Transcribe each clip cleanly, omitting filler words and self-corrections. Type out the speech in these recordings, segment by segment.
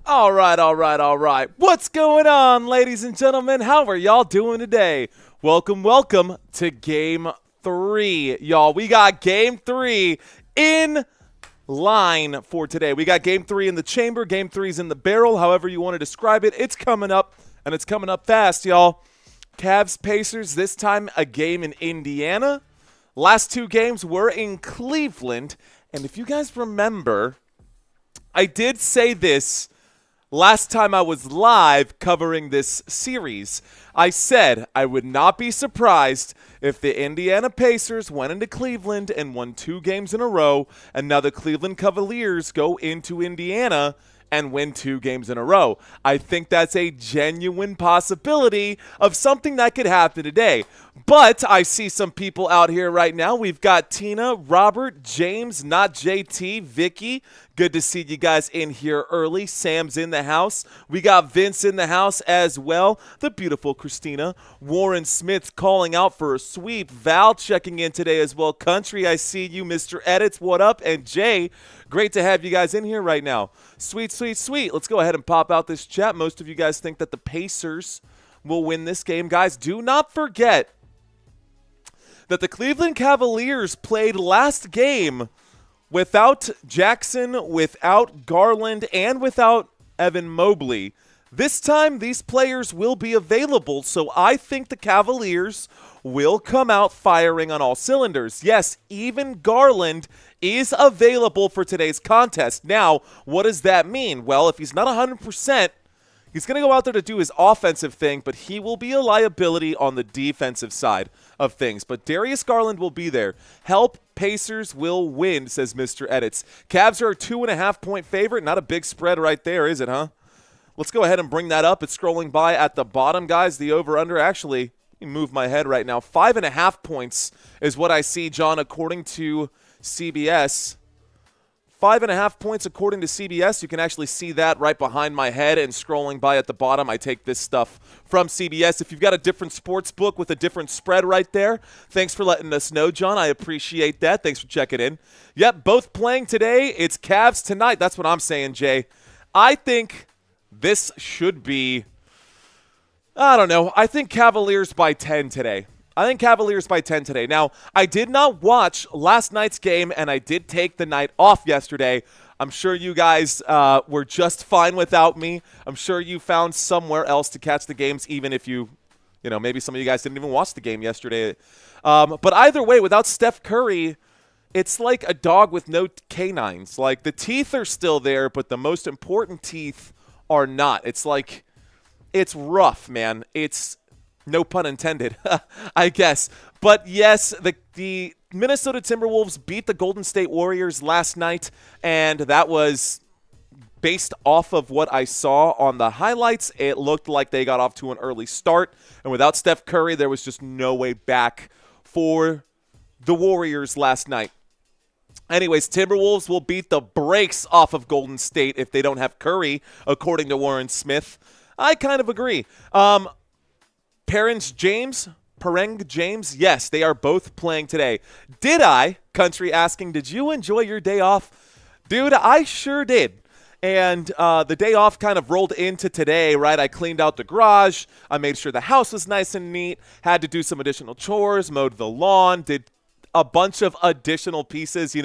All right. What's going on, ladies and gentlemen? How are y'all doing today? Welcome to Game 3. Y'all, we got Game 3 in line for today. We got Game 3 in the chamber. Game 3's in the barrel, however you want to describe it. It's coming up, and it's coming up fast, y'all. Cavs Pacers, this time a game in Indiana. Last two games were in Cleveland. And if you guys remember, I did say this last time I was live covering this series. I said I would not be surprised if the Indiana Pacers went into Cleveland and won 2 games in a row, and now the Cleveland Cavaliers go into Indiana and win 2 games in a row. I think that's a genuine possibility of something that could happen today. But I see some people out here right now. We've got Tina, Robert, James, not JT, Vicky. Good to see you guys in here early. Sam's in the house. We got Vince in the house as well. The beautiful Christina. Warren Smith calling out for a sweep. Val checking in today as well. Country, I see you. Mr. Edits, what up? And Jay, great to have you guys in here right now. Sweet. Let's go ahead and pop out this chat. Most of you guys think that the Pacers will win this game. Guys, do not forget that the Cleveland Cavaliers played last game without Jackson, without Garland, and without Evan Mobley. This time, these players will be available, so I think the Cavaliers will come out firing on all cylinders. Yes, even Garland is available for today's contest. Now, what does that mean? Well, if he's not 100%, he's going to go out there to do his offensive thing, but he will be a liability on the defensive side of things. But Darius Garland will be there. Help, Pacers will win, says Mr. Edits. Cavs are a 2.5-point favorite. Not a big spread right there, is it, huh? Let's go ahead and bring that up. It's scrolling by at the bottom, guys. The over-under, actually, let me move my head right now. 5.5 points is what I see, John, according to CBS. 5.5 points according to CBS. You can actually see that right behind my head and scrolling by at the bottom. I take this stuff from CBS. If you've got a different sports book with a different spread right there, thanks for letting us know, John. I appreciate that. Thanks for checking in. Yep, both playing today. It's Cavs tonight. That's what I'm saying, Jay. I think this should be, I don't know, I think Cavaliers by 10 today. Now, I did not watch last night's game, and I did take the night off yesterday. I'm sure you guys were just fine without me. I'm sure you found somewhere else to catch the games, even if maybe some of you guys didn't even watch the game yesterday. But either way, without Steph Curry, it's like a dog with no canines. Like, the teeth are still there, but the most important teeth are not. It's like, it's rough, man. It's no pun intended, I guess. But yes, the Minnesota Timberwolves beat the Golden State Warriors last night, and that was based off of what I saw on the highlights. It looked like they got off to an early start, and without Steph Curry, there was just no way back for the Warriors last night. Anyways, Timberwolves will beat the brakes off of Golden State if they don't have Curry, according to Warren Smith. I kind of agree. Pereng James, yes, they are both playing today. Did I, Country asking, did you enjoy your day off? Dude, I sure did. And the day off kind of rolled into today, right? I cleaned out the garage. I made sure the house was nice and neat. Had to do some additional chores, mowed the lawn, did a bunch of additional pieces,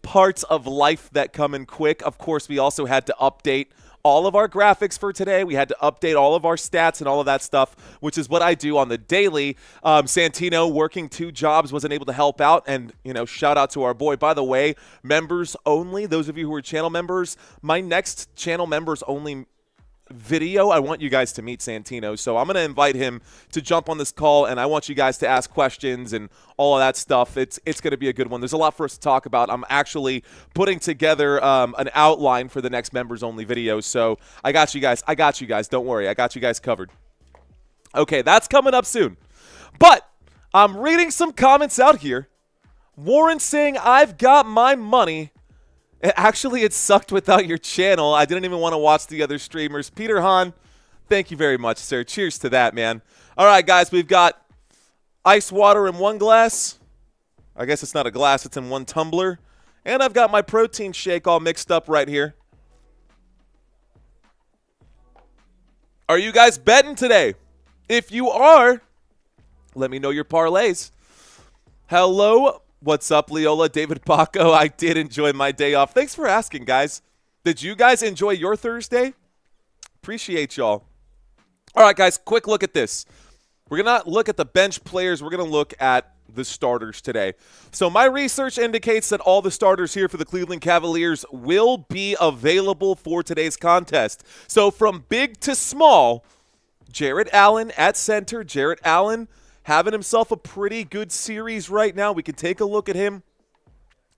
parts of life that come in quick. Of course, we also had to update all of our graphics for today. We had to update all of our stats and all of that stuff, which is what I do on the daily. Santino, working 2 jobs, wasn't able to help out. And, shout out to our boy. By the way, members only, those of you who are channel members, my next channel members only video, I want you guys to meet Santino. So I'm going to invite him to jump on this call, and I want you guys to ask questions and all of that stuff. It's going to be a good one. There's a lot for us to talk about. I'm actually putting together an outline for the next members-only video. So I got you guys. Don't worry. I got you guys covered. Okay, that's coming up soon. But I'm reading some comments out here. Warren saying, I've got my money. Actually, it sucked without your channel. I didn't even want to watch the other streamers. Peter Hahn, thank you very much, sir. Cheers to that, man. All right, guys, we've got ice water in one glass. I guess it's not a glass. It's in one tumbler. And I've got my protein shake all mixed up right here. Are you guys betting today? If you are, let me know your parlays. Hello. What's up, Leola? David Paco. I did enjoy my day off. Thanks for asking, guys. Did you guys enjoy your Thursday? Appreciate y'all. All right, guys, quick look at this. We're going to look at the bench players. We're going to look at the starters today. So my research indicates that all the starters here for the Cleveland Cavaliers will be available for today's contest. So from big to small, Jarrett Allen at center. Jarrett Allen having himself a pretty good series right now. We can take a look at him.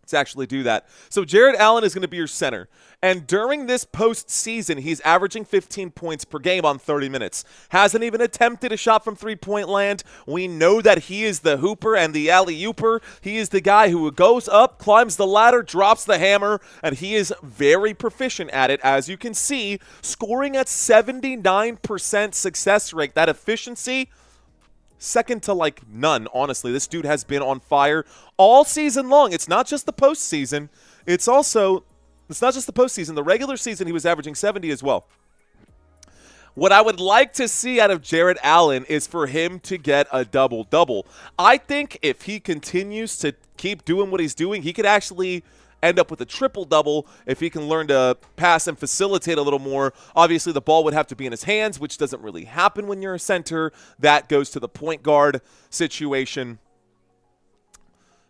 Let's actually do that. So Jarrett Allen is going to be your center. And during this postseason, he's averaging 15 points per game on 30 minutes. Hasn't even attempted a shot from three-point land. We know that he is the hooper and the alley-ooper. He is the guy who goes up, climbs the ladder, drops the hammer, and he is very proficient at it. As you can see, scoring at 79% success rate. That efficiency, second to like none, honestly. This dude has been on fire all season long. It's not just the postseason. It's not just the postseason. The regular season, he was averaging 70 as well. What I would like to see out of Jarrett Allen is for him to get a double-double. I think if he continues to keep doing what he's doing, he could actually end up with a triple-double if he can learn to pass and facilitate a little more. Obviously, the ball would have to be in his hands, which doesn't really happen when you're a center. That goes to the point guard situation.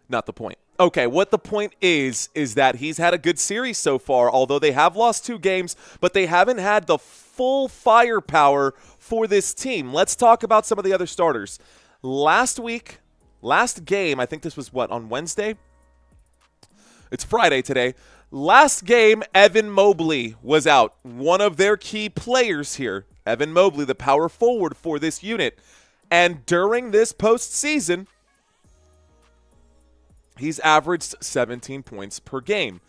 Not the point. Okay, what the point is that he's had a good series so far, although they have lost 2 games, but they haven't had the full firepower for this team. Let's talk about some of the other starters. Last game, I think this was on Wednesday? It's Friday today. Last game, Evan Mobley was out. One of their key players here. Evan Mobley, the power forward for this unit. And during this postseason, he's averaged 17 points per game.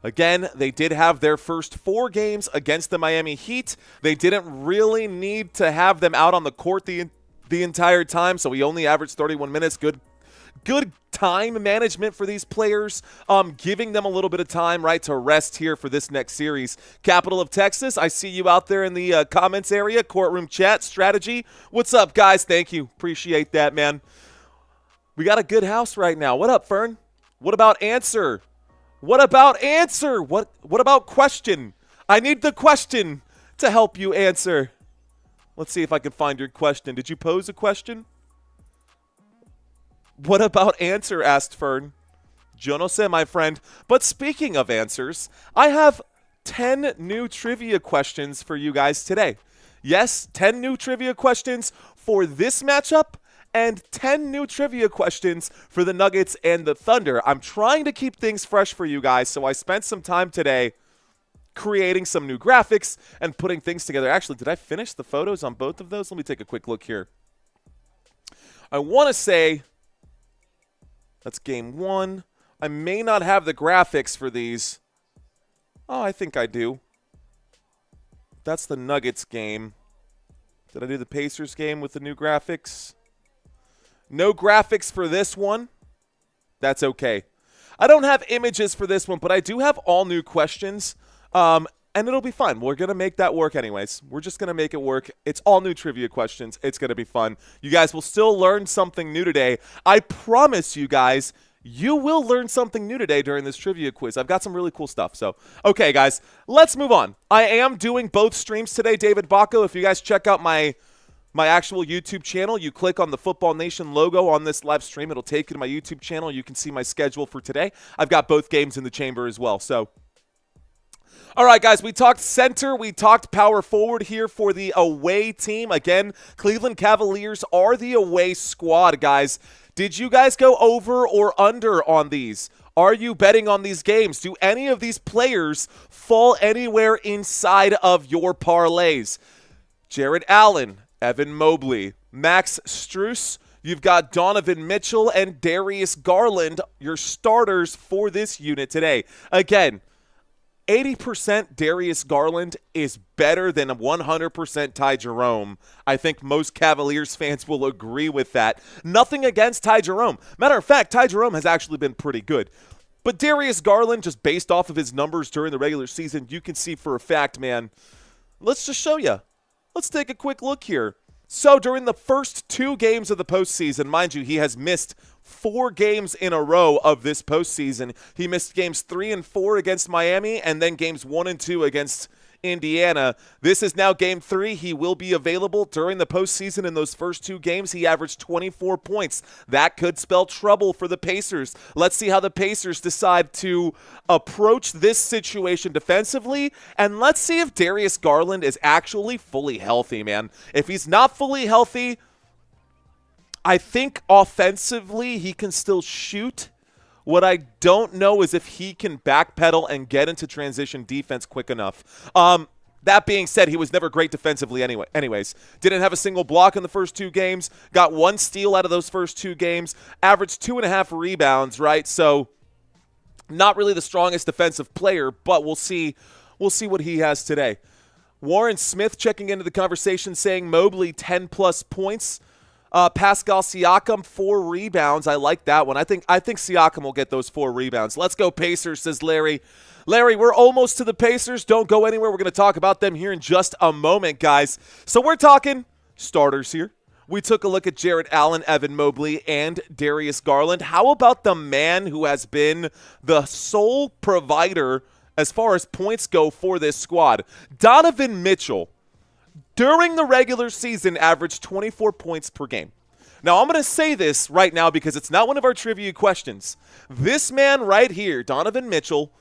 Again, they did have their first 4 games against the Miami Heat. They didn't really need to have them out on the court the entire time, so he only averaged 31 minutes. Good time management for these players, giving them a little bit of time, right, to rest here for this next series. Capital of Texas, I see you out there in the comments area, courtroom chat, strategy. What's up, guys? Thank you. Appreciate that, man. We got a good house right now. What up, Fern? What about answer? What about answer? What about question? I need the question to help you answer. Let's see if I can find your question. Did you pose a question? What about answer, asked Fern. Yo no sé, my friend. But speaking of answers, I have 10 new trivia questions for you guys today. Yes, 10 new trivia questions for this matchup and 10 new trivia questions for the Nuggets and the Thunder. I'm trying to keep things fresh for you guys, so I spent some time today creating some new graphics and putting things together. Actually, did I finish the photos on both of those? Let me take a quick look here. I want to say that's game 1. I may not have the graphics for these. Oh, I think I do. That's the Nuggets game. Did I do the Pacers game with the new graphics? No graphics for this one. That's okay. I don't have images for this one, but I do have all new questions, and it'll be fun. We're going to make that work anyways. We're just going to make it work. It's all new trivia questions. It's going to be fun. You guys will still learn something new today. I promise you guys, you will learn something new today during this trivia quiz. I've got some really cool stuff. So, okay, guys, let's move on. I am doing both streams today, David Baco. If you guys check out my actual YouTube channel, you click on the Football Nation logo on this live stream. It'll take you to my YouTube channel. You can see my schedule for today. I've got both games in the chamber as well. So, all right, guys, we talked center. We talked power forward here for the away team. Again, Cleveland Cavaliers are the away squad, guys. Did you guys go over or under on these? Are you betting on these games? Do any of these players fall anywhere inside of your parlays? Jarrett Allen, Evan Mobley, Max Strus, you've got Donovan Mitchell and Darius Garland, your starters for this unit today. Again, 80% Darius Garland is better than 100% Ty Jerome. I think most Cavaliers fans will agree with that. Nothing against Ty Jerome. Matter of fact, Ty Jerome has actually been pretty good. But Darius Garland, just based off of his numbers during the regular season, you can see for a fact, man, let's just show you. Let's take a quick look here. So during the first 2 games of the postseason, mind you, he has missed 4 games in a row of this postseason. He missed games 3 and 4 against Miami, and then games 1 and 2 against Indiana. This is now game 3. He will be available during the postseason. In those first 2 games, he averaged 24 points. That could spell trouble for the Pacers. Let's see how the Pacers decide to approach this situation defensively, and let's see if Darius Garland is actually fully healthy, man. If he's not fully healthy, I think offensively he can still shoot. What I don't know is if he can backpedal and get into transition defense quick enough. That being said, he was never great defensively anyways. Didn't have a single block in the first 2 games. Got 1 steal out of those first 2 games. Averaged 2.5 rebounds, right? So not really the strongest defensive player, but we'll see what he has today. Warren Smith checking into the conversation saying Mobley 10-plus points. Pascal Siakam, 4 rebounds. I like that one. I think Siakam will get those 4 rebounds. Let's go Pacers, says Larry. Larry, we're almost to the Pacers. Don't go anywhere. We're going to talk about them here in just a moment, guys. So we're talking starters here. We took a look at Jarrett Allen, Evan Mobley, and Darius Garland. How about the man who has been the sole provider as far as points go for this squad? Donovan Mitchell, during the regular season, averaged 24 points per game. Now, I'm going to say this right now because it's not one of our trivia questions. This man right here, Donovan Mitchell,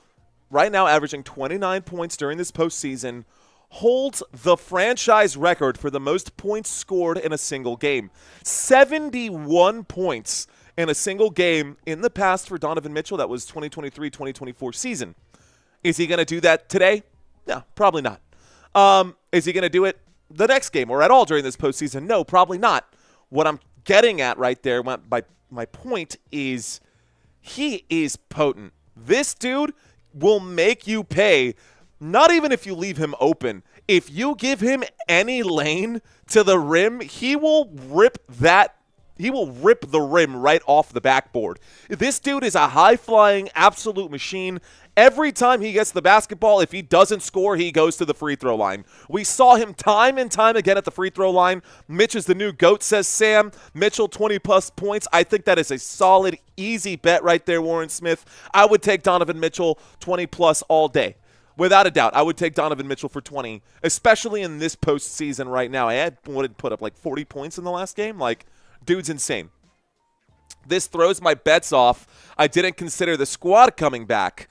right now averaging 29 points during this postseason, holds the franchise record for the most points scored in a single game. 71 points in a single game in the past for Donovan Mitchell. That was 2023-2024 season. Is he going to do that today? No, probably not. Is he going to do it the next game or at all during this postseason? No, probably not. What I'm getting at right there, my point is he is potent. This dude will make you pay, not even if you leave him open. If you give him any lane to the rim, he will rip the rim right off the backboard. This dude is a high-flying, absolute machine. Every time he gets the basketball, if he doesn't score, he goes to the free throw line. We saw him time and time again at the free throw line. Mitch is the new GOAT, says Sam. Mitchell, 20-plus points. I think that is a solid, easy bet right there, Warren Smith. I would take Donovan Mitchell 20-plus all day. Without a doubt, I would take Donovan Mitchell for 20, especially in this postseason right now. I had put up like 40 points in the last game. Like, dude's insane. This throws my bets off. I didn't consider the squad coming back.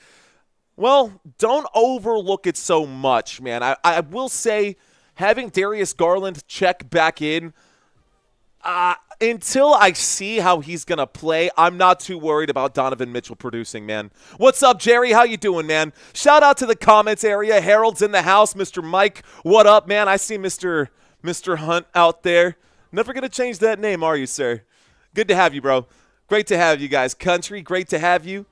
Well, don't overlook it so much, man. I will say having Darius Garland check back in, until I see how he's going to play, I'm not too worried about Donovan Mitchell producing, man. What's up, Jerry? How you doing, man? Shout out to the comments area. Harold's in the house. Mr. Mike, what up, man? I see Mr. Hunt out there. Never going to change that name, are you, sir? Good to have you, bro. Great to have you guys. Country, great to have you.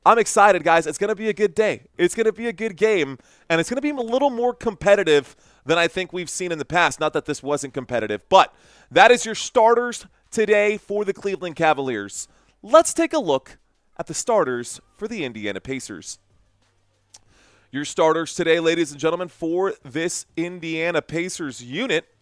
I'm excited, guys. It's going to be a good day. It's going to be a good game, and it's going to be a little more competitive than I think we've seen in the past. Not that this wasn't competitive, but that is your starters today for the Cleveland Cavaliers. Let's take a look at the starters for the Indiana Pacers. Your starters today, ladies and gentlemen, for this Indiana Pacers unit: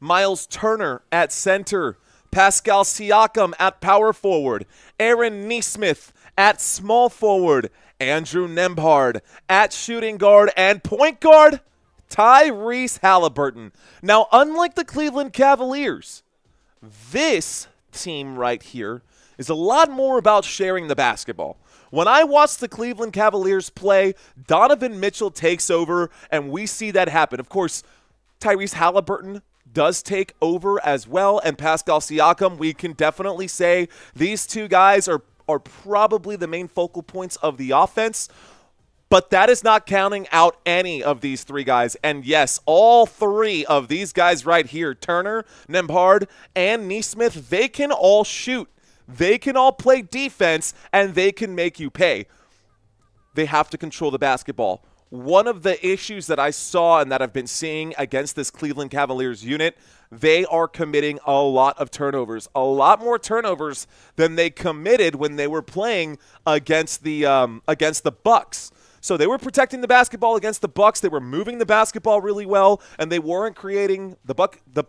Miles Turner at center, Pascal Siakam at power forward, Aaron Nesmith at small forward, Andrew Nembhard at shooting guard, and point guard, Tyrese Haliburton. Now, unlike the Cleveland Cavaliers, this team right here is a lot more about sharing the basketball. When I watch the Cleveland Cavaliers play, Donovan Mitchell takes over, and we see that happen. Of course, Tyrese Haliburton does take over as well, and Pascal Siakam, we can definitely say these two guys are probably the main focal points of the offense, but that is not counting out any of these three guys. And yes, all three of these guys right here, Turner, Nembhard, and Nesmith, they can all shoot. They can all play defense, and they can make you pay. They have to control the basketball. One of the issues that I saw and that I've been seeing against this Cleveland Cavaliers unit, they are committing a lot of turnovers, a lot more turnovers than they committed when they were playing against the Bucks. So they were protecting the basketball against the Bucks. They were moving the basketball really well, and they weren't creating the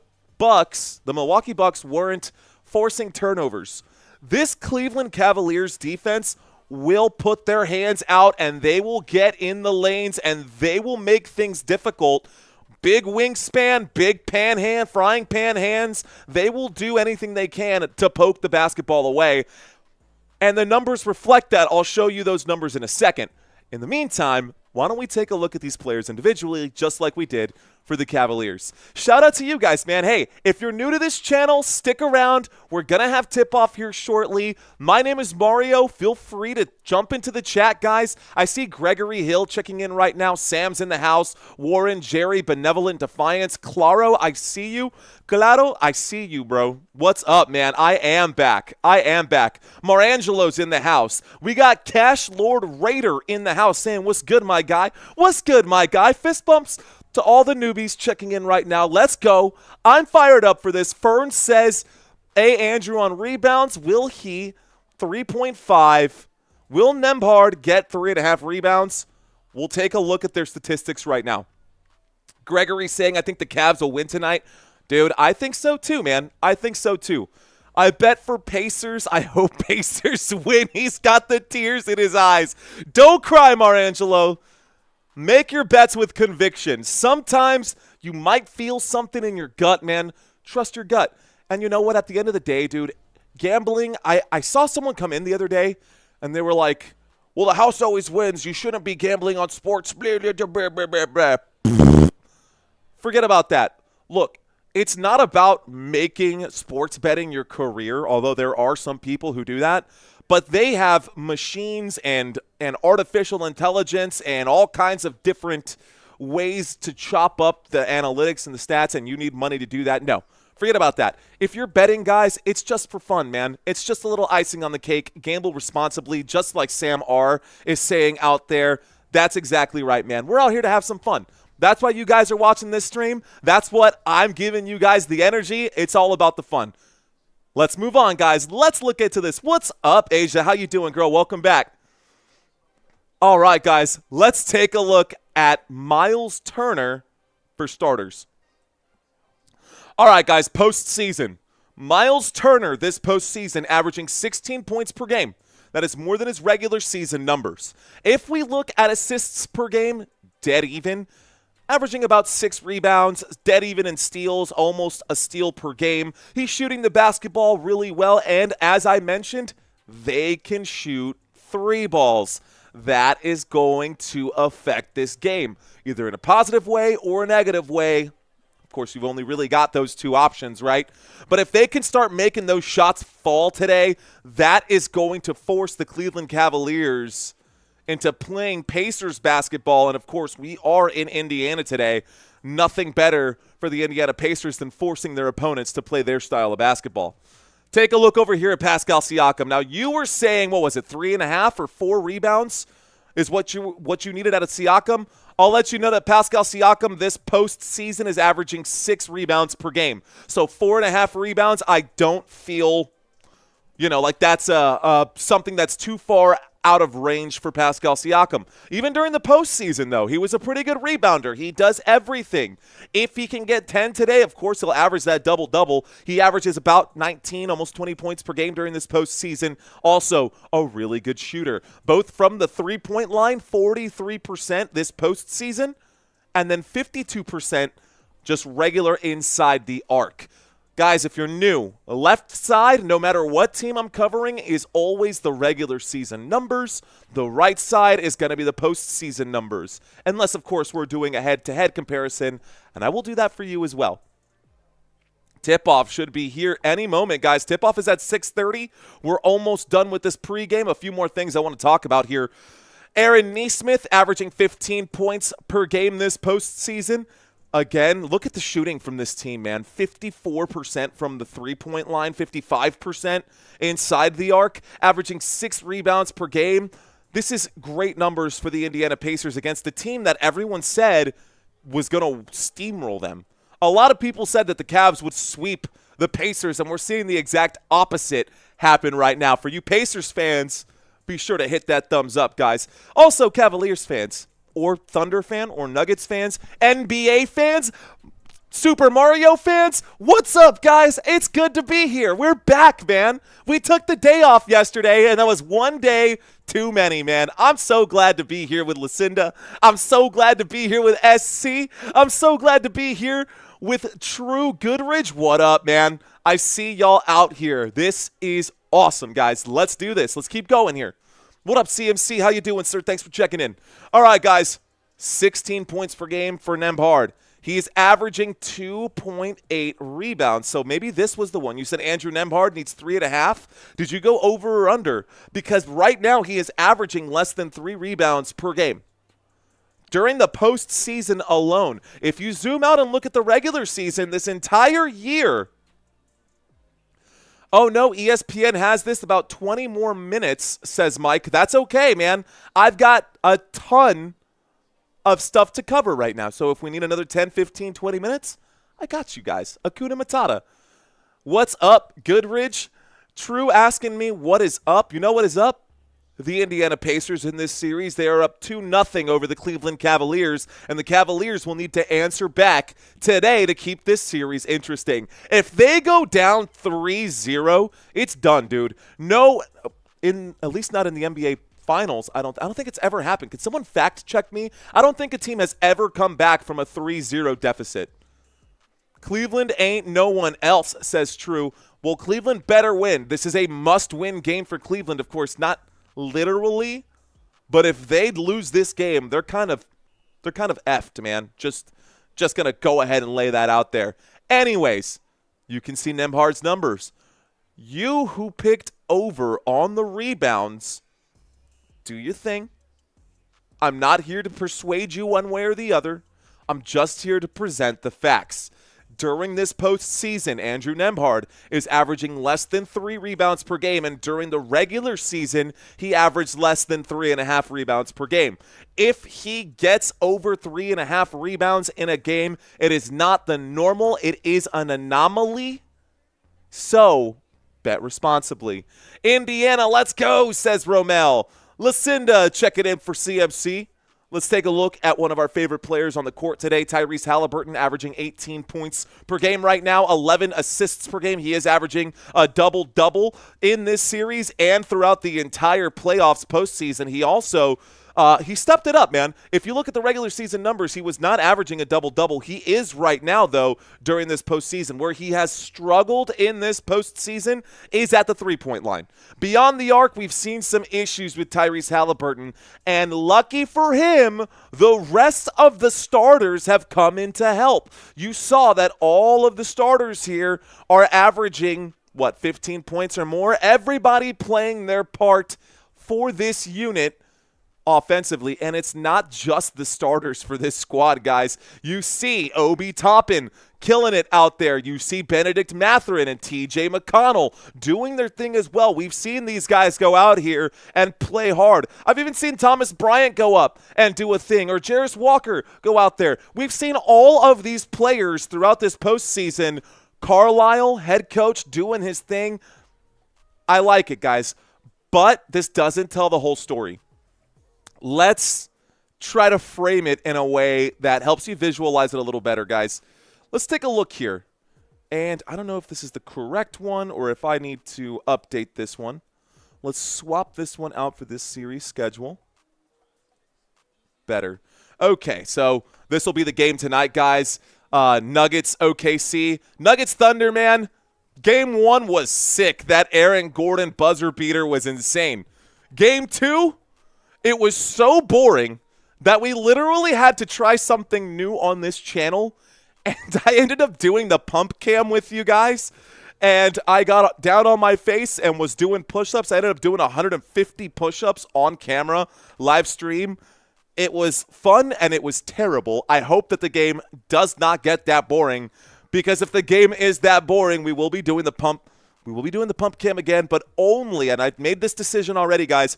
Milwaukee Bucks weren't forcing turnovers. This Cleveland Cavaliers defense will put their hands out, and they will get in the lanes, and they will make things difficult. Big wingspan, big frying pan hands. They will do anything they can to poke the basketball away. And the numbers reflect that. I'll show you those numbers in a second. In the meantime, why don't we take a look at these players individually, just like we did for the Cavaliers. Shout out to you guys, man. Hey, if you're new to this channel, stick around. We're going to have tip-off here shortly. My name is Mario. Feel free to jump into the chat, guys. I see Gregory Hill checking in right now. Sam's in the house. Warren, Jerry, Benevolent Defiance. Claro, I see you. Claro, I see you, bro. What's up, man? I am back. Marangelo's in the house. We got Cash Lord Raider in the house saying, what's good, my guy? What's good, my guy? Fist bumps to all the newbies checking in right now. Let's go. I'm fired up for this. Fern says, hey, Andrew on rebounds. Will he? 3.5. Will Nembhard get 3.5 rebounds? We'll take a look at their statistics right now. Gregory saying, I think the Cavs will win tonight. Dude, I think so too, man. I think so too. I bet for Pacers. I hope Pacers win. He's got the tears in his eyes. Don't cry, Marangelo. Make your bets with conviction. Sometimes you might feel something in your gut, man. Trust your gut. And you know what? At the end of the day, dude, gambling, I saw someone come in the other day, and they were like, well, the house always wins. You shouldn't be gambling on sports. Forget about that. Look, it's not about making sports betting your career, although there are some people who do that. But they have machines and artificial intelligence and all kinds of different ways to chop up the analytics and the stats, and you need money to do that. No, forget about that. If you're betting, guys, it's just for fun, man. It's just a little icing on the cake. Gamble responsibly, just like Sam R. is saying out there. That's exactly right, man. We're out here to have some fun. That's why you guys are watching this stream. That's what I'm giving you guys the energy. It's all about the fun. Let's move on, guys. Let's look into this. What's up, Asia? How you doing, girl? Welcome back. All right, guys. Let's take a look at Miles Turner for starters. All right, guys. Postseason. Miles Turner this postseason averaging 16 points per game. That is more than his regular season numbers. If we look at assists per game, dead even. Averaging about 6 rebounds, dead even in steals, almost a steal per game. He's shooting the basketball really well, and as I mentioned, they can shoot 3 balls. That is going to affect this game, either in a positive way or a negative way. Of course, you've only really got those 2 options, right? But if they can start making those shots fall today, that is going to force the Cleveland Cavaliers into playing Pacers basketball. And, of course, we are in Indiana today. Nothing better for the Indiana Pacers than forcing their opponents to play their style of basketball. Take a look over here at Pascal Siakam. Now, you were saying, what was it, 3.5 or 4 rebounds is what you needed out of Siakam? I'll let you know that Pascal Siakam this postseason is averaging 6 rebounds per game. So 4.5 rebounds, I don't feel, like that's something that's too far out of range for Pascal Siakam. Even during the postseason, though, he was a pretty good rebounder. He does everything. If he can get 10 today, of course, he'll average that double-double. He averages about 19, almost 20 points per game during this postseason. Also, a really good shooter. Both from the three-point line, 43% this postseason, and then 52% just regular inside the arc. Guys, if you're new, the left side, no matter what team I'm covering, is always the regular season numbers. The right side is going to be the postseason numbers. Unless, of course, we're doing a head-to-head comparison, and I will do that for you as well. Tip-off should be here any moment, guys. Tip-off is at 6:30. We're almost done with this pregame. A few more things I want to talk about here. Aaron Nesmith averaging 15 points per game this postseason. Again, look at the shooting from this team, man. 54% from the three-point line, 55% inside the arc, averaging 6 rebounds per game. This is great numbers for the Indiana Pacers against a team that everyone said was going to steamroll them. A lot of people said that the Cavs would sweep the Pacers, and we're seeing the exact opposite happen right now. For you Pacers fans, be sure to hit that thumbs up, guys. Also, Cavaliers fans, or Thunder fan, or Nuggets fans, NBA fans, Super Mario fans, what's up, guys? It's good to be here. We're back, man. We took the day off yesterday, and that was one day too many, man. I'm so glad to be here with Lucinda. I'm so glad to be here with SC. I'm so glad to be here with True Goodridge. What up, man? I see y'all out here. This is awesome, guys. Let's do this. Let's keep going here. What up, CMC? How you doing, sir? Thanks for checking in. All right, guys. 16 points per game for Nembhard. He's averaging 2.8 rebounds. So maybe this was the one. You said Andrew Nembhard needs 3.5. Did you go over or under? Because right now he is averaging less than 3 rebounds per game. During the postseason alone, if you zoom out and look at the regular season this entire year, oh no, ESPN has this about 20 more minutes, says Mike. That's okay, man. I've got a ton of stuff to cover right now. So if we need another 10, 15, 20 minutes, I got you guys. Hakuna Matata. What's up, Goodridge? True asking me what is up. You know what is up? The Indiana Pacers in this series, they are up 2-0 over the Cleveland Cavaliers, and the Cavaliers will need to answer back today to keep this series interesting. If they go down 3-0, it's done, dude. No, at least not in the NBA Finals. I don't think it's ever happened. Could someone fact check me? I don't think a team has ever come back from a 3-0 deficit. Cleveland ain't no one else, says True. Well, Cleveland better win. This is a must-win game for Cleveland, of course, not literally, but if they lose this game, they're kind of effed, man. Just gonna go ahead and lay that out there. Anyways, you can see Nembhard's numbers. You who picked over on the rebounds, do your thing. I'm not here to persuade you one way or the other. I'm just here to present the facts. During this postseason, Andrew Nembhard is averaging less than 3 rebounds per game, and during the regular season, he averaged less than 3.5 rebounds per game. If he gets over 3.5 rebounds in a game, it is not the normal. It is an anomaly. So, bet responsibly. Indiana, let's go, says Romel. Lucinda, check it in for CMC. Let's take a look at one of our favorite players on the court today, Tyrese Haliburton, averaging 18 points per game right now, 11 assists per game. He is averaging a double-double in this series and throughout the entire playoffs postseason. He also he stepped it up, man. If you look at the regular season numbers, he was not averaging a double-double. He is right now, though, during this postseason. Where he has struggled in this postseason is at the three-point line. Beyond the arc, we've seen some issues with Tyrese Haliburton, and lucky for him, the rest of the starters have come in to help. You saw that all of the starters here are averaging, 15 points or more? Everybody playing their part for this unit offensively, and it's not just the starters for this squad, guys. You see Obi Toppin killing it out there. You see Benedict Mathurin and TJ McConnell doing their thing as well. We've seen these guys go out here and play hard. I've even seen Thomas Bryant go up and do a thing, or Jarris Walker go out there. We've seen all of these players throughout this postseason. Carlisle, head coach, doing his thing. I like it, guys, but this doesn't tell the whole story. Let's try to frame it in a way that helps you visualize it a little better, guys. Let's take a look here. And I don't know if this is the correct one or if I need to update this one. Let's swap this one out for this series schedule. Better. Okay, so this will be the game tonight, guys. Nuggets, OKC. Nuggets Thunder, man. Game 1 was sick. That Aaron Gordon buzzer beater was insane. Game 2? It was so boring that we literally had to try something new on this channel, and I ended up doing the pump cam with you guys, and I got down on my face and was doing push-ups. I ended up doing 150 push-ups on camera, live stream. It was fun, and it was terrible. I hope that the game does not get that boring, because if the game is that boring, we will be doing the pump. We will be doing the pump cam again, but only, and I've made this decision already, guys,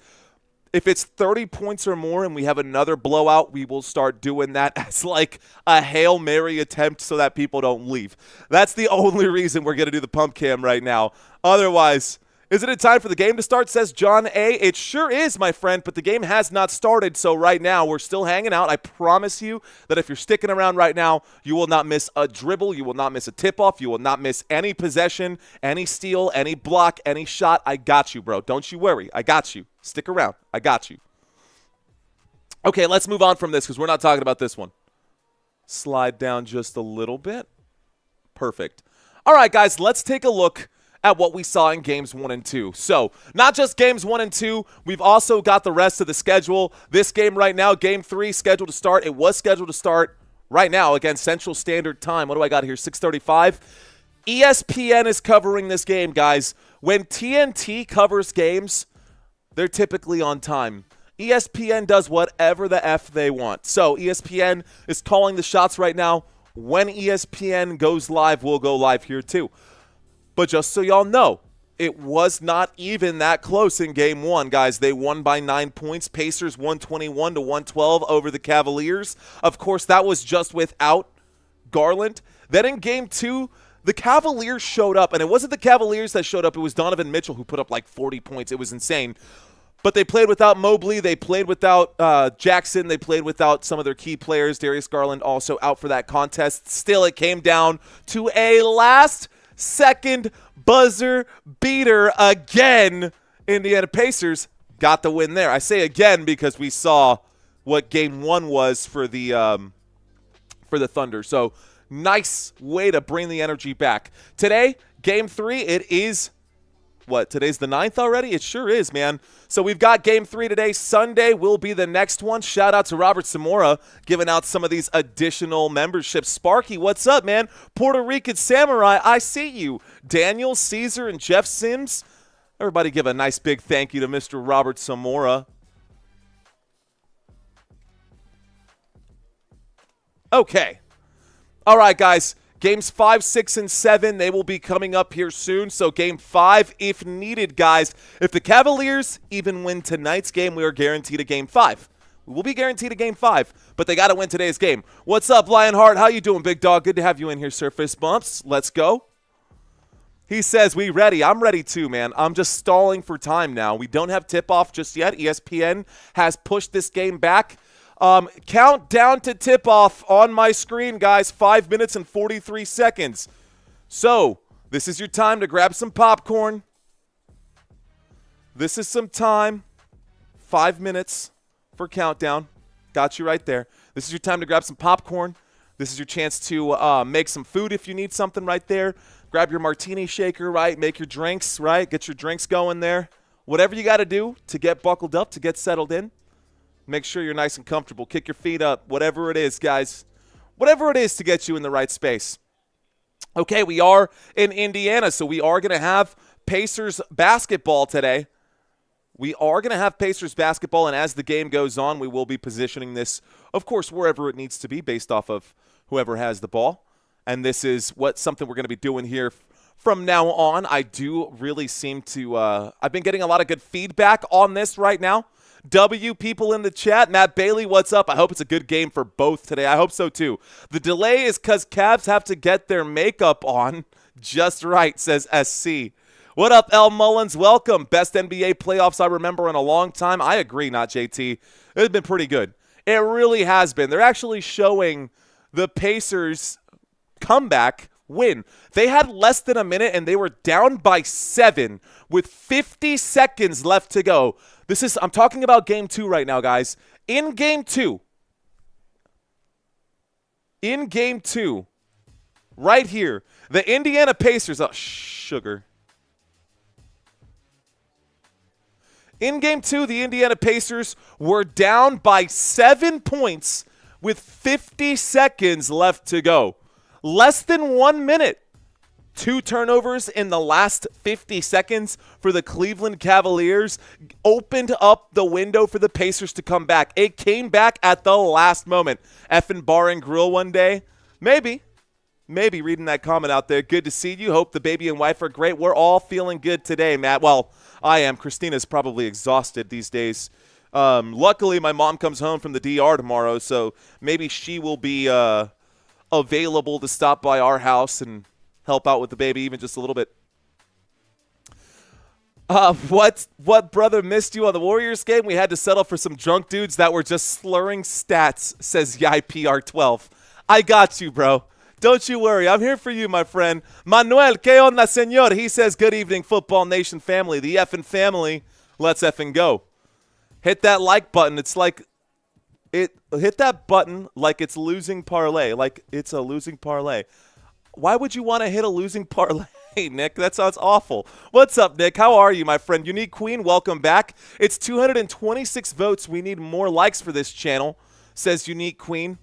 if it's 30 points or more and we have another blowout, we will start doing that as like a Hail Mary attempt so that people don't leave. That's the only reason we're going to do the pump cam right now. Otherwise, Is it a time for the game to start, says John A. It sure is, my friend, but the game has not started, so right now we're still hanging out. I promise you that if you're sticking around right now, you will not miss a dribble, you will not miss a tip-off, you will not miss any possession, any steal, any block, any shot. I got you, bro. Don't you worry. I got you. Stick around. I got you. Okay, let's move on from this because we're not talking about this one. Slide down just a little bit. Perfect. All right, guys, let's take a look at what we saw in games 1 and 2. So, not just games 1 and 2, we've also got the rest of the schedule. This game right now, game 3, scheduled to start. It was scheduled to start right now against Central Standard Time. What do I got here? 6:35. ESPN is covering this game, guys. When TNT covers games, they're typically on time. ESPN does whatever the F they want. So, ESPN is calling the shots right now. When ESPN goes live, we'll go live here too. But just so y'all know, it was not even that close in game 1, guys. They won by 9 points. Pacers 121-112 over the Cavaliers. Of course, that was just without Garland. Then in game 2, the Cavaliers showed up. And it wasn't the Cavaliers that showed up. It was Donovan Mitchell who put up like 40 points. It was insane. But they played without Mobley. They played without Jackson. They played without some of their key players. Darius Garland also out for that contest. Still, it came down to a last-second buzzer beater again. Indiana Pacers got the win there. I say again because we saw what game 1 was for the Thunder. So nice way to bring the energy back. Today, game 3, it is what? Today's the 9th already? It sure is, man. So we've got game 3 today. Sunday will be the next one. Shout out to Robert Zamora giving out some of these additional memberships. Sparky, what's up, man? Puerto Rican Samurai, I see you. Daniel, Caesar, and Jeff Sims. Everybody give a nice big thank you to Mr. Robert Zamora. Okay. All right, guys. Games 5, 6, and 7, they will be coming up here soon. So game 5, if needed, guys. If the Cavaliers even win tonight's game, we are guaranteed a game 5. We will be guaranteed a game 5, but they got to win today's game. What's up, Lionheart? How you doing, big dog? Good to have you in here, Surface Bumps. Let's go. He says, we ready. I'm ready too, man. I'm just stalling for time now. We don't have tip-off just yet. ESPN has pushed this game back. Countdown to tip-off on my screen, guys. 5 minutes and 43 seconds. So, this is your time to grab some popcorn. This is some time. 5 minutes for countdown. Got you right there. This is your time to grab some popcorn. This is your chance to make some food if you need something right there. Grab your martini shaker, right? Make your drinks, right? Get your drinks going there. Whatever you got to do to get buckled up, to get settled in. Make sure you're nice and comfortable. Kick your feet up. Whatever it is, guys. Whatever it is to get you in the right space. Okay, we are in Indiana, so we are going to have Pacers basketball today. We are going to have Pacers basketball, and as the game goes on, we will be positioning this, of course, wherever it needs to be based off of whoever has the ball. And this is something we're going to be doing here from now on. I do really seem to I've been getting a lot of good feedback on this right now. W people in the chat. Matt Bailey, what's up? I hope it's a good game for both today. I hope so too. The delay is because Cavs have to get their makeup on just right, says SC. What up, L. Mullins? Welcome. Best NBA playoffs I remember in a long time. I agree, not JT. It's been pretty good. It really has been. They're actually showing the Pacers comeback win. They had less than a minute, and they were down by 7 with 50 seconds left to go. I'm talking about game 2 right now, guys. In game 2, right here, the Indiana Pacers, sugar. In game 2, the Indiana Pacers were down by 7 points with 50 seconds left to go. Less than 1 minute. 2 turnovers in the last 50 seconds for the Cleveland Cavaliers opened up the window for the Pacers to come back. It came back at the last moment. Effing bar and grill one day? Maybe reading that comment out there. Good to see you. Hope the baby and wife are great. We're all feeling good today, Matt. Well, I am. Christina's probably exhausted these days. Luckily, my mom comes home from the DR tomorrow, so maybe she will be available to stop by our house and help out with the baby even just a little bit. What brother missed you on the Warriors game? We had to settle for some drunk dudes that were just slurring stats, says YPR12. I got you, bro. Don't you worry. I'm here for you, my friend. Manuel, ¿qué onda, señor? He says, good evening, Football Nation family. The effing family. Let's effing go. Hit that like button. It's like hit that button like it's losing parlay, like it's a losing parlay. Why would you want to hit a losing parlay? Hey, Nick, that sounds awful. What's up, Nick? How are you, my friend? Unique Queen, welcome back. It's 226 votes. We need more likes for this channel, says Unique Queen.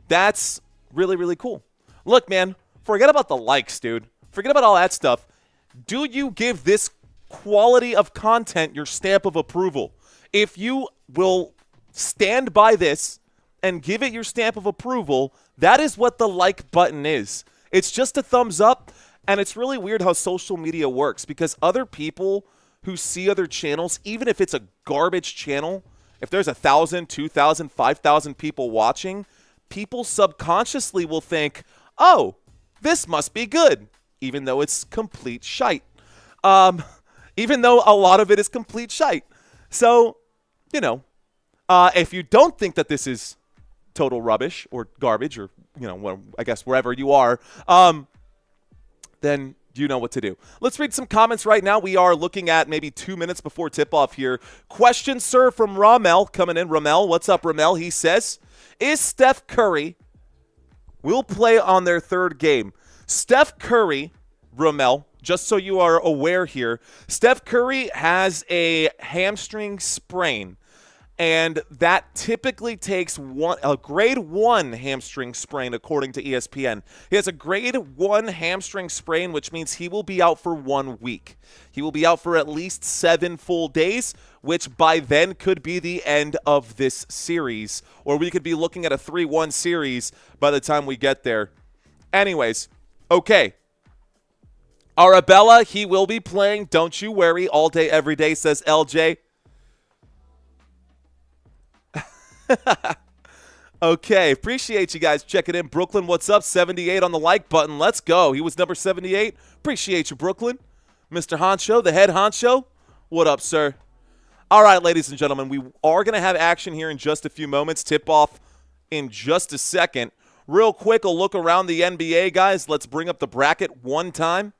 That's really, really cool. Look, man, forget about the likes, dude. Forget about all that stuff. Do you give this quality of content your stamp of approval? If you will stand by this and give it your stamp of approval, that is what the like button is. It's just a thumbs up. And it's really weird how social media works because other people who see other channels, even if it's a garbage channel, if there's 1,000, 2,000, 5,000 people watching, people subconsciously will think, oh, this must be good, even though it's complete shite. Even though a lot of it is complete shite. So, you know, if you don't think that this is total rubbish or garbage or, you know, I guess wherever you are, then you know what to do. Let's read some comments right now. We are looking at maybe 2 minutes before tip-off here. Question, sir, from Ramel coming in. Ramel, what's up, Ramel? He says, is Steph Curry will play on their third game? Steph Curry, Ramel, just so you are aware here, Steph Curry has a hamstring sprain. And that typically takes a grade 1 hamstring sprain, according to ESPN. He has a grade 1 hamstring sprain, which means he will be out for 1 week. He will be out for at least 7 full days, which by then could be the end of this series. Or we could be looking at a 3-1 series by the time we get there. Anyways, okay. Arabella, he will be playing. Don't you worry. All day, every day, says LJ. Okay, appreciate you guys checking in. Brooklyn, what's up? 78 on the like button. Let's go. He was number 78. Appreciate you, Brooklyn. Mr. Honcho, the head honcho. What up, sir? All right, ladies and gentlemen, we are going to have action here in just a few moments. Tip-off in just a second. Real quick, a look around the NBA, guys. Let's bring up the bracket one time.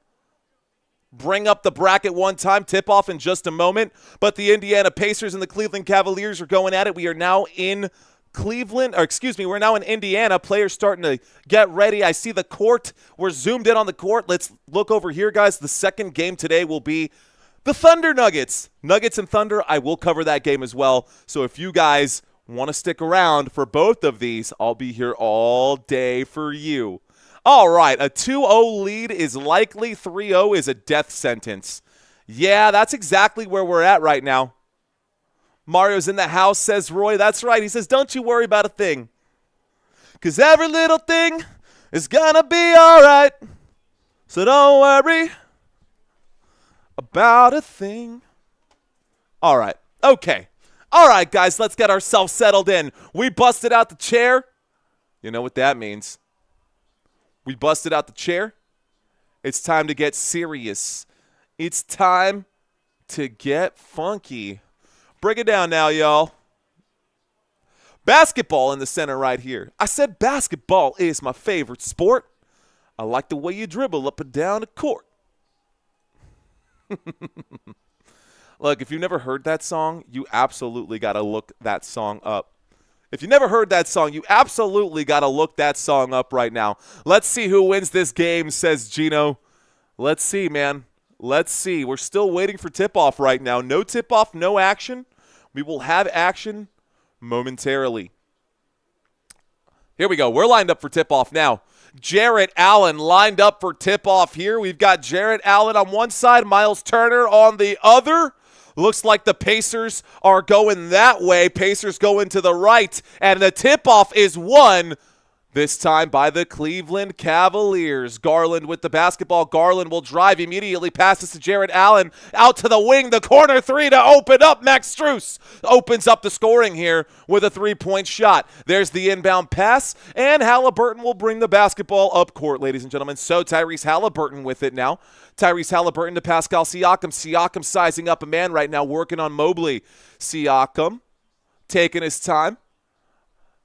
Bring up the bracket one time. Tip-off in just a moment. But the Indiana Pacers and the Cleveland Cavaliers are going at it. We are now in we're now in Indiana. Players starting to get ready. I see the court. We're zoomed in on the court. Let's look over here, guys. The second game today will be the Thunder Nuggets. Nuggets and Thunder, I will cover that game as well. So if you guys want to stick around for both of these, I'll be here all day for you. All right, a 2-0 lead is likely. 3-0 is a death sentence. Yeah, that's exactly where we're at right now. Mario's in the house, says Roy. That's right. He says, don't you worry about a thing. Because every little thing is going to be all right. So don't worry about a thing. All right. Okay. All right, guys, let's get ourselves settled in. We busted out the chair. You know what that means. We busted out the chair. It's time to get serious. It's time to get funky. Break it down now, y'all. Basketball in the center right here. I said basketball is my favorite sport. I like the way you dribble up and down the court. Look, if you've never heard that song, you absolutely got to look that song up. If you never heard that song, you absolutely got to look that song up right now. Let's see who wins this game, says Gino. Let's see, man. Let's see. We're still waiting for tip-off right now. No tip-off, no action. We will have action momentarily. Here we go. We're lined up for tip-off now. Jarrett Allen lined up for tip-off here. We've got Jarrett Allen on one side, Miles Turner on the other. Looks like the Pacers are going that way. Pacers going to the right, and the tip-off is won This time by the Cleveland Cavaliers. Garland with the basketball. Garland will drive immediately, passes to Jarrett Allen. Out to the wing, the corner three to open up. Max Strus opens up the scoring here with a three-point shot. There's the inbound pass, and Haliburton will bring the basketball up court, ladies and gentlemen. So Tyrese Haliburton with it now. Tyrese Haliburton to Pascal Siakam. Siakam sizing up a man right now, working on Mobley. Siakam taking his time.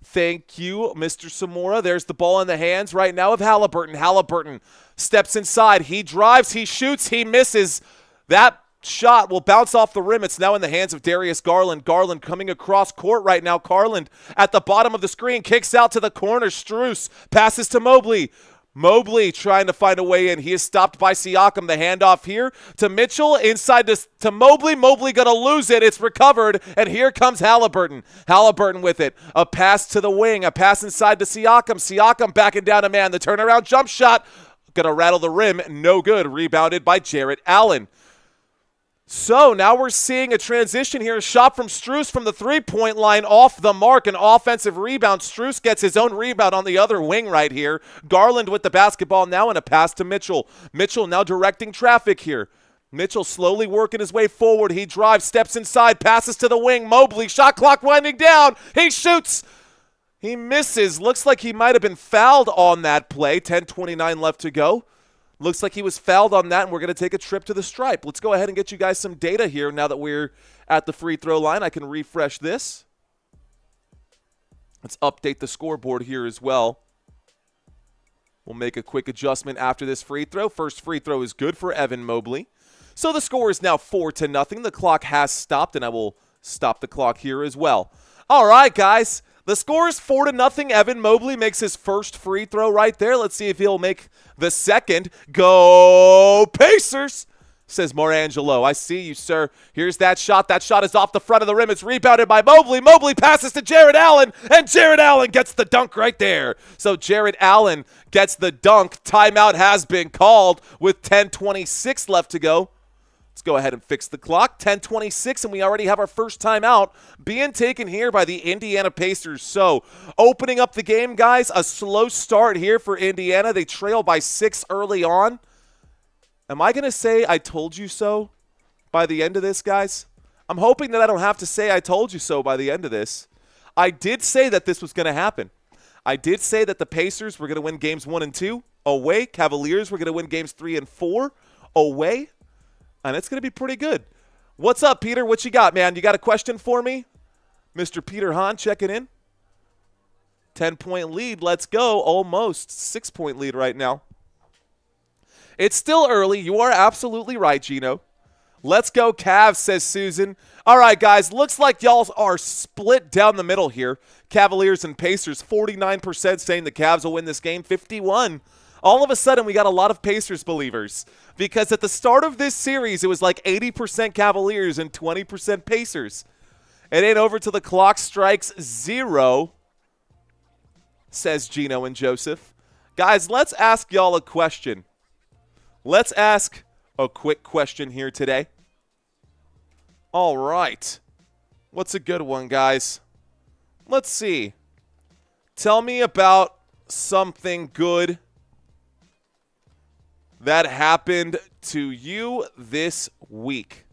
Thank you, Mr. Samora. There's the ball in the hands right now of Haliburton. Haliburton steps inside. He drives. He shoots. He misses. That shot will bounce off the rim. It's now in the hands of Darius Garland. Garland coming across court right now. Garland at the bottom of the screen. Kicks out to the corner. Strus passes to Mobley. Mobley trying to find a way in. He is stopped by Siakam. The handoff here to Mitchell. Inside to Mobley. Mobley going to lose it. It's recovered. And here comes Haliburton. Haliburton with it. A pass to the wing. A pass inside to Siakam. Siakam backing down a man. The turnaround jump shot. Going to rattle the rim. No good. Rebounded by Jarrett Allen. So now we're seeing a transition here. A shot from Strus from the three-point line off the mark. An offensive rebound. Strus gets his own rebound on the other wing right here. Garland with the basketball now and a pass to Mitchell. Mitchell now directing traffic here. Mitchell slowly working his way forward. He drives, steps inside, passes to the wing. Mobley, shot clock winding down. He shoots. He misses. Looks like he might have been fouled on that play. 10:29 left to go. Looks like he was fouled on that, and we're going to take a trip to the stripe. Let's go ahead and get you guys some data here now that we're at the free throw line. I can refresh this. Let's update the scoreboard here as well. We'll make a quick adjustment after this free throw. First free throw is good for Evan Mobley. So the score is now 4-0. The clock has stopped, and I will stop the clock here as well. All right, guys. The score is 4-0. Evan Mobley makes his first free throw right there. Let's see if he'll make the second. Go Pacers, says Morangelo. I see you, sir. Here's that shot. That shot is off the front of the rim. It's rebounded by Mobley. Mobley passes to Jarrett Allen, and Jarrett Allen gets the dunk right there. So Jarrett Allen gets the dunk. Timeout has been called with 10:26 left to go. Let's go ahead and fix the clock. 10:26, and we already have our first timeout being taken here by the Indiana Pacers. So opening up the game, guys, a slow start here for Indiana. They trail by 6 early on. Am I going to say I told you so by the end of this, guys? I'm hoping that I don't have to say I told you so by the end of this. I did say that this was going to happen. I did say that the Pacers were going to win games 1 and 2 away. Cavaliers were going to win games 3 and 4 away. And it's going to be pretty good. What's up, Peter? What you got, man? You got a question for me? Mr. Peter Hahn checking in. 10-point lead. Let's go. Almost 6-point lead right now. It's still early. You are absolutely right, Gino. Let's go, Cavs, says Susan. All right, guys. Looks like y'all are split down the middle here. Cavaliers and Pacers. 49% saying the Cavs will win this game. 51%. All of a sudden, we got a lot of Pacers believers because at the start of this series, it was like 80% Cavaliers and 20% Pacers. It ain't over till the clock strikes 0, says Gino and Joseph. Guys, let's ask y'all a question. Let's ask a quick question here today. All right. What's a good one, guys? Let's see. Tell me about something good that happened to you this week.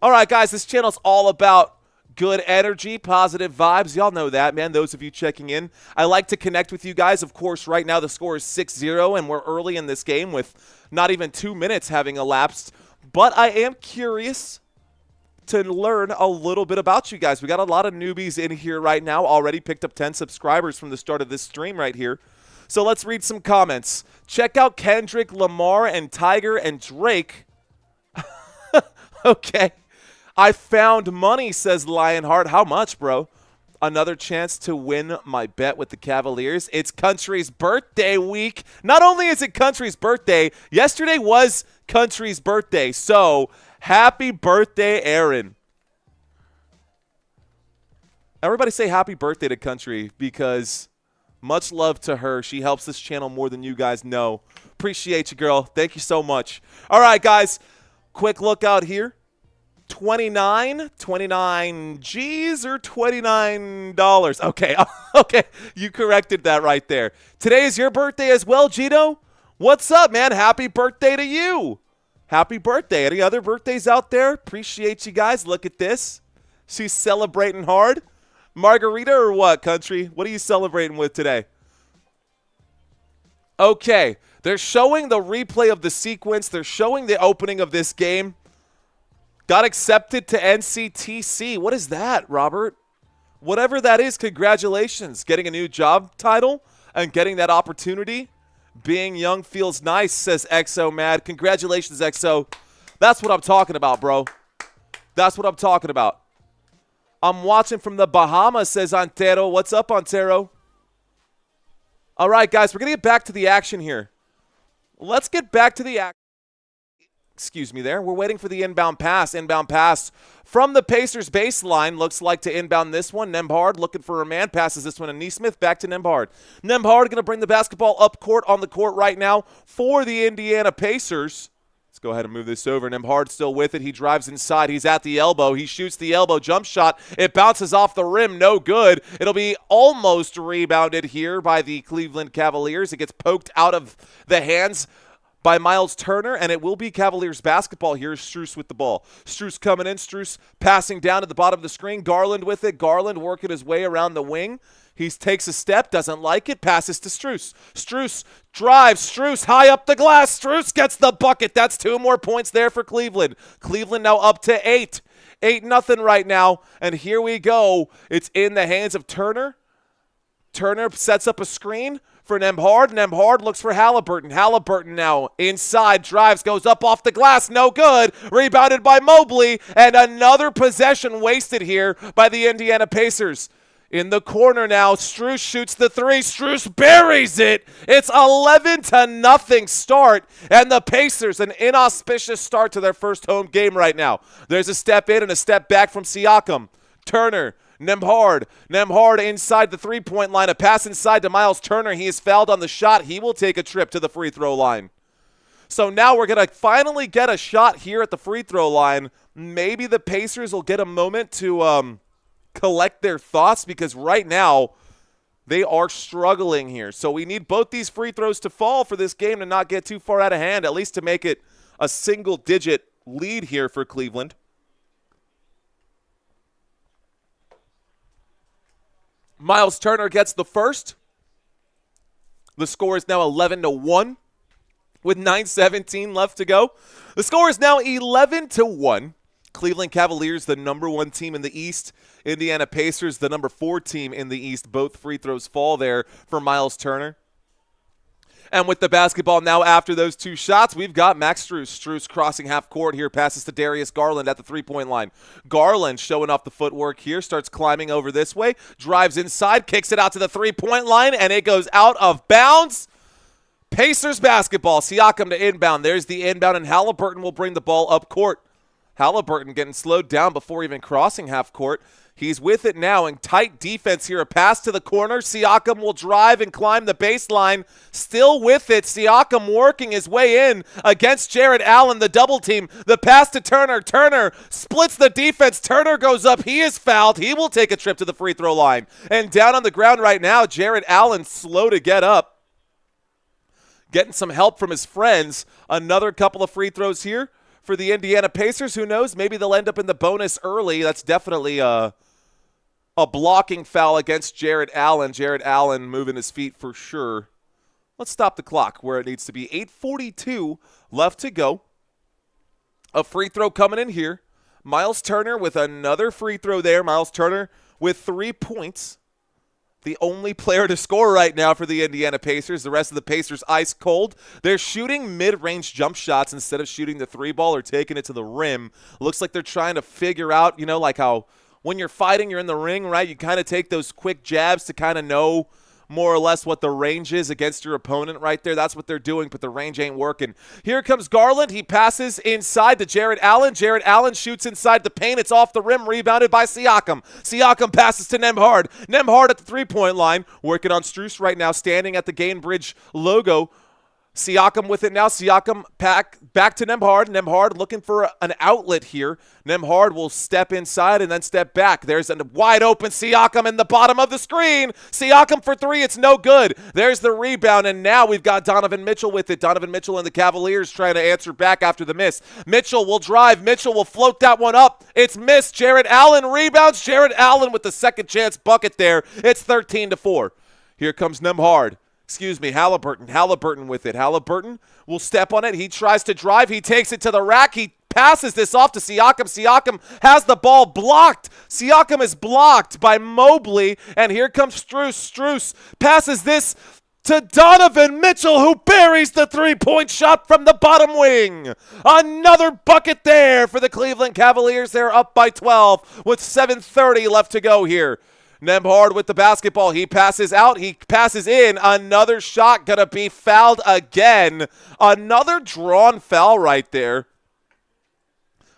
All right, guys, this channel's all about good energy, positive vibes. Y'all know that, man, those of you checking in. I like to connect with you guys. Of course, right now the score is 6-0, and we're early in this game with not even 2 minutes having elapsed. But I am curious to learn a little bit about you guys. We got a lot of newbies in here right now. Already picked up 10 subscribers from the start of this stream right here. So let's read some comments. Check out Kendrick Lamar and Tiger and Drake. Okay. I found money, says Lionheart. How much, bro? Another chance to win my bet with the Cavaliers. It's Country's birthday week. Not only is it Country's birthday, yesterday was Country's birthday. So happy birthday, Aaron. Everybody say happy birthday to Country because much love to her. She helps this channel more than you guys know. Appreciate you, girl. Thank you so much. All right, guys. Quick look out here. 29 G's or $29? Okay, okay, you corrected that right there. Today is your birthday as well, Gino. What's up, man? Happy birthday to you. Happy birthday. Any other birthdays out there? Appreciate you guys. Look at this. She's celebrating hard. Margarita or what, country? What are you celebrating with today? Okay, they're showing the replay of the sequence. They're showing the opening of this game. Got accepted to NCTC. What is that, Robert? Whatever that is, congratulations. Getting a new job title and getting that opportunity. Being young feels nice, says XO Mad. Congratulations, XO. That's what I'm talking about, bro. That's what I'm talking about. I'm watching from the Bahamas, says Antero. What's up, Antero? All right, guys, we're going to get back to the action here. Let's get back to the action. Excuse me there. We're waiting for the inbound pass. Inbound pass from the Pacers baseline. Looks like to inbound this one. Nembhard looking for a man. Passes this one to Nesmith. Back to Nembhard. Nembhard going to bring the basketball up court on the court right now for the Indiana Pacers. Let's go ahead and move this over. Nembhard still with it. He drives inside. He's at the elbow. He shoots the elbow jump shot. It bounces off the rim. No good. It'll be almost rebounded here by the Cleveland Cavaliers. It gets poked out of the hands by Miles Turner, and it will be Cavaliers basketball here. Strus with the ball. Strus coming in. Strus passing down at the bottom of the screen. Garland with it. Garland working his way around the wing. He takes a step, doesn't like it, passes to Strus. Strus drives. Strus high up the glass. Strus gets the bucket. That's 2 more points there for Cleveland. Cleveland now up to 8. 8-0 right now, and here we go. It's in the hands of Turner. Turner sets up a screen for Nembhard. Nembhard looks for Haliburton. Haliburton now inside, drives, goes up off the glass, no good. Rebounded by Mobley, and another possession wasted here by the Indiana Pacers. In the corner now, Strus shoots the 3. Strus buries it. It's 11-0 start, and the Pacers, an inauspicious start to their first home game right now. There's a step in and a step back from Siakam. Turner. Nembhard inside the three-point line. A pass inside to Miles Turner. He is fouled on the shot. He will take a trip to the free throw line. So now we're going to finally get a shot here at the free throw line. Maybe the Pacers will get a moment to collect their thoughts, because right now they are struggling here. So we need both these free throws to fall for this game to not get too far out of hand, at least to make it a single-digit lead here for Cleveland. Miles Turner gets the first. The score is now 11-1 with 9:17 left to go. The score is now 11-1. Cleveland Cavaliers, the number 1 team in the East. Indiana Pacers, the number 4 team in the East. Both free throws fall there for Miles Turner. And with the basketball now after those 2 shots, we've got Max Strus. Strus crossing half court here, passes to Darius Garland at the three-point line. Garland showing off the footwork here, starts climbing over this way, drives inside, kicks it out to the three-point line, and it goes out of bounds. Pacers basketball. Siakam to inbound. There's the inbound, and Haliburton will bring the ball up court. Haliburton getting slowed down before even crossing half court. He's with it now in tight defense here. A pass to the corner. Siakam will drive and climb the baseline. Still with it. Siakam working his way in against Jarrett Allen, the double team. The pass to Turner. Turner splits the defense. Turner goes up. He is fouled. He will take a trip to the free throw line. And down on the ground right now, Jarrett Allen slow to get up. Getting some help from his friends. Another couple of free throws here for the Indiana Pacers. Who knows? Maybe they'll end up in the bonus early. That's definitely a blocking foul against Jarrett Allen. Jarrett Allen moving his feet for sure. Let's stop the clock where it needs to be. 8:42 left to go. A free throw coming in here. Miles Turner with another free throw there. Miles Turner with 3 points. The only player to score right now for the Indiana Pacers. The rest of the Pacers ice cold. They're shooting mid-range jump shots instead of shooting the 3-ball or taking it to the rim. Looks like they're trying to figure out, like how when you're fighting, you're in the ring, right? You kind of take those quick jabs to kind of know more or less what the range is against your opponent right there. That's what they're doing, but the range ain't working. Here comes Garland. He passes inside to Jarrett Allen. Jarrett Allen shoots inside the paint. It's off the rim, rebounded by Siakam. Siakam passes to Nembhard. Nembhard at the three-point line, working on Strus right now, standing at the Gainbridge logo. Siakam with it now. Siakam back to Nembhard. Nembhard looking for an outlet here. Nembhard will step inside and then step back. There's a wide open Siakam in the bottom of the screen. Siakam for three. It's no good. There's the rebound, and now we've got Donovan Mitchell with it. Donovan Mitchell and the Cavaliers trying to answer back after the miss. Mitchell will drive. Mitchell will float that one up. It's missed. Jared Allen rebounds. Jared Allen with the second chance bucket there. It's 13-4. Here comes Nembhard. Haliburton. Haliburton with it. Haliburton will step on it. He tries to drive. He takes it to the rack. He passes this off to Siakam. Siakam has the ball blocked. Siakam is blocked by Mobley. And here comes Strus. Strus passes this to Donovan Mitchell, who buries the three-point shot from the bottom wing. Another bucket there for the Cleveland Cavaliers. They're up by 12 with 7:30 left to go here. Nembhard with the basketball. He passes out. He passes in. Another shot going to be fouled again. Another drawn foul right there.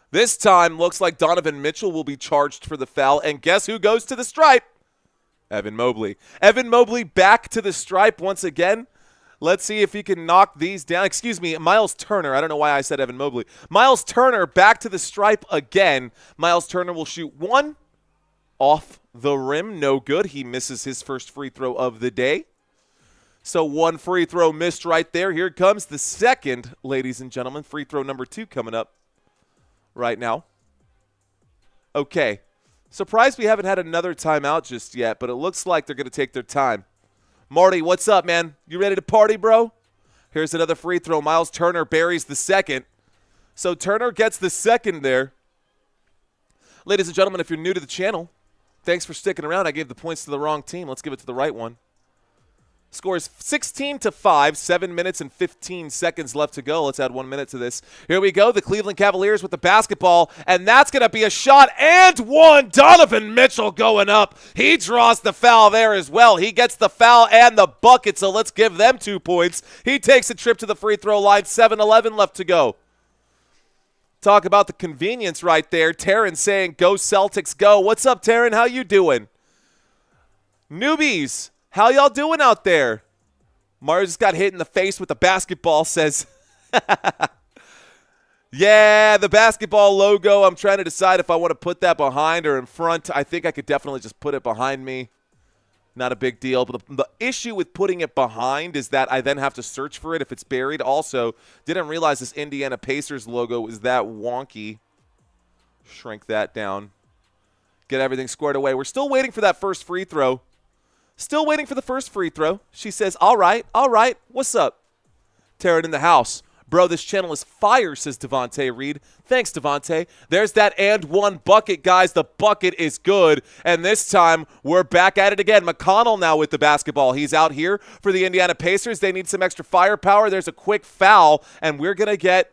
This time looks like Donovan Mitchell will be charged for the foul. And guess who goes to the stripe? Evan Mobley. Evan Mobley back to the stripe once again. Let's see if he can knock these down. Miles Turner. I don't know why I said Evan Mobley. Miles Turner back to the stripe again. Miles Turner will shoot one off the rim. No good. He misses his first free throw of the day. So one free throw missed right there. Here comes the second, ladies and gentlemen. Free throw number 2 coming up right now. Okay. Surprised we haven't had another timeout just yet, but it looks like they're going to take their time. Marty, what's up, man? You ready to party, bro? Here's another free throw. Miles Turner buries the second. So Turner gets the second there. Ladies and gentlemen, if you're new to the channel, thanks for sticking around. I gave the points to the wrong team. Let's give it to the right one. Score is 16-5, 7 minutes and 15 seconds left to go. Let's add 1 minute to this. Here we go, the Cleveland Cavaliers with the basketball, and that's going to be a shot and one. Donovan Mitchell going up. He draws the foul there as well. He gets the foul and the bucket, so let's give them 2 points. He takes a trip to the free throw line, 7-11 left to go. Talk about the convenience right there. Taryn saying, go Celtics, go. What's up, Taryn? How you doing? Newbies, how y'all doing out there? Mars just got hit in the face with a basketball, says. Yeah, the basketball logo. I'm trying to decide if I want to put that behind or in front. I think I could definitely just put it behind me. Not a big deal. But the issue with putting it behind is that I then have to search for it if it's buried. Also, didn't realize this Indiana Pacers logo was that wonky. Shrink that down. Get everything squared away. We're still waiting for that first free throw. Still waiting for the first free throw. She says, all right. What's up? Taryn in the house. Bro, this channel is fire, says Devontae Reed. Thanks, Devontae. There's that and one bucket, guys. The bucket is good. And this time, we're back at it again. McConnell now with the basketball. He's out here for the Indiana Pacers. They need some extra firepower. There's a quick foul, and we're going to get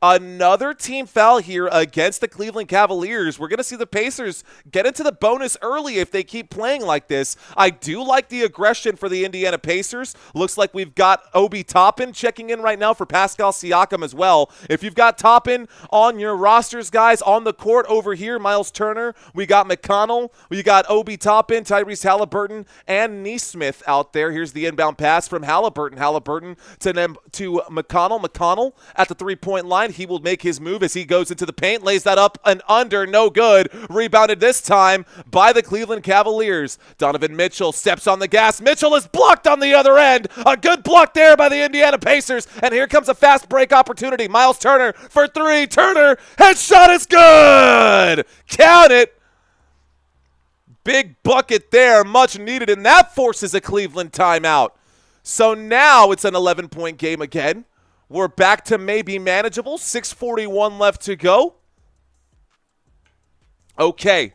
another team foul here against the Cleveland Cavaliers. We're going to see the Pacers get into the bonus early if they keep playing like this. I do like the aggression for the Indiana Pacers. Looks like we've got Obi Toppin checking in right now for Pascal Siakam as well. If you've got Toppin on your rosters, guys, on the court over here, Miles Turner, we got McConnell, we got Obi Toppin, Tyrese Haliburton, and Nesmith out there. Here's the inbound pass from Haliburton. Haliburton to McConnell. McConnell at the three-point line. He will make his move as he goes into the paint, lays that up and under, no good. Rebounded this time by the Cleveland Cavaliers. Donovan Mitchell steps on the gas. Mitchell is blocked on the other end. A good block there by the Indiana Pacers. And here comes a fast break opportunity. Miles Turner for three. Turner, headshot is good. Count it. Big bucket there, much needed, and that forces a Cleveland timeout. So now it's an 11-point game again. We're back to maybe manageable. 6:41 left to go. Okay.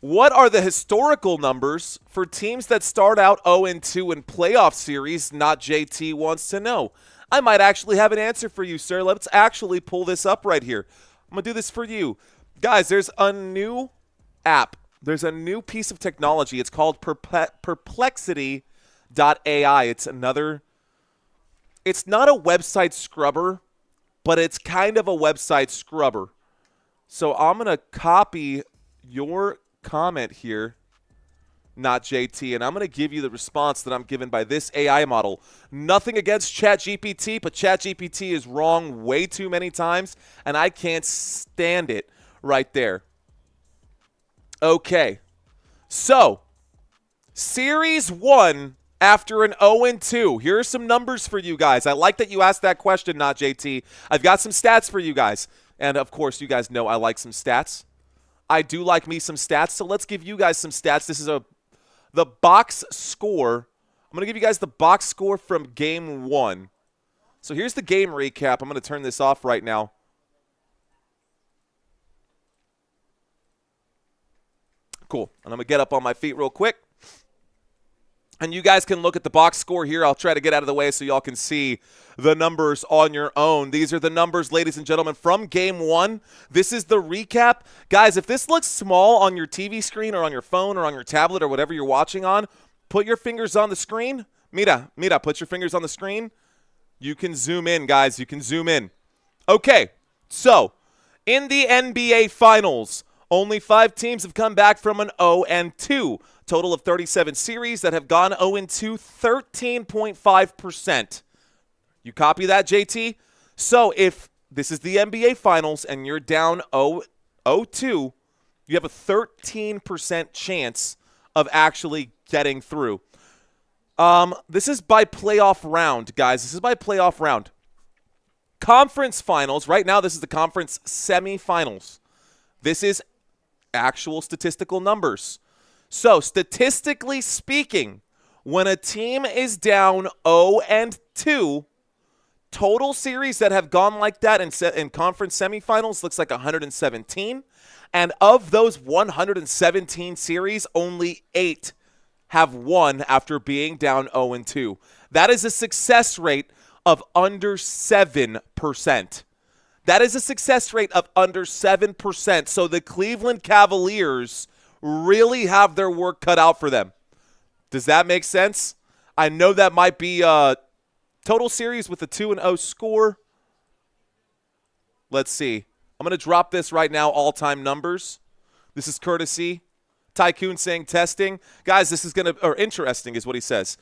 What are the historical numbers for teams that start out 0-2 in playoff series? Not JT wants to know. I might actually have an answer for you, sir. Let's actually pull this up right here. I'm going to do this for you. Guys, there's a new app. There's a new piece of technology. It's called Perplexity.ai. It's not a website scrubber, but it's kind of a website scrubber. So I'm going to copy your comment here. not JT. And I'm going to give you the response that I'm given by this AI model. Nothing against ChatGPT, but ChatGPT is wrong way too many times, and I can't stand it right there. Okay. So, Series 1 after an 0-2. Here are some numbers for you guys. I like that you asked that question, not JT. I've got some stats for you guys. And, of course, you guys know I like some stats. I do like me some stats, so let's give you guys some stats. This is the box score. I'm going to give you guys the box score from Game 1. So here's the game recap. I'm going to turn this off right now. Cool. And I'm going to get up on my feet real quick. And you guys can look at the box score here. I'll try to get out of the way so y'all can see the numbers on your own. These are the numbers, ladies and gentlemen, from Game 1. This is the recap. Guys, if this looks small on your TV screen or on your phone or on your tablet or whatever you're watching on, put your fingers on the screen. Mira, put your fingers on the screen. You can zoom in, guys. You can zoom in. Okay, so in the NBA Finals, only 5 teams have come back from an 0-2. Total of 37 series that have gone 0-2, 13.5%. You copy that, JT? So if this is the NBA Finals and you're down 0-2, you have a 13% chance of actually getting through. This is by playoff round, guys. This is by playoff round. Conference Finals. Right now, this is the conference semifinals. This is actual statistical numbers. So, statistically speaking, when a team is down 0-2, total series that have gone like that in conference semifinals looks like 117. And of those 117 series, only 8 have won after being down 0-2. That is a success rate of under 7%. That is a success rate of under 7%. So the Cleveland Cavaliers really have their work cut out for them. Does that make sense? I know that might be a total series with a 2-0 score. Let's see. I'm going to drop this right now, all-time numbers. This is courtesy. Tycoon saying testing. Guys, this is going to, or interesting is what he says.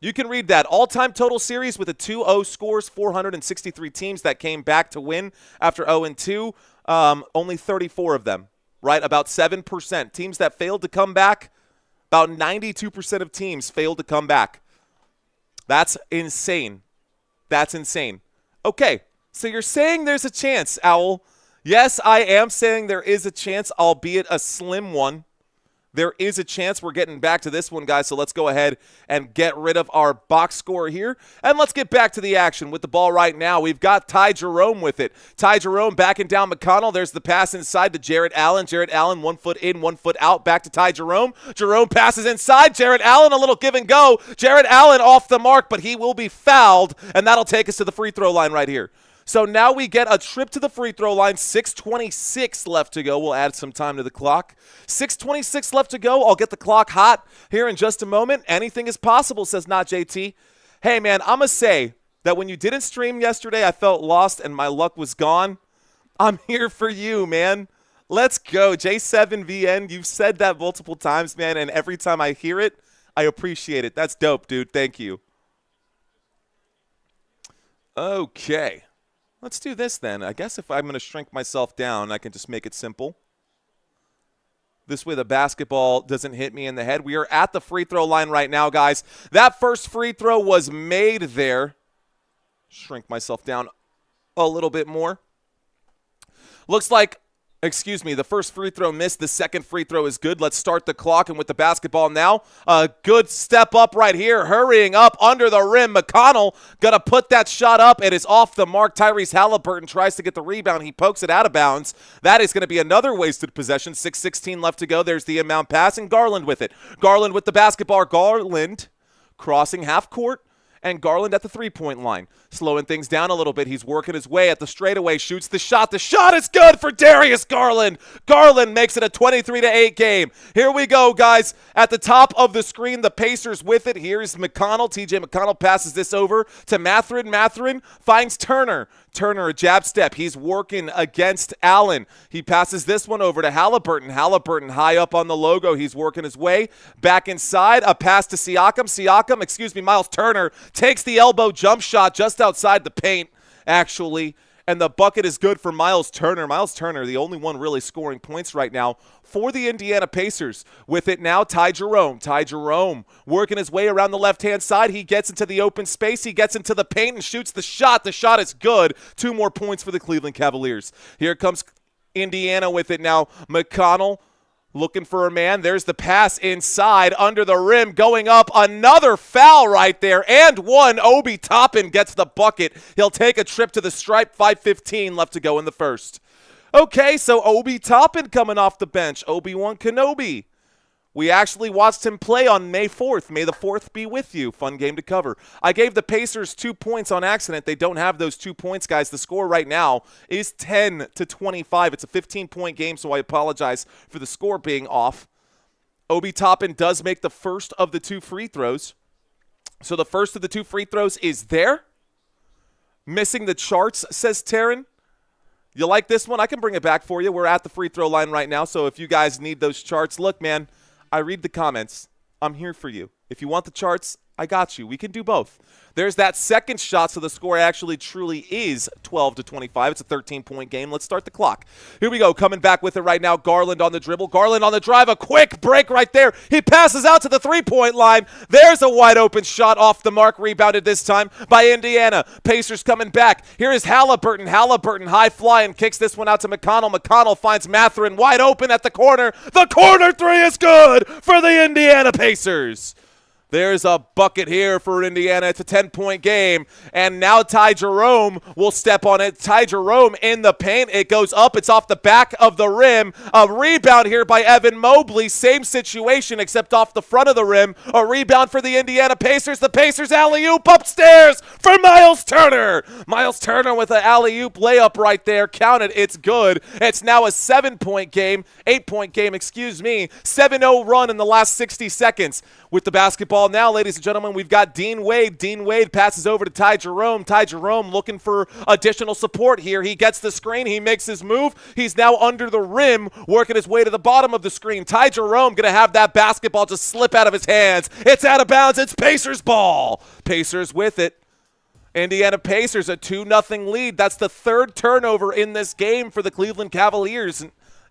You can read that. All-time total series with a 2-0 scores, 463 teams that came back to win after 0-2. Only 34 of them. Right, about 7%. Teams that failed to come back, about 92% of teams failed to come back. That's insane. That's insane. Okay, so you're saying there's a chance, Owl. Yes, I am saying there is a chance, albeit a slim one. There is a chance. We're getting back to this one, guys, so let's go ahead and get rid of our box score here. And let's get back to the action with the ball right now. We've got Ty Jerome with it. Ty Jerome backing down McConnell. There's the pass inside to Jarrett Allen. Jarrett Allen 1 foot in, 1 foot out. Back to Ty Jerome. Jerome passes inside. Jarrett Allen, a little give and go. Jarrett Allen off the mark, but he will be fouled, and that'll take us to the free throw line right here. So now we get a trip to the free throw line. 6:26 left to go. We'll add some time to the clock. 6:26 left to go. I'll get the clock hot here in just a moment. Anything is possible, says not JT. Hey, man, I'm going to say that when you didn't stream yesterday, I felt lost and my luck was gone. I'm here for you, man. Let's go. J7VN, you've said that multiple times, man, and every time I hear it, I appreciate it. That's dope, dude. Thank you. Okay. Let's do this then. I guess if I'm going to shrink myself down, I can just make it simple. This way the basketball doesn't hit me in the head. We are at the free throw line right now, guys. That first free throw was made there. Shrink myself down a little bit more. Looks like, the first free throw missed. The second free throw is good. Let's start the clock. And with the basketball now, a good step up right here. Hurrying up under the rim. McConnell going to put that shot up. It is off the mark. Tyrese Haliburton tries to get the rebound. He pokes it out of bounds. That is going to be another wasted possession. 6:16 left to go. There's the inbound pass, and Garland with it. Garland with the basketball. Garland crossing half court. And Garland at the three-point line. Slowing things down a little bit. He's working his way at the straightaway. Shoots the shot. The shot is good for Darius Garland. Garland makes it a 23-8 game. Here we go, guys. At the top of the screen, the Pacers with it. Here's McConnell. TJ McConnell passes this over to Mathurin. Mathurin finds Turner. Turner, a jab step. He's working against Allen. He passes this one over to Haliburton. Haliburton high up on the logo. He's working his way back inside. A pass to Miles Turner takes the elbow jump shot just outside the paint, actually. And the bucket is good for Miles Turner. Miles Turner, the only one really scoring points right now for the Indiana Pacers. With it now, Ty Jerome. Ty Jerome working his way around the left-hand side. He gets into the open space. He gets into the paint and shoots the shot. The shot is good. 2 more points for the Cleveland Cavaliers. Here comes Indiana with it now. McConnell looking for a man. There's the pass inside under the rim going up. Another foul right there and one. Obi Toppin gets the bucket. He'll take a trip to the stripe. 5:15 left to go in the first. Okay, so Obi Toppin coming off the bench. Obi-Wan Kenobi. We actually watched him play on May 4th. May the 4th be with you. Fun game to cover. I gave the Pacers 2 points on accident. They don't have those 2 points, guys. The score right now is 10-25. It's a 15-point game, so I apologize for the score being off. Obi Toppin does make the first of the 2 free throws. So the first of the 2 free throws is there. Missing the charts, says Taryn. You like this one? I can bring it back for you. We're at the free throw line right now, so if you guys need those charts, look, man, I read the comments. I'm here for you. If you want the charts, I got you. We can do both. There's that second shot, so the score actually truly is 12-25. It's a 13-point game. Let's start the clock. Here we go. Coming back with it right now. Garland on the dribble. Garland on the drive. A quick break right there. He passes out to the three-point line. There's a wide-open shot off the mark. Rebounded this time by Indiana. Pacers coming back. Here is Haliburton. Haliburton high fly and kicks this one out to McConnell. McConnell finds Mathurin wide open at the corner. The corner three is good for the Indiana Pacers. There's a bucket here for Indiana. It's a 10-point game. And now Ty Jerome will step on it. Ty Jerome in the paint. It goes up. It's off the back of the rim. A rebound here by Evan Mobley. Same situation except off the front of the rim. A rebound for the Indiana Pacers. The Pacers alley-oop upstairs for Miles Turner. Miles Turner with an alley-oop layup right there. Count it. It's good. It's now a 7-point game. 8-point game, excuse me. 7-0 run in the last 60 seconds. With the basketball now, ladies and gentlemen, we've got Dean Wade. Dean Wade passes over to Ty Jerome. Ty Jerome looking for additional support here. He gets the screen. He makes his move. He's now under the rim, working his way to the bottom of the screen. Ty Jerome going to have that basketball just slip out of his hands. It's out of bounds. It's Pacers ball. Pacers with it. Indiana Pacers a 2-0 lead. That's the 3rd turnover in this game for the Cleveland Cavaliers.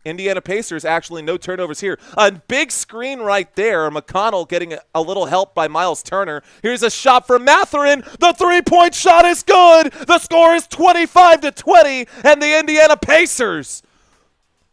Indiana Pacers, actually no turnovers here. A big screen right there. McConnell getting a little help by Miles Turner. Here's a shot from Mathurin. The 3-point shot is good. The score is 25-20, and the Indiana Pacers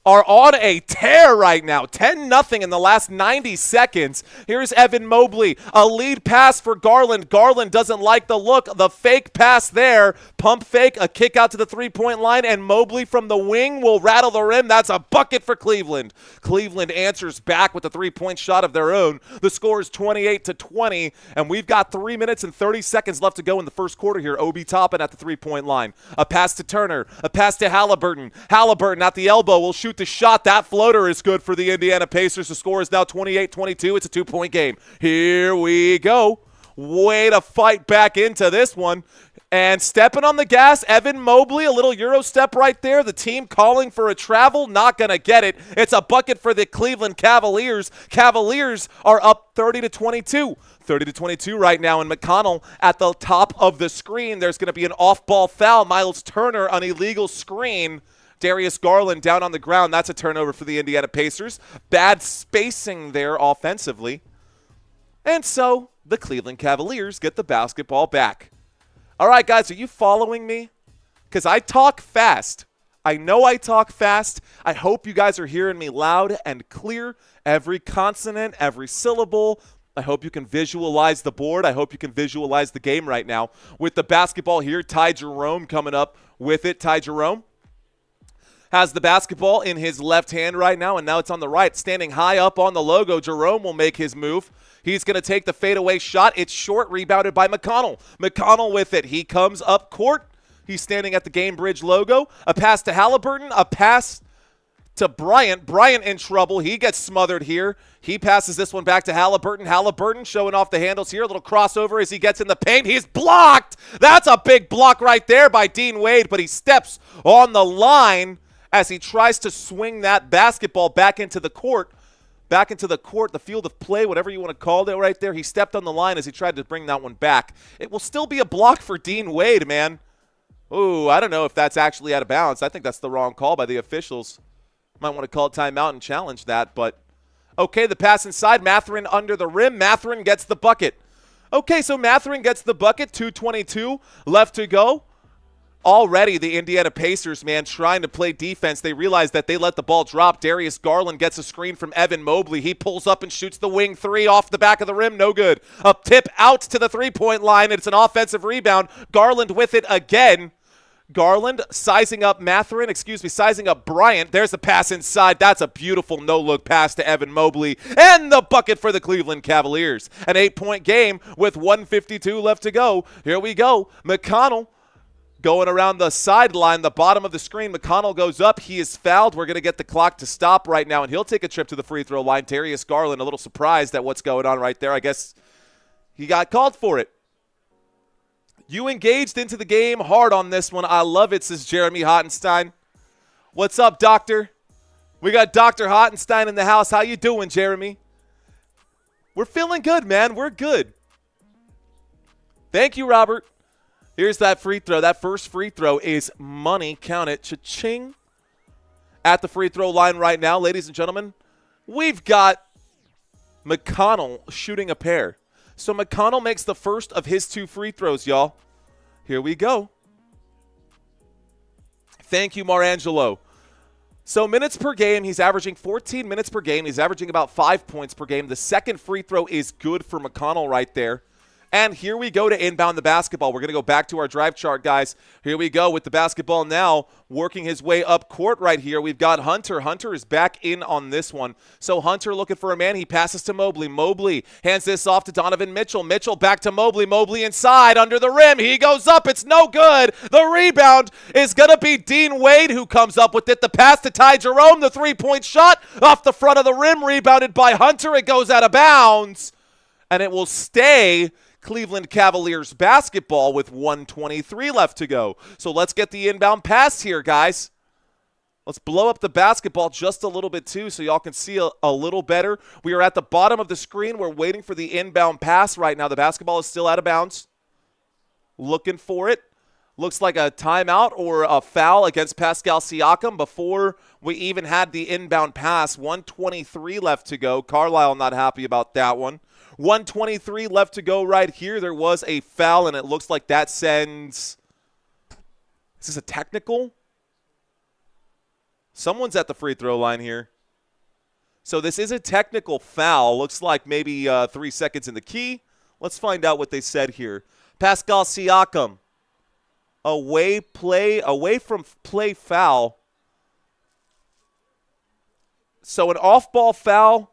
are on a tear right now. 10-0 in the last 90 seconds. Here's Evan Mobley. A lead pass for Garland. Garland doesn't like the look. The fake pass there. Pump fake. A kick out to the 3-point line. And Mobley from the wing will rattle the rim. That's a bucket for Cleveland. Cleveland answers back with a 3-point shot of their own. The score is 28-20. And we've got 3 minutes and 30 seconds left to go in the first quarter here. Obi Toppin at the 3-point line. A pass to Turner. A pass to Haliburton. Haliburton at the elbow will shoot the shot. That floater is good for the Indiana Pacers. The score is now 28-22. It's a 2-point game. Here we go. Way to fight back into this one. And stepping on the gas, Evan Mobley, a little Euro step right there. The team calling for a travel, not going to get it. It's a bucket for the Cleveland Cavaliers. Cavaliers are up 30-22. 30-22 right now, and McConnell at the top of the screen. There's going to be an off-ball foul. Miles Turner, an illegal screen. Darius Garland down on the ground. That's a turnover for the Indiana Pacers. Bad spacing there offensively. And so the Cleveland Cavaliers get the basketball back. All right, guys, are you following me? Because I talk fast. I know I talk fast. I hope you guys are hearing me loud and clear. Every consonant, every syllable. I hope you can visualize the board. I hope you can visualize the game right now. With the basketball here, Ty Jerome coming up with it. Ty Jerome has the basketball in his left hand right now, and now it's on the right. Standing high up on the logo, Jerome will make his move. He's going to take the fadeaway shot. It's short, rebounded by McConnell. McConnell with it. He comes up court. He's standing at the Gainbridge logo. A pass to Haliburton. A pass to Bryant. Bryant in trouble. He gets smothered here. He passes this one back to Haliburton. Haliburton showing off the handles here. A little crossover as he gets in the paint. He's blocked. That's a big block right there by Dean Wade, but he steps on the line as he tries to swing that basketball back into the court. Back into the court, the field of play, whatever you want to call it right there. He stepped on the line as he tried to bring that one back. It will still be a block for Dean Wade, man. Ooh, I don't know if that's actually out of bounds. I think that's the wrong call by the officials. Might want to call a timeout and challenge that, but okay, the pass inside. Mathurin under the rim. Mathurin gets the bucket. Okay, so Mathurin gets the bucket. 2:22 left to go. Already the Indiana Pacers, man, trying to play defense. They realize that they let the ball drop. Darius Garland gets a screen from Evan Mobley. He pulls up and shoots the wing three off the back of the rim. No good. A tip out to the three-point line. It's an offensive rebound. Garland with it again. Garland sizing up sizing up Bryant. There's the pass inside. That's a beautiful no-look pass to Evan Mobley. And the bucket for the Cleveland Cavaliers. An 8-point game with 1:52 left to go. Here we go. McConnell going around the sideline, the bottom of the screen. McConnell goes up. He is fouled. We're going to get the clock to stop right now, and he'll take a trip to the free throw line. Darius Garland a little surprised at what's going on right there. I guess he got called for it. You engaged into the game hard on this one. I love it, says Jeremy Hottenstein. What's up, Doctor? We got Dr. Hottenstein in the house. How you doing, Jeremy? We're feeling good, man. We're good. Thank you, Robert. Here's that free throw. That first free throw is money. Count it. Cha-ching. At the free throw line right now, ladies and gentlemen, we've got McConnell shooting a pair. So McConnell makes the first of his 2 free throws, y'all. Here we go. Thank you, Marangelo. So minutes per game, he's averaging 14 minutes per game. He's averaging about 5 points per game. The second free throw is good for McConnell right there. And here we go to inbound the basketball. We're going to go back to our drive chart, guys. Here we go with the basketball now, working his way up court right here. We've got Hunter. Hunter is back in on this one. So Hunter looking for a man. He passes to Mobley. Mobley hands this off to Donovan Mitchell. Mitchell back to Mobley. Mobley inside under the rim. He goes up. It's no good. The rebound is going to be Dean Wade who comes up with it. The pass to Ty Jerome. The three-point shot off the front of the rim. Rebounded by Hunter. It goes out of bounds. And it will stay Cleveland Cavaliers basketball with 1:23 left to go. So let's get the inbound pass here, guys. Let's blow up the basketball just a little bit too so y'all can see a little better. We are at the bottom of the screen. We're waiting for the inbound pass right now. The basketball is still out of bounds. Looking for it. Looks like a timeout or a foul against Pascal Siakam before we even had the inbound pass. 1:23 left to go. Carlisle not happy about that one. 1:23 left to go right here. There was a foul, and it looks like that sends – is this a technical? Someone's at the free throw line here. So this is a technical foul. Looks like maybe 3 seconds in the key. Let's find out what they said here. Pascal Siakam, away from play foul. So an off-ball foul.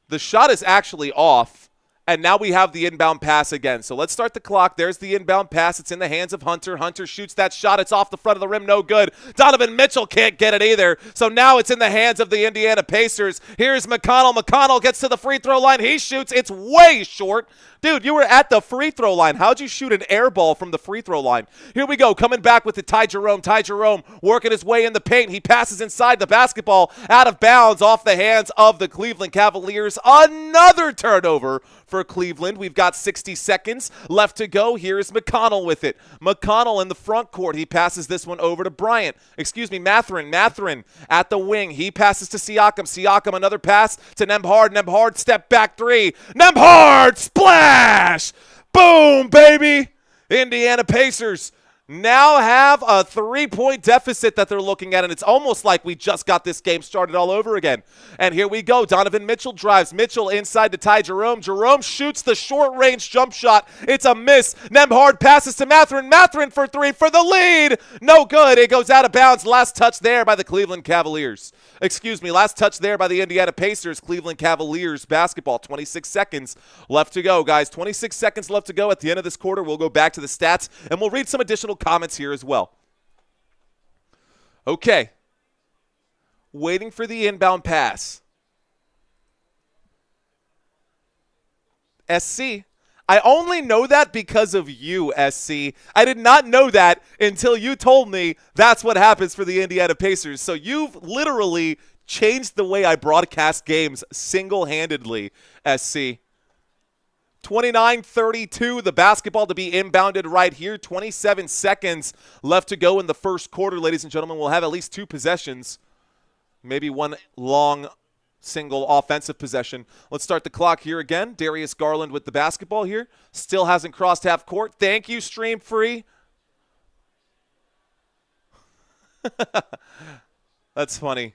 The shot is actually off, and now we have the inbound pass again. So let's start the clock. There's the inbound pass. It's in the hands of Hunter. Hunter shoots that shot. It's off the front of the rim. No good. Donovan Mitchell can't get it either. So now it's in the hands of the Indiana Pacers. Here's McConnell. McConnell gets to the free throw line. He shoots. It's way short. Dude, you were at the free throw line. How'd you shoot an air ball from the free throw line? Here we go. Coming back with the Ty Jerome. Ty Jerome working his way in the paint. He passes inside the basketball out of bounds off the hands of the Cleveland Cavaliers. Another turnover for Cleveland. We've got 60 seconds left to go. Here's McConnell with it. McConnell in the front court. He passes this one over to Mathurin. Mathurin at the wing. He passes to Siakam. Siakam, another pass to Nembhard. Nembhard, step back three. Nembhard, splash! Boom, baby! Indiana Pacers now have a 3-point deficit that they're looking at, and it's almost like we just got this game started all over again. And here we go. Donovan Mitchell drives. Mitchell inside to Ty Jerome. Jerome shoots the short-range jump shot. It's a miss. Nembhard passes to Mathurin. Mathurin for three for the lead. No good. It goes out of bounds. Last touch there by the Cleveland Cavaliers. Last touch there by the Indiana Pacers. Cleveland Cavaliers basketball. 26 seconds left to go, guys. 26 seconds left to go. At the end of this quarter, we'll go back to the stats, and we'll read some additional comments here as well. Okay. waiting for the inbound pass. SC. I only know that because of you, SC. I did not know that until you told me that's what happens for the Indiana Pacers. So you've literally changed the way I broadcast games single-handedly, SC. 29-32, the basketball to be inbounded right here. 27 seconds left to go in the first quarter, ladies and gentlemen. We'll have at least 2 possessions, maybe one long single offensive possession. Let's start the clock here again. Darius Garland with the basketball here. Still hasn't crossed half court. Thank you, Stream Free. That's funny.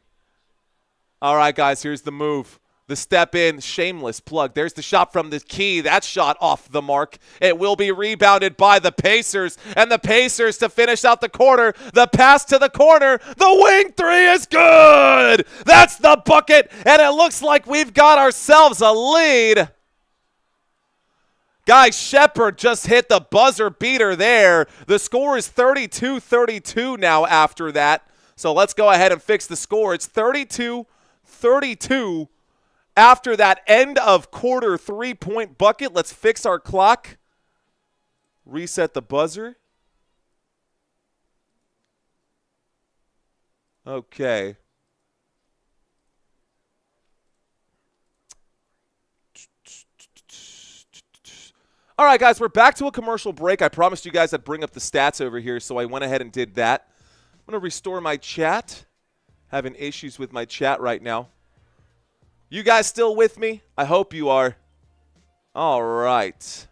All right, guys, here's the move. The step in, shameless plug. There's the shot from the key. That shot off the mark. It will be rebounded by the Pacers. And the Pacers to finish out the quarter. The pass to the corner. The wing 3 is good. That's the bucket. And it looks like we've got ourselves a lead. Guy Shepherd just hit the buzzer beater there. The score is 32-32 now after that. So let's go ahead and fix the score. It's 32-32. After that end of quarter 3-point bucket. Let's fix our clock. Reset the buzzer. Okay. All right, guys, we're back to a commercial break. I promised you guys I'd bring up the stats over here, so I went ahead and did that. I'm going to restore my chat. Having issues with my chat right now. You guys still with me? I hope you are. All right.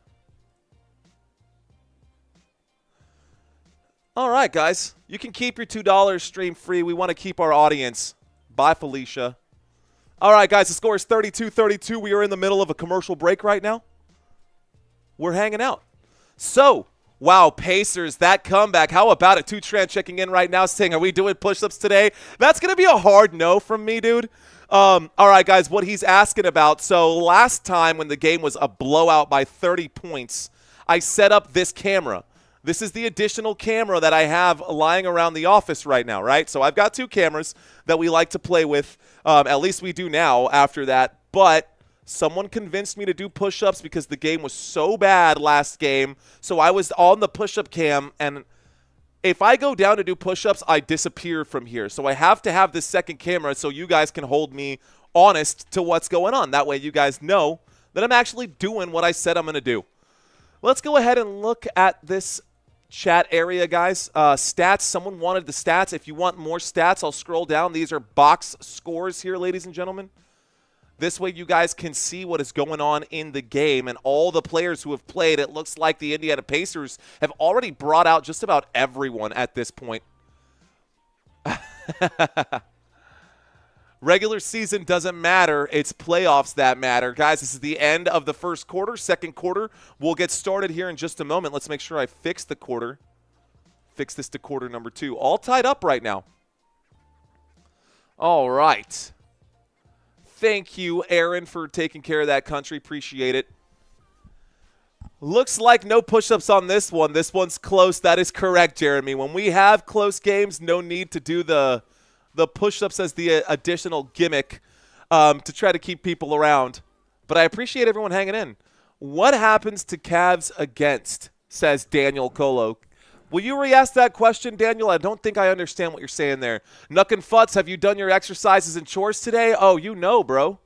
All right, guys. You can keep your $2 stream free. We want to keep our audience. Bye, Felicia. All right, guys. The score is 32-32. We are in the middle of a commercial break right now. We're hanging out. So, wow, Pacers, that comeback. How about it? Tutran checking in right now saying, are we doing push-ups today? That's going to be a hard no from me, dude. All right, guys, what he's asking about. So last time when the game was a blowout by 30 points, I set up this camera. This is the additional camera that I have lying around the office right now, right? So I've got 2 cameras that we like to play with. At least we do now after that. But someone convinced me to do push-ups because the game was so bad last game. So I was on the push-up cam, and if I go down to do push-ups, I disappear from here. So I have to have this second camera so you guys can hold me honest to what's going on. That way you guys know that I'm actually doing what I said I'm going to do. Let's go ahead and look at this chat area, guys. Stats. Someone wanted the stats. If you want more stats, I'll scroll down. These are box scores here, ladies and gentlemen. This way you guys can see what is going on in the game and all the players who have played. It looks like the Indiana Pacers have already brought out just about everyone at this point. Regular season doesn't matter. It's playoffs that matter. Guys, this is the end of the first quarter. Second quarter, we'll get started here in just a moment. Let's make sure I fix the quarter. Fix this to quarter number 2. All tied up right now. All right. Thank you, Aaron, for taking care of that country. Appreciate it. Looks like no push-ups on this one. This one's close. That is correct, Jeremy. When we have close games, no need to do the push-ups as the additional gimmick to try to keep people around. But I appreciate everyone hanging in. What happens to Cavs against, says Daniel Colo. Will you re-ask that question, Daniel? I don't think I understand what you're saying there. Nuck and Futz, have you done your exercises and chores today? Oh, you know, bro.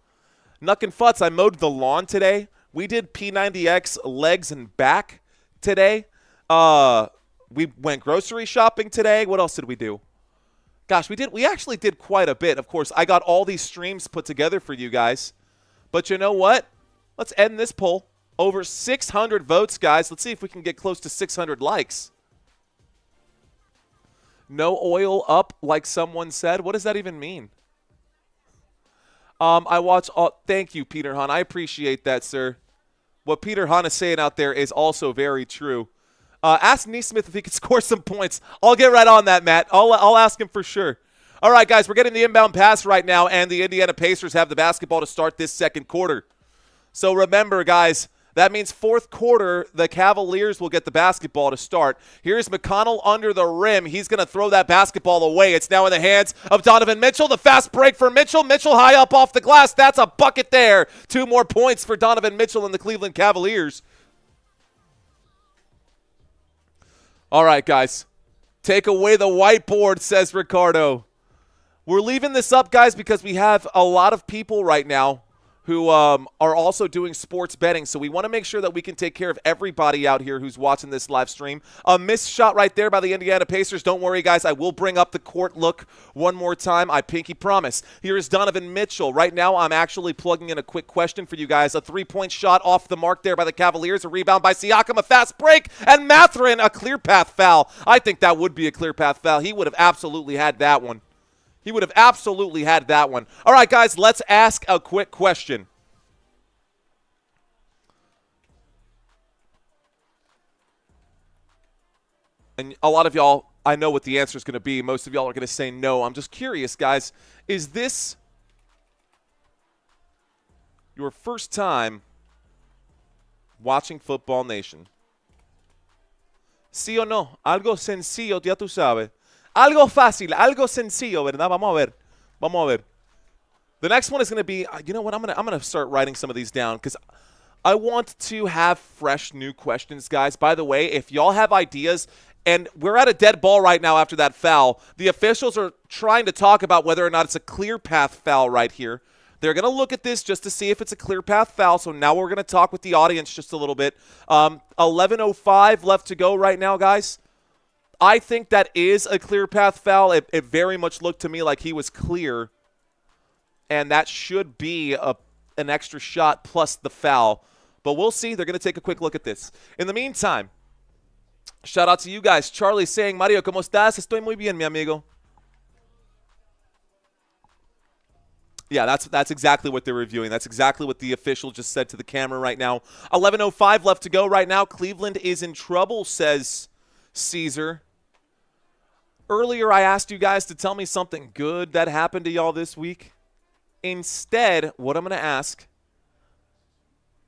Nuck and Futz, I mowed the lawn today. We did P90X legs and back today. We went grocery shopping today. What else did we do? Gosh, we actually did quite a bit. Of course, I got all these streams put together for you guys. But you know what? Let's end this poll. Over 600 votes, guys. Let's see if we can get close to 600 likes. No oil up, like someone said. What does that even mean? I watch all. Thank you, Peter Hahn. I appreciate that, sir. What Peter Hahn is saying out there is also very true. Ask Neesmith if he could score some points. I'll get right on that, Matt. I'll ask him for sure. All right, guys, we're getting the inbound pass right now, and the Indiana Pacers have the basketball to start this second quarter. So remember, guys, That means fourth quarter, the Cavaliers will get the basketball to start. Here's McConnell under the rim. He's going to throw that basketball away. It's now in the hands of Donovan Mitchell. The fast break for Mitchell. Mitchell high up off the glass. That's a bucket there. 2 more points for Donovan Mitchell and the Cleveland Cavaliers. All right, guys. Take away the whiteboard, says Ricardo. We're leaving this up, guys, because we have a lot of people right now who are also doing sports betting. So we want to make sure that we can take care of everybody out here who's watching this live stream. A missed shot right there by the Indiana Pacers. Don't worry, guys. I will bring up the court look one more time. I pinky promise. Here is Donovan Mitchell. Right now, I'm actually plugging in a quick question for you guys. A 3-point shot off the mark there by the Cavaliers. A rebound by Siakam. A fast break. And Mathurin, a clear path foul. I think that would be a clear path foul. He would have absolutely had that one. He would have absolutely had that one. All right, guys, let's ask a quick question. And a lot of y'all, I know what the answer is going to be. Most of y'all are going to say no. I'm just curious, guys. Is this your first time watching Football Nation? ¿Sí o no? Algo sencillo, ya tú sabes. Algo fácil, algo sencillo, ¿verdad? Vamos a ver. Vamos a ver. The next one is going to be, you know what, I'm going to start writing some of these down because I want to have fresh new questions, guys. By the way, if y'all have ideas, and we're at a dead ball right now after that foul, the officials are trying to talk about whether or not it's a clear path foul right here. They're going to look at this just to see if it's a clear path foul, so now we're going to talk with the audience just a little bit. 11:05 left to go right now, guys. I think that is a clear path foul. It very much looked to me like he was clear, and that should be an extra shot plus the foul. But we'll see. They're going to take a quick look at this. In the meantime, shout out to you guys. Charlie saying, Mario, ¿cómo estás? Estoy muy bien, mi amigo. Yeah, that's exactly what they're reviewing. That's exactly what the official just said to the camera right now. 11:05 left to go right now. Cleveland is in trouble, says Caesar. Earlier, I asked you guys to tell me something good that happened to y'all this week. Instead, what I'm going to ask,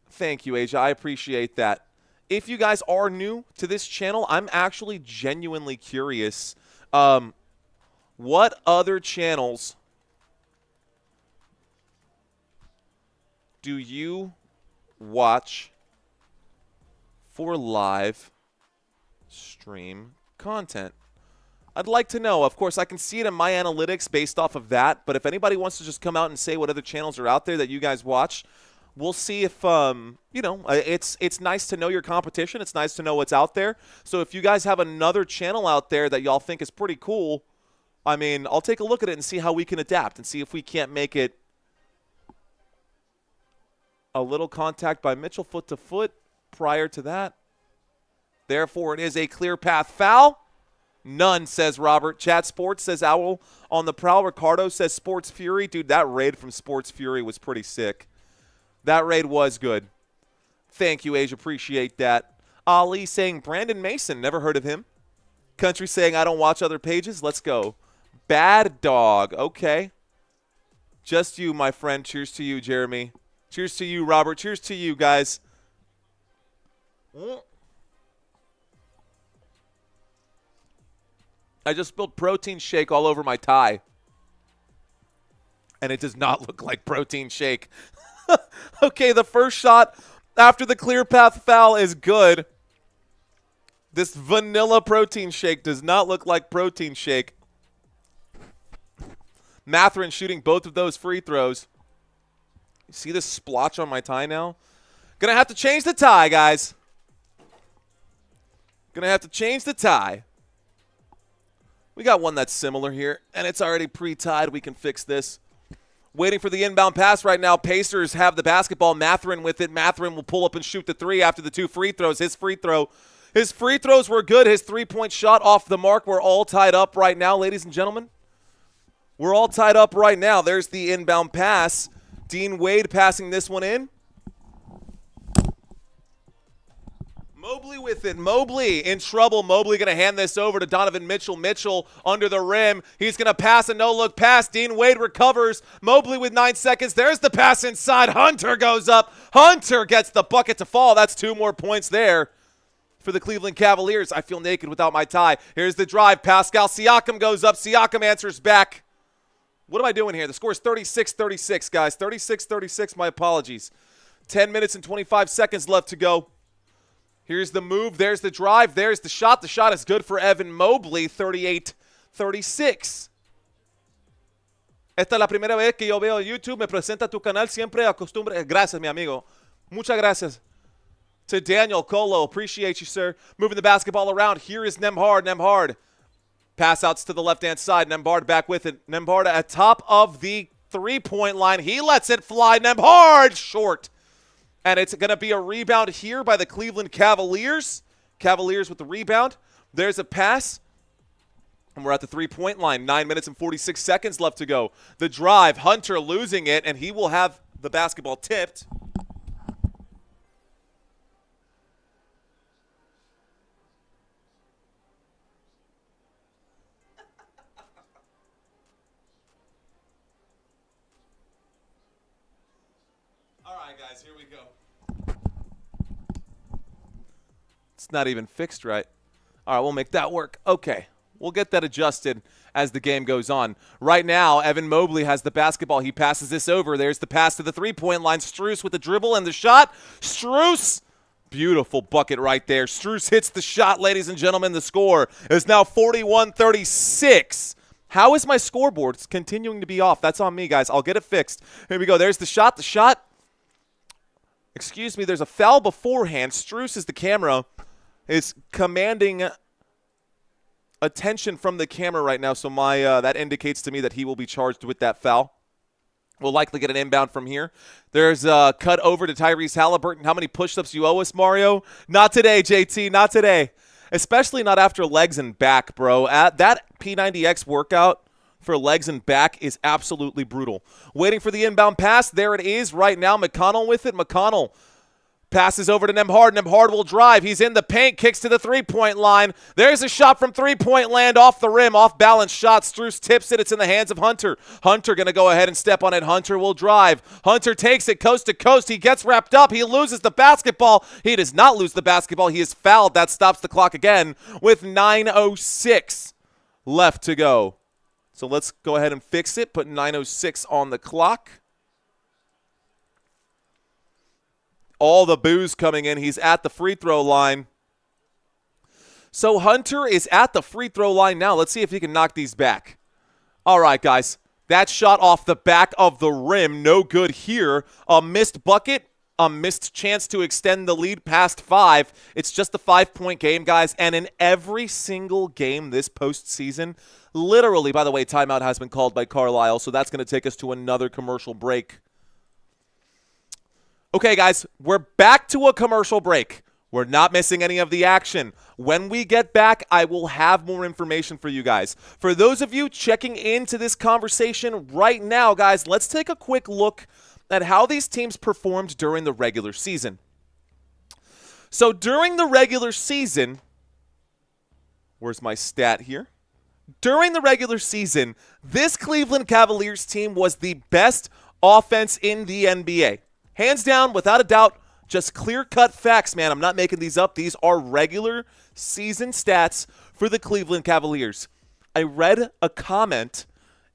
thank you, Asia, I appreciate that. If you guys are new to this channel, I'm actually genuinely curious. What other channels do you watch for live stream content? I'd like to know. Of course, I can see it in my analytics based off of that, but if anybody wants to just come out and say what other channels are out there that you guys watch, we'll see if, you know, it's nice to know your competition. It's nice to know what's out there. So if you guys have another channel out there that y'all think is pretty cool, I mean, I'll take a look at it and see how we can adapt and see if we can't make it a little contact by Mitchell foot to foot prior to that. Therefore, it is a clear path foul. None, says Robert. Chat Sports says Owl on the prowl. Ricardo says Sports Fury. Dude, that raid from Sports Fury was pretty sick. That raid was good. Thank you, Age. Appreciate that. Ali saying Brandon Mason. Never heard of him. Country saying I don't watch other pages. Let's go. Bad Dog. Okay. Just you, my friend. Cheers to you, Jeremy. Cheers to you, Robert. Cheers to you, guys. I just spilled protein shake all over my tie. And it does not look like protein shake. Okay, the first shot after the clear path foul is good. This vanilla protein shake does not look like protein shake. Mathurin shooting both of those free throws. You see this splotch on my tie now? Gonna have to change the tie, guys. Gonna have to change the tie. We got one that's similar here, and it's already pre-tied. We can fix this. Waiting for the inbound pass right now. Pacers have the basketball. Mathurin with it. Mathurin will pull up and shoot the three after the 2 free throws. His free throws were good. His 3-point shot off the mark. We're all tied up right now, ladies and gentlemen. We're all tied up right now. There's the inbound pass. Dean Wade passing this one in. Mobley with it. Mobley in trouble. Mobley going to hand this over to Donovan Mitchell. Mitchell under the rim. He's going to pass a no-look pass. Dean Wade recovers. Mobley with 9 seconds. There's the pass inside. Hunter goes up. Hunter gets the bucket to fall. That's 2 more points there for the Cleveland Cavaliers. I feel naked without my tie. Here's the drive. Pascal Siakam goes up. Siakam answers back. What am I doing here? The score is 36-36, guys. 36-36. My apologies. 10 minutes and 25 seconds left to go. Here's the move. There's the drive. There's the shot. The shot is good for Evan Mobley. 38-36. Esta es la primera vez que yo veo YouTube. Me presenta tu canal. Siempre acostumbre. Gracias, mi amigo. Muchas gracias. To Daniel Colo. Appreciate you, sir. Moving the basketball around. Here is Nembhard. Nembhard. Pass outs to the left-hand side. Nembhard back with it. Nembhard at top of the three-point line. He lets it fly. Nembhard short. And it's going to be a rebound here by the Cleveland Cavaliers. Cavaliers with the rebound. There's a pass. And we're at the three-point line. 9 minutes and 46 seconds left to go. The drive. Hunter losing it, and he will have the basketball tipped. All right, guys, here we go. It's not even fixed right. All right, we'll make that work. Okay, we'll get that adjusted as the game goes on. Right now, Evan Mobley has the basketball. He passes this over. There's the pass to the three-point line. Strus with the dribble and the shot. Strus, beautiful bucket right there. Strus hits the shot, ladies and gentlemen. The score is now 41-36. How is my scoreboard continuing to be off? That's on me, guys. I'll get it fixed. Here we go. There's the shot. The shot. Excuse me, there's a foul beforehand. Strus is the camera, is commanding attention from the camera right now, so that indicates to me that he will be charged with that foul. We'll likely get an inbound from here. There's a cut over to Tyrese Haliburton. How many push-ups you owe us, Mario? Not today, JT, not today. Especially not after legs and back, bro. That P90X workout for legs and back is absolutely brutal. Waiting for the inbound pass. There it is right now. McConnell with it. McConnell passes over to Nembhard. Nembhard will drive. He's in the paint. Kicks to the three-point line. There's a shot from three-point land off the rim. Off-balance shot. Strus tips it. It's in the hands of Hunter. Hunter going to go ahead and step on it. Hunter will drive. Hunter takes it coast to coast. He gets wrapped up. He loses the basketball. He does not lose the basketball. He is fouled. That stops the clock again with 9:06 left to go. So let's go ahead and fix it. Put 9:06 on the clock. All the boos coming in. He's at the free throw line. So Hunter is at the free throw line now. Let's see if he can knock these back. All right, guys. That shot off the back of the rim. No good here. A missed bucket. A missed chance to extend the lead past 5. It's just a 5-point game, guys. And in every single game this postseason, literally, by the way, timeout has been called by Carlisle, so that's going to take us to another commercial break. Okay, guys, we're back to a commercial break. We're not missing any of the action. When we get back, I will have more information for you guys. For those of you checking into this conversation right now, guys, let's take a quick look at how these teams performed during the regular season. So during the regular season, where's my stat here? During the regular season, this Cleveland Cavaliers team was the best offense in the NBA. Hands down, without a doubt, just clear-cut facts, man. I'm not making these up. These are regular season stats for the Cleveland Cavaliers. I read a comment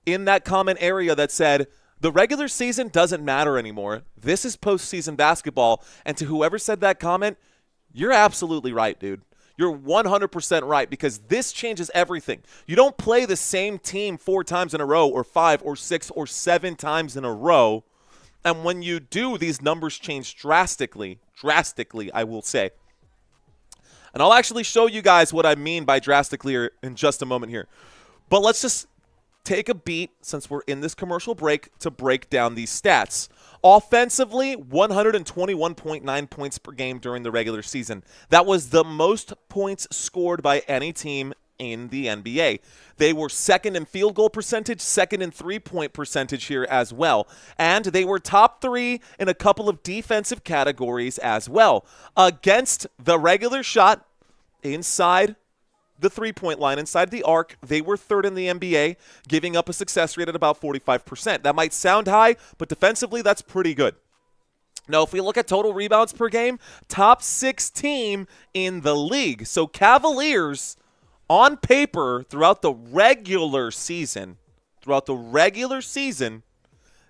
in that comment area that said, the regular season doesn't matter anymore. This is postseason basketball. And to whoever said that comment, you're absolutely right, dude. You're 100% right, because this changes everything. You don't play the same team 4 times in a row or 5 or 6 or 7 times in a row. And when you do, these numbers change drastically, I will say. And I'll actually show you guys what I mean by drastically in just a moment here. But let's just take a beat, since we're in this commercial break, to break down these stats. Offensively, 121.9 points per game during the regular season. That was the most points scored by any team in the NBA. They were second in field goal percentage, second in three-point percentage here as well. And they were top 3 in a couple of defensive categories as well. Against the regular shot inside the three-point line, inside the arc, they were 3rd in the NBA, giving up a success rate at about 45%. That might sound high, but defensively, that's pretty good. Now, if we look at total rebounds per game, top 6 team in the league. So Cavaliers, on paper, throughout the regular season,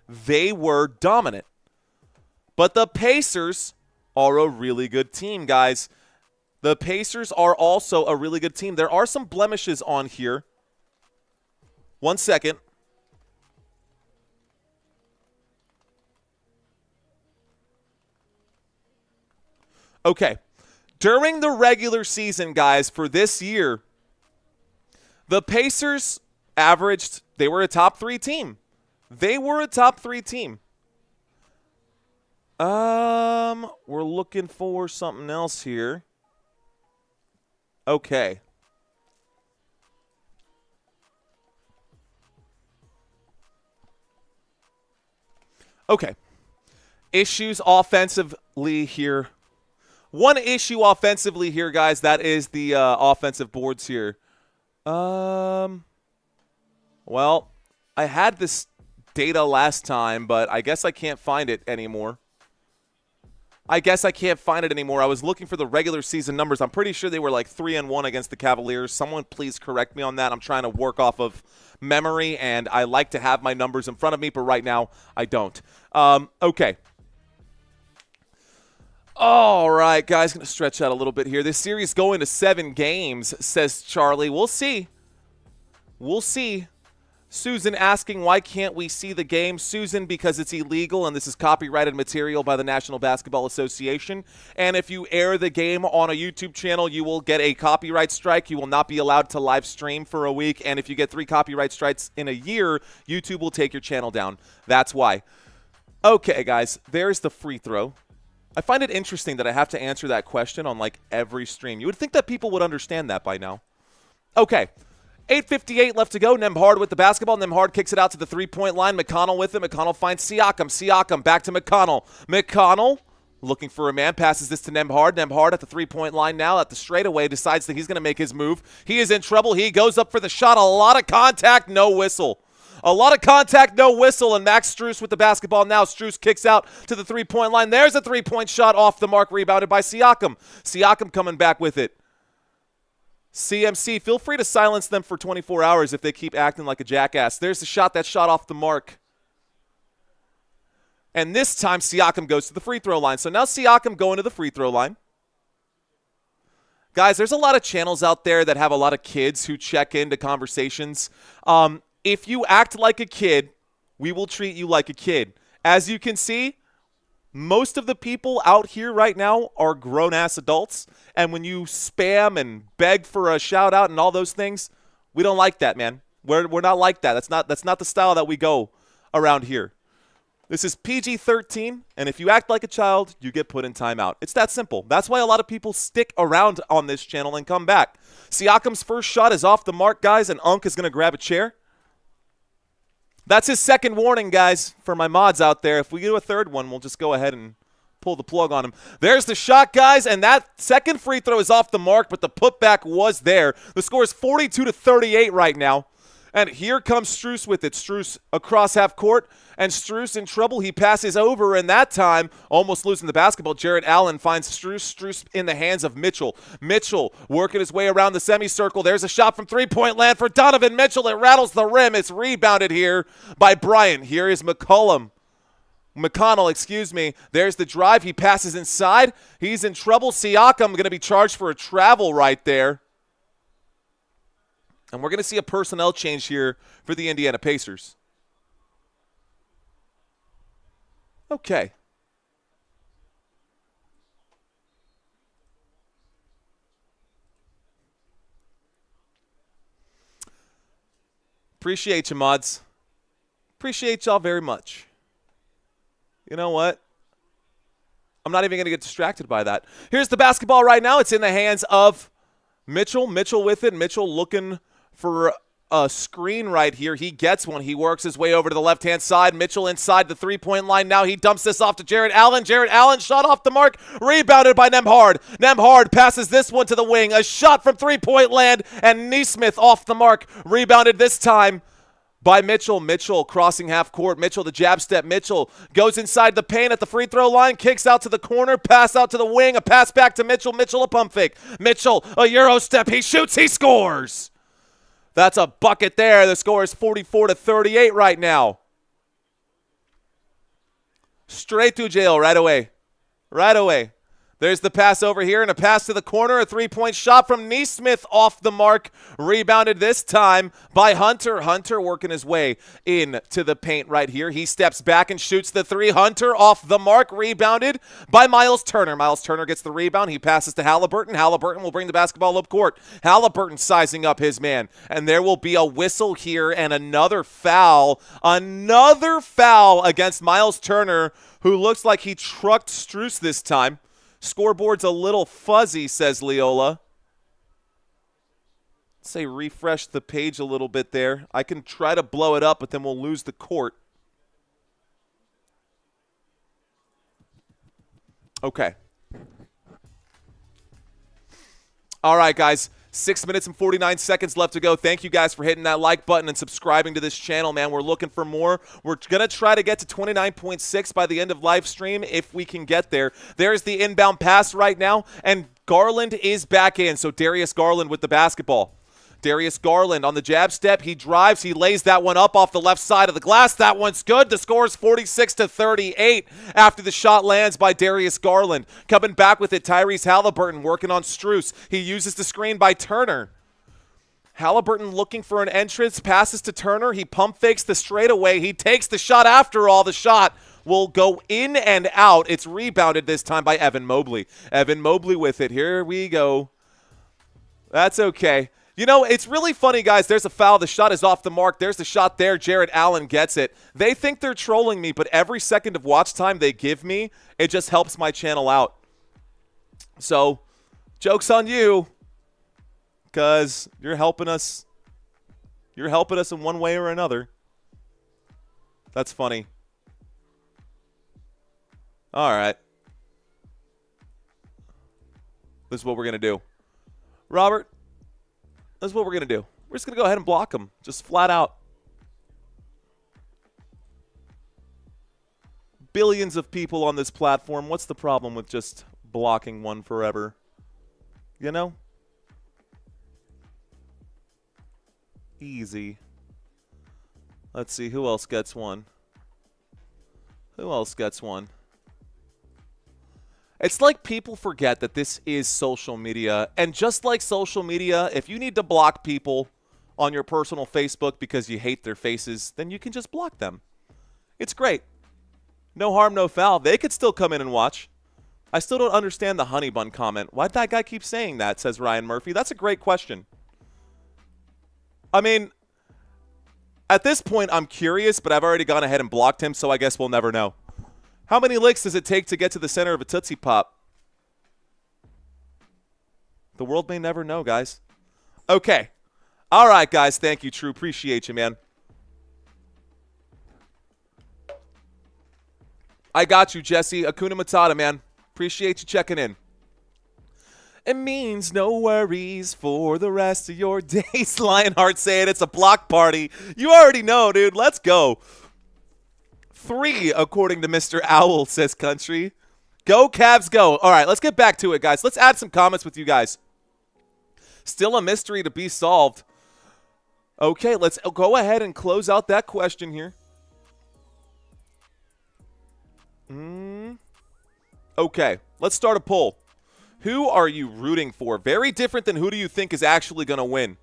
they were dominant. But the Pacers are a really good team, guys. The Pacers are also a really good team. There are some blemishes on here. 1 second. Okay. During the regular season, guys, for this year, the Pacers averaged, they were a top 3 team. We're looking for something else here. Okay. Issues offensively here. One issue offensively here, guys, that is the offensive boards here. Well, I had this data last time, but I guess I can't find it anymore. I was looking for the regular season numbers. I'm pretty sure they were like 3-1 against the Cavaliers. Someone please correct me on that. I'm trying to work off of memory, and I like to have my numbers in front of me, but right now I don't. Okay. All right, guys, going to stretch out a little bit here. This series going to 7 games, says Charlie. We'll see. Susan asking, why can't we see the game? Susan, because it's illegal, and this is copyrighted material by the National Basketball Association. And if you air the game on a YouTube channel, you will get a copyright strike. You will not be allowed to live stream for a week. And if you get 3 copyright strikes in a year, YouTube will take your channel down. That's why. Okay, guys, there's the free throw. I find it interesting that I have to answer that question on, like, every stream. You would think that people would understand that by now. Okay. 8:58 left to go. Nembhard with the basketball. Nembhard kicks it out to the three-point line. McConnell with it. McConnell finds Siakam. Siakam back to McConnell. McConnell looking for a man. Passes this to Nembhard. Nembhard at the three-point line now at the straightaway. Decides that he's going to make his move. He is in trouble. He goes up for the shot. A lot of contact. No whistle. And Max Strus with the basketball now. Strus kicks out to the three-point line. There's a three-point shot off the mark. Rebounded by Siakam. Siakam coming back with it. CMC, feel free to silence them for 24 hours if they keep acting like a jackass. There's the shot that shot off the mark. And this time, Siakam goes to the free throw line. So now Siakam going to the free throw line. Guys, there's a lot of channels out there that have a lot of kids who check into conversations. If you act like a kid, we will treat you like a kid. As you can see, most of the people out here right now are grown-ass adults, and when you spam and beg for a shout-out and all those things, we don't like that, man. We're not like that. That's not the style that we go around here. This is PG-13, and if you act like a child, you get put in timeout. It's that simple. That's why a lot of people stick around on this channel and come back. Siakam's first shot is off the mark, guys, and Unk is going to grab a chair. That's his second warning, guys, for my mods out there. If we do a third one, we'll just go ahead and pull the plug on him. There's the shot, guys, and that second free throw is off the mark, but the putback was there. The score is 42-38 right now. And here comes Strus with it. Strus across half court, and Strus in trouble. He passes over, and that time, almost losing the basketball, Jarrett Allen finds Strus. Strus in the hands of Mitchell. Mitchell working his way around the semicircle. There's a shot from three-point land for Donovan Mitchell. It rattles the rim. It's rebounded here by Bryant. Here is McConnell, excuse me. There's the drive. He passes inside. He's in trouble. Siakam going to be charged for a travel right there. And we're going to see a personnel change here for the Indiana Pacers. Okay. Appreciate you, mods. Appreciate y'all very much. You know what? I'm not even going to get distracted by that. Here's the basketball right now. It's in the hands of Mitchell with it. Mitchell looking for a screen right here. He gets one. He works his way over to the left-hand side. Mitchell inside the three-point line. Now he dumps this off to Jarrett Allen. Jarrett Allen shot off the mark. Rebounded by Nembhard. Nembhard passes this one to the wing. A shot from three-point land, and Nesmith off the mark. Rebounded this time by Mitchell. Mitchell crossing half court. Mitchell, the jab step. Mitchell goes inside the paint at the free throw line. Kicks out to the corner. Pass out to the wing. A pass back to Mitchell. Mitchell, a pump fake. Mitchell, a Euro step. He shoots. He scores. That's a bucket there. The score is 44-38 right now. Straight to jail right away. Right away. There's the pass over here and a pass to the corner. A three-point shot from Nesmith off the mark. Rebounded this time by Hunter. Hunter working his way into the paint right here. He steps back and shoots the three. Hunter off the mark. Rebounded by Miles Turner. Miles Turner gets the rebound. He passes to Haliburton. Haliburton will bring the basketball up court. Haliburton sizing up his man. And there will be a whistle here and another foul. Another foul against Miles Turner, who looks like he trucked Strus this time. Scoreboard's a little fuzzy, says Leola. Let's say refresh the page a little bit there. I can try to blow it up, but then we'll lose the court. Okay. All right, guys. 6 minutes and 49 seconds left to go. Thank you guys for hitting that like button and subscribing to this channel, man. We're looking for more. We're going to try to get to 29.6 by the end of live stream if we can get there. There's the inbound pass right now, and Garland is back in. So Darius Garland with the basketball. Darius Garland on the jab step. He drives. He lays that one up off the left side of the glass. That one's good. The score is 46-38 after the shot lands by Darius Garland. Coming back with it, Tyrese Haliburton working on Strus. He uses the screen by Turner. Haliburton looking for an entrance. Passes to Turner. He pump fakes the straightaway. He takes the shot after all. The shot will go in and out. It's rebounded this time by Evan Mobley. Evan Mobley with it. Here we go. That's okay. You know, it's really funny, guys. There's a foul. The shot is off the mark. There's the shot there. Jarrett Allen gets it. They think they're trolling me, but every second of watch time they give me, it just helps my channel out. So, joke's on you, because you're helping us. You're helping us in one way or another. That's funny. All right. This is what we're going to do. Robert, this is what we're going to do. We're just going to go ahead and block them. Just flat out. Billions of people on this platform. What's the problem with just blocking one forever? You know? Easy. Let's see. Who else gets one? Who else gets one? It's like people forget that this is social media. And just like social media, if you need to block people on your personal Facebook because you hate their faces, then you can just block them. It's great. No harm, no foul. They could still come in and watch. I still don't understand the honey bun comment. Why'd that guy keep saying that, says Ryan Murphy? That's a great question. I mean, at this point, I'm curious, but I've already gone ahead and blocked him, so I guess we'll never know. How many licks does it take to get to the center of a Tootsie Pop? The world may never know, guys. Okay. All right, guys. Thank you, True. Appreciate you, man. I got you, Jesse. Akuna Matata, man. Appreciate you checking in. It means no worries for the rest of your days. Lionheart saying it's a block party. You already know, dude. Let's go. 3, according to Mr. Owl, says Country. Go, Cavs, go. All right, let's get back to it, guys. Let's add some comments with you guys. Still a mystery to be solved. Okay, let's go ahead and close out that question here. Okay, let's start a poll. Who are you rooting for? Very different than who do you think is actually going to win.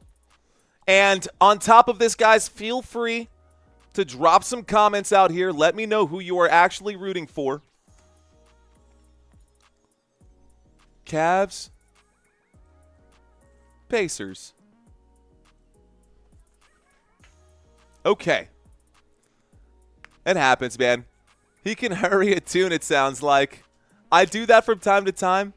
And on top of this, guys, feel free to drop some comments out here. Let me know who you are actually rooting for. Cavs. Pacers. Okay. It happens, man. He can hurry a tune, it sounds like. I do that from time to time.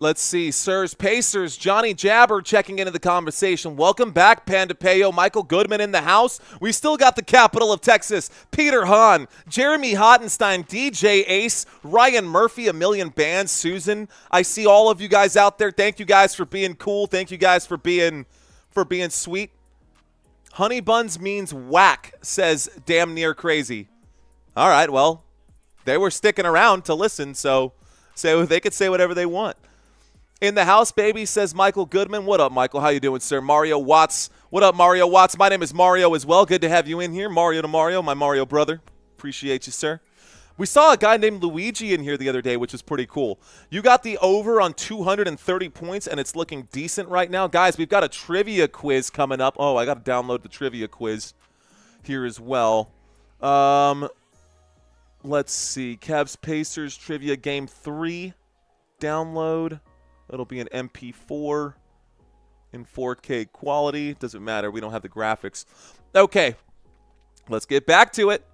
Let's see. Sirs, Pacers, Johnny Jabber checking into the conversation. Welcome back, Panda Payo. Michael Goodman in the house. We still got the capital of Texas. Peter Hahn, Jeremy Hottenstein, DJ Ace, Ryan Murphy, A Million Bands, Susan. I see all of you guys out there. Thank you guys for being cool. Thank you guys for being sweet. Honey buns means whack, says damn near crazy. All right, well, they were sticking around to listen, so they could say whatever they want. In the house, baby, says Michael Goodman. What up, Michael? How you doing, sir? Mario Watts. What up, Mario Watts? My name is Mario as well. Good to have you in here. Mario to Mario, my Mario brother. Appreciate you, sir. We saw a guy named Luigi in here the other day, which was pretty cool. You got the over on 230 points, and it's looking decent right now. Guys, we've got a trivia quiz coming up. Oh, I got to download the trivia quiz here as well. Let's see. Cavs Pacers trivia game 3. Download. It'll be an MP4 in 4K quality. Doesn't matter. We don't have the graphics. Okay. Let's get back to it.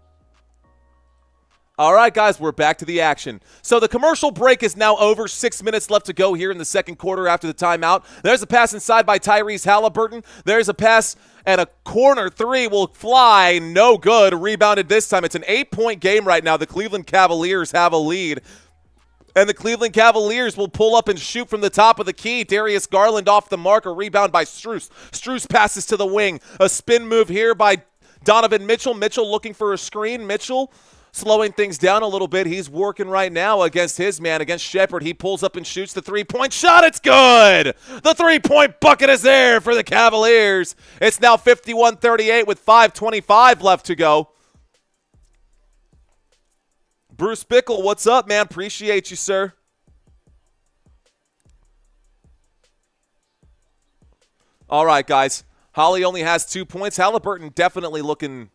All right, guys, we're back to the action. So the commercial break is now over. 6 minutes left to go here in the second quarter after the timeout. There's a pass inside by Tyrese Haliburton. There's a pass, and a corner three will fly. No good. Rebounded this time. It's an 8-point game right now. The Cleveland Cavaliers have a lead. And the Cleveland Cavaliers will pull up and shoot from the top of the key. Darius Garland off the mark. A rebound by Strus. Strus passes to the wing. A spin move here by Donovan Mitchell. Mitchell looking for a screen. Mitchell slowing things down a little bit. He's working right now against his man, against Shepard. He pulls up and shoots the three-point shot. It's good. The three-point bucket is there for the Cavaliers. It's now 51-38 with 5:25 left to go. Bruce Bickle, what's up, man? Appreciate you, sir. All right, guys. Holly only has 2 points. Haliburton definitely looking...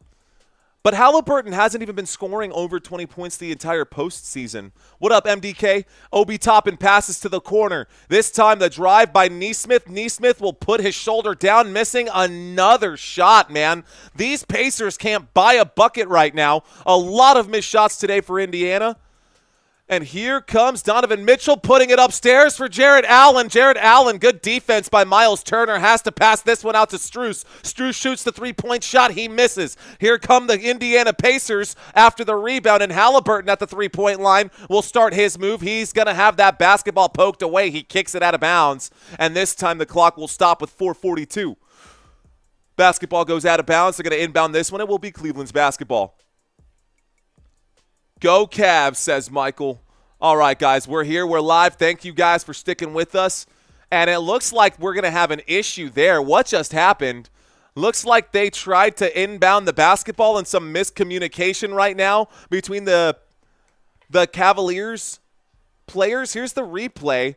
But Haliburton hasn't even been scoring over 20 points the entire postseason. What up, MDK? Obi Toppin passes to the corner. This time the drive by Nesmith. Nesmith will put his shoulder down, missing another shot, man. These Pacers can't buy a bucket right now. A lot of missed shots today for Indiana. And here comes Donovan Mitchell putting it upstairs for Jarrett Allen. Jarrett Allen, good defense by Miles Turner, has to pass this one out to Strus. Strus shoots the three-point shot. He misses. Here come the Indiana Pacers after the rebound, and Haliburton at the three-point line will start his move. He's going to have that basketball poked away. He kicks it out of bounds, and this time the clock will stop with 4:42. Basketball goes out of bounds. They're going to inbound this one. It will be Cleveland's basketball. Go Cavs, says Michael. All right, guys, we're here. We're live. Thank you guys for sticking with us. And it looks like we're going to have an issue there. What just happened? Looks like they tried to inbound the basketball and some miscommunication right now between the Cavaliers players. Here's the replay.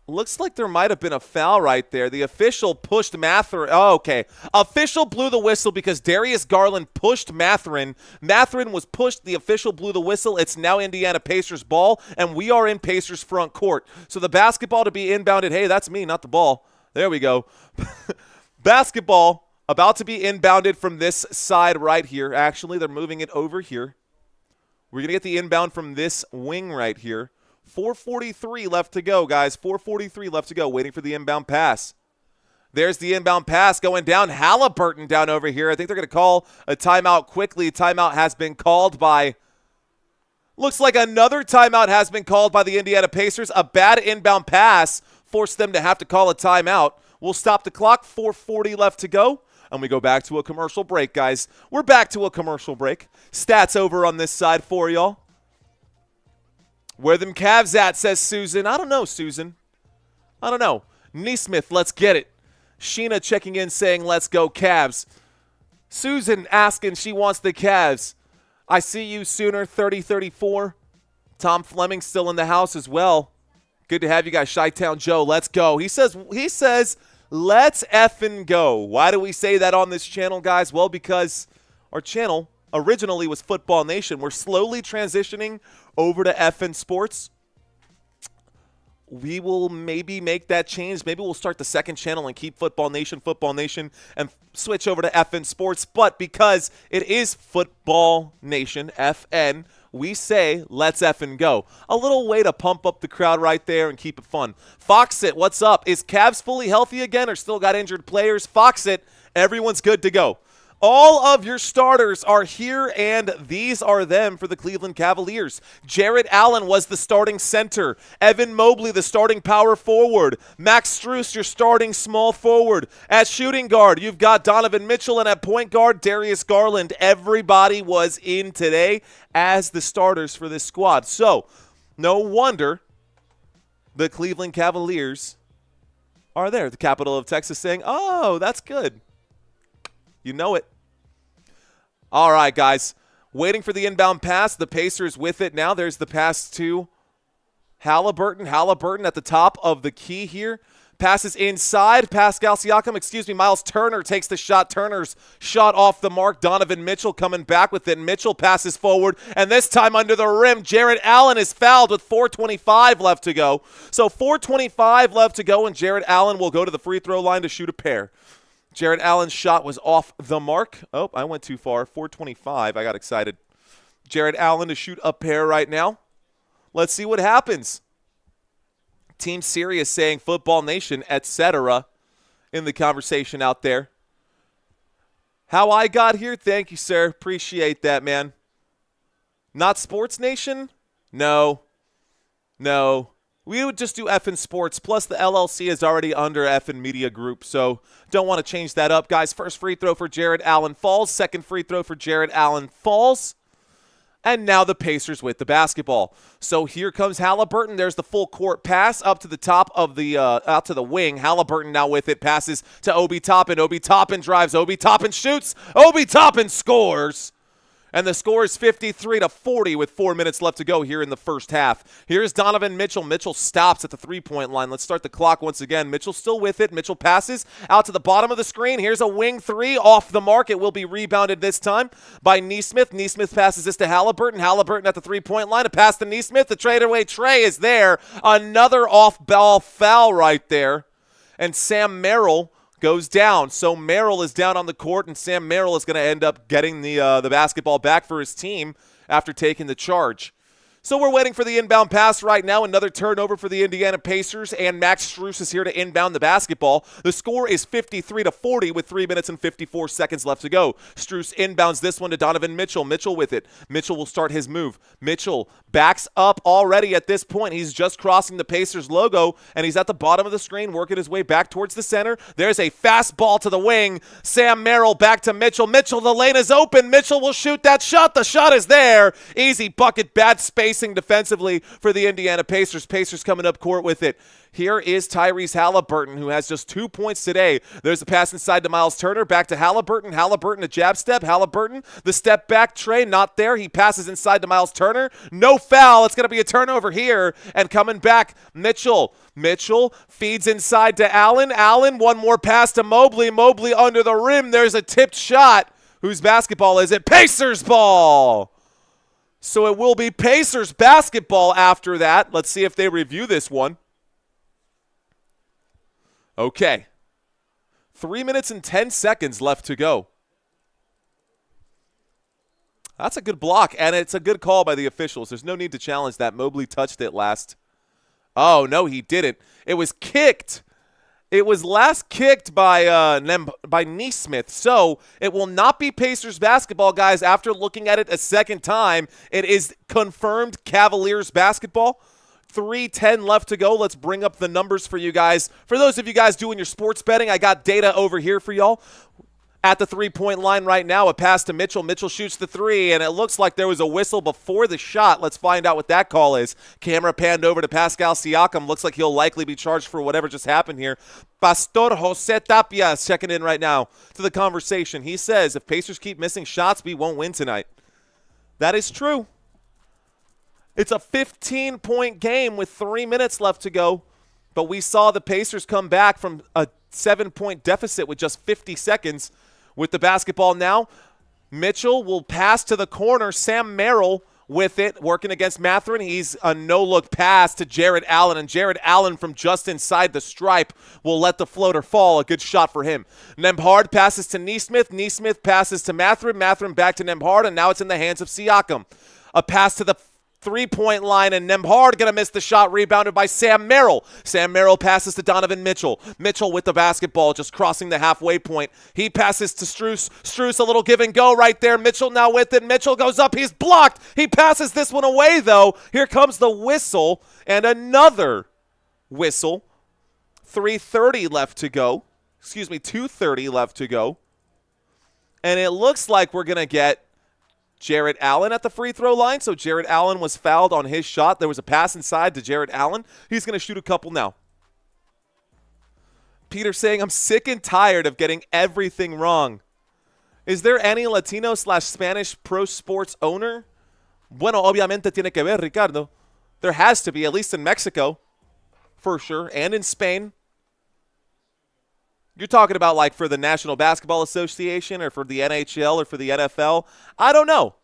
Looks like there might have been a foul right there. The official pushed Mathurin. Oh, okay. Official blew the whistle because Darius Garland pushed Mathurin. Mathurin was pushed. The official blew the whistle. It's now Indiana Pacers ball, and we are in Pacers front court. So the basketball to be inbounded. Hey, that's me, not the ball. There we go. Basketball about to be inbounded from this side right here. Actually, they're moving it over here. We're going to get the inbound from this wing right here. 4:43 left to go, guys. 4:43 left to go, waiting for the inbound pass. There's the inbound pass going down. Haliburton down over here. I think they're going to call a timeout quickly. Timeout has been called by... Looks like another timeout has been called by the Indiana Pacers. A bad inbound pass forced them to have to call a timeout. We'll stop the clock. 4:40 left to go. And we go back to a commercial break, guys. We're back to a commercial break. Stats over on this side for y'all. Where them Cavs at, says Susan. I don't know, Susan. I don't know. Nesmith, let's get it. Sheena checking in saying, let's go Cavs. Susan asking she wants the Cavs. I see you, Sooner, 30-34. Tom Fleming still in the house as well. Good to have you guys. Chi-Town Joe, let's go. He says, let's effing go. Why do we say that on this channel, guys? Well, because our channel originally was Football Nation. We're slowly transitioning over to FN Sports. We will maybe make that change. Maybe we'll start the second channel and keep Football Nation, and switch over to FN Sports. But because it is Football Nation, FN, we say, let's effing go. A little way to pump up the crowd right there and keep it fun. Foxit, what's up? Is Cavs fully healthy again or still got injured players? Foxit, everyone's good to go. All of your starters are here, and these are them for the Cleveland Cavaliers. Jarrett Allen was the starting center. Evan Mobley, the starting power forward. Max Strus, your starting small forward. At shooting guard, you've got Donovan Mitchell, and at point guard, Darius Garland. Everybody was in today as the starters for this squad. So, no wonder the Cleveland Cavaliers are there. The capital of Texas saying, oh, that's good. You know it. All right, guys. Waiting for the inbound pass. The Pacers with it now. There's the pass to Haliburton. Haliburton at the top of the key here. Passes inside. Miles Turner takes the shot. Turner's shot off the mark. Donovan Mitchell coming back with it. Mitchell passes forward, and this time under the rim. Jarrett Allen is fouled with 4:25 left to go. So 4:25 left to go, and Jarrett Allen will go to the free throw line to shoot a pair. Jarrett Allen's shot was off the mark. Oh, I went too far. 4:25. I got excited. Jarrett Allen to shoot a pair right now. Let's see what happens. Team Sirius saying Football Nation, etc. in the conversation out there. How I got here? Thank you, sir. Appreciate that, man. Not Sports Nation? No. We would just do effing sports. Plus, the LLC is already under effing media group, so don't want to change that up, guys. First free throw for Jarrett Allen falls. Second free throw for Jarrett Allen falls. And now the Pacers with the basketball. So here comes Haliburton. There's the full court pass up to the top of the out to the wing. Haliburton now with it. Passes to Obi Toppin. Obi Toppin drives. Obi Toppin shoots. Obi Toppin scores. And the score is 53-40 with 4 minutes left to go here in the first half. Here's Donovan Mitchell. Mitchell stops at the three-point line. Let's start the clock once again. Mitchell still with it. Mitchell passes out to the bottom of the screen. Here's a wing three off the mark. It will be rebounded this time by Nesmith. Nesmith passes this to Haliburton. Haliburton at the three-point line. A pass to Nesmith. The tradeaway tray is there. Another off-ball foul right there. And Sam Merrill goes down. So Merrill is down on the court, and Sam Merrill is going to end up getting the basketball back for his team after taking the charge. So we're waiting for the inbound pass right now. Another turnover for the Indiana Pacers, and Max Strus is here to inbound the basketball. The score is 53-40 with 3 minutes and 54 seconds left to go. Strus inbounds this one to Donovan Mitchell. Mitchell with it. Mitchell will start his move. Mitchell backs up already at this point. He's just crossing the Pacers logo, and he's at the bottom of the screen working his way back towards the center. There's a fast ball to the wing. Sam Merrill back to Mitchell. Mitchell, the lane is open. Mitchell will shoot that shot. The shot is there. Easy bucket. Bad spacing defensively for the Indiana Pacers. Pacers coming up court with it. Here is Tyrese Haliburton, who has just 2 points today. There's a pass inside to Miles Turner. Back to Haliburton. Haliburton, a jab step. Haliburton, the step back tray, not there. He passes inside to Miles Turner. No foul. It's going to be a turnover here. And coming back, Mitchell. Mitchell feeds inside to Allen. Allen, one more pass to Mobley. Mobley under the rim. There's a tipped shot. Whose basketball is it? Pacers ball. So it will be Pacers basketball after that. Let's see if they review this one. Okay. 3 minutes and 10 seconds left to go. That's a good block, and it's a good call by the officials. There's no need to challenge that. Mobley touched it last. Oh, no, he didn't. It was kicked. It was last kicked by Nesmith, so it will not be Pacers basketball, guys. After looking at it a second time, it is confirmed Cavaliers basketball. 3:10 left to go. Let's bring up the numbers for you guys. For those of you guys doing your sports betting, I got data over here for y'all. At the three-point line right now, a pass to Mitchell. Mitchell shoots the three, and it looks like there was a whistle before the shot. Let's find out what that call is. Camera panned over to Pascal Siakam. Looks like he'll likely be charged for whatever just happened here. Pastor Jose Tapia is checking in right now to the conversation. He says, if Pacers keep missing shots, we won't win tonight. That is true. It's a 15-point game with 3 minutes left to go, but we saw the Pacers come back from a 7-point deficit with just 50 seconds. With the basketball now, Mitchell will pass to the corner. Sam Merrill with it, working against Mathurin. He's a no-look pass to Jarrett Allen, and Jarrett Allen from just inside the stripe will let the floater fall. A good shot for him. Nembhard passes to Nesmith. Nesmith passes to Mathurin. Mathurin back to Nembhard, and now it's in the hands of Siakam. A pass to the three-point line, and Nembhard going to miss the shot, rebounded by Sam Merrill. Sam Merrill passes to Donovan Mitchell. Mitchell with the basketball, just crossing the halfway point. He passes to Strus. Strus, a little give and go right there. Mitchell now with it. Mitchell goes up. He's blocked. He passes this one away, though. Here comes the whistle, and another whistle. 3:30 left to go. 2:30 left to go. And it looks like we're going to get Jarrett Allen at the free throw line. So Jarrett Allen was fouled on his shot. There was a pass inside to Jarrett Allen. He's going to shoot a couple now. Peter saying, I'm sick and tired of getting everything wrong. Is there any Latino/Spanish pro sports owner? Bueno, obviamente tiene que ver, Ricardo. There has to be, at least in Mexico, for sure, and in Spain. You're talking about like for the National Basketball Association or for the NHL or for the NFL? I don't know.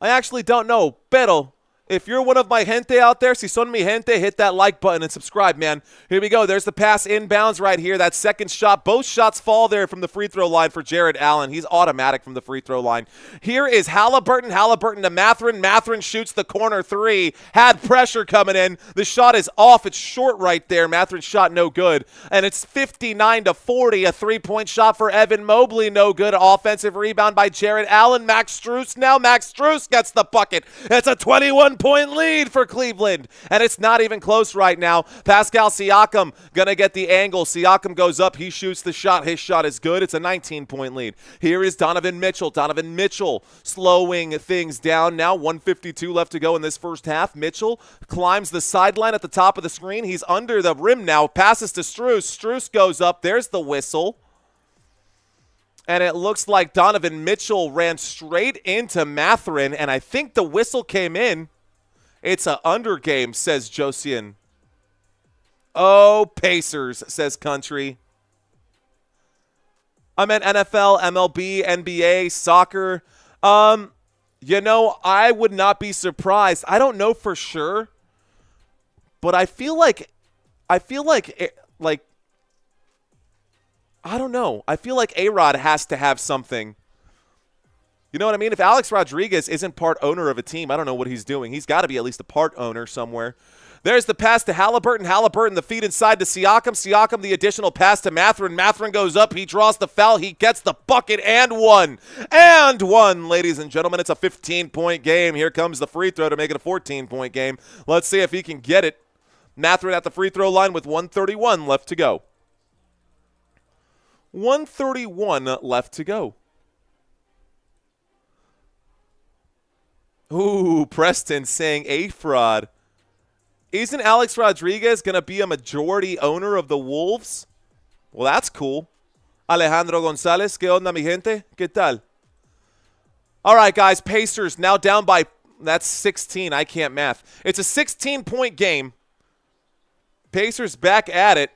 I actually don't know. Pero if you're one of my gente out there, si son mi gente, hit that like button and subscribe, man. Here we go. There's the pass inbounds right here. That second shot. Both shots fall there from the free throw line for Jarrett Allen. He's automatic from the free throw line. Here is Haliburton. Haliburton to Mathurin. Mathurin shoots the corner three. Had pressure coming in. The shot is off. It's short right there. Mathurin's shot no good. And it's 59-40. A three-point shot for Evan Mobley. No good. Offensive rebound by Jarrett Allen. Max Strus now. Max Strus gets the bucket. It's a 21-point lead for Cleveland, and it's not even close right now. Pascal Siakam gonna get the angle. Siakam goes up. He shoots the shot. His shot is good. It's a 19-point lead. Here is Donovan Mitchell. Donovan Mitchell slowing things down now. 1:52 left to go in this first half. Mitchell climbs the sideline at the top of the screen. He's under the rim now. Passes to Strus. Strus goes up. There's the whistle. And it looks like Donovan Mitchell ran straight into Mathurin, and I think the whistle came in. It's an under game, says Josian. Oh, Pacers, says Country. I meant NFL, MLB, NBA, soccer. I would not be surprised. I don't know for sure, but I feel like I don't know. I feel like A-Rod has to have something. You know what I mean? If Alex Rodriguez isn't part owner of a team, I don't know what he's doing. He's got to be at least a part owner somewhere. There's the pass to Haliburton. Haliburton, the feed inside to Siakam. Siakam, the additional pass to Mathurin. Mathurin goes up. He draws the foul. He gets the bucket and one. And one, ladies and gentlemen. It's a 15-point game. Here comes the free throw to make it a 14-point game. Let's see if he can get it. Mathurin at the free throw line with 1:31 left to go. 1:31 left to go. Ooh, Preston saying A-Fraud. Isn't Alex Rodriguez going to be a majority owner of the Wolves? Well, that's cool. Alejandro Gonzalez, ¿qué onda, mi gente? ¿Qué tal? All right, guys, Pacers now down by, that's 16. I can't math. It's a 16-point game. Pacers back at it.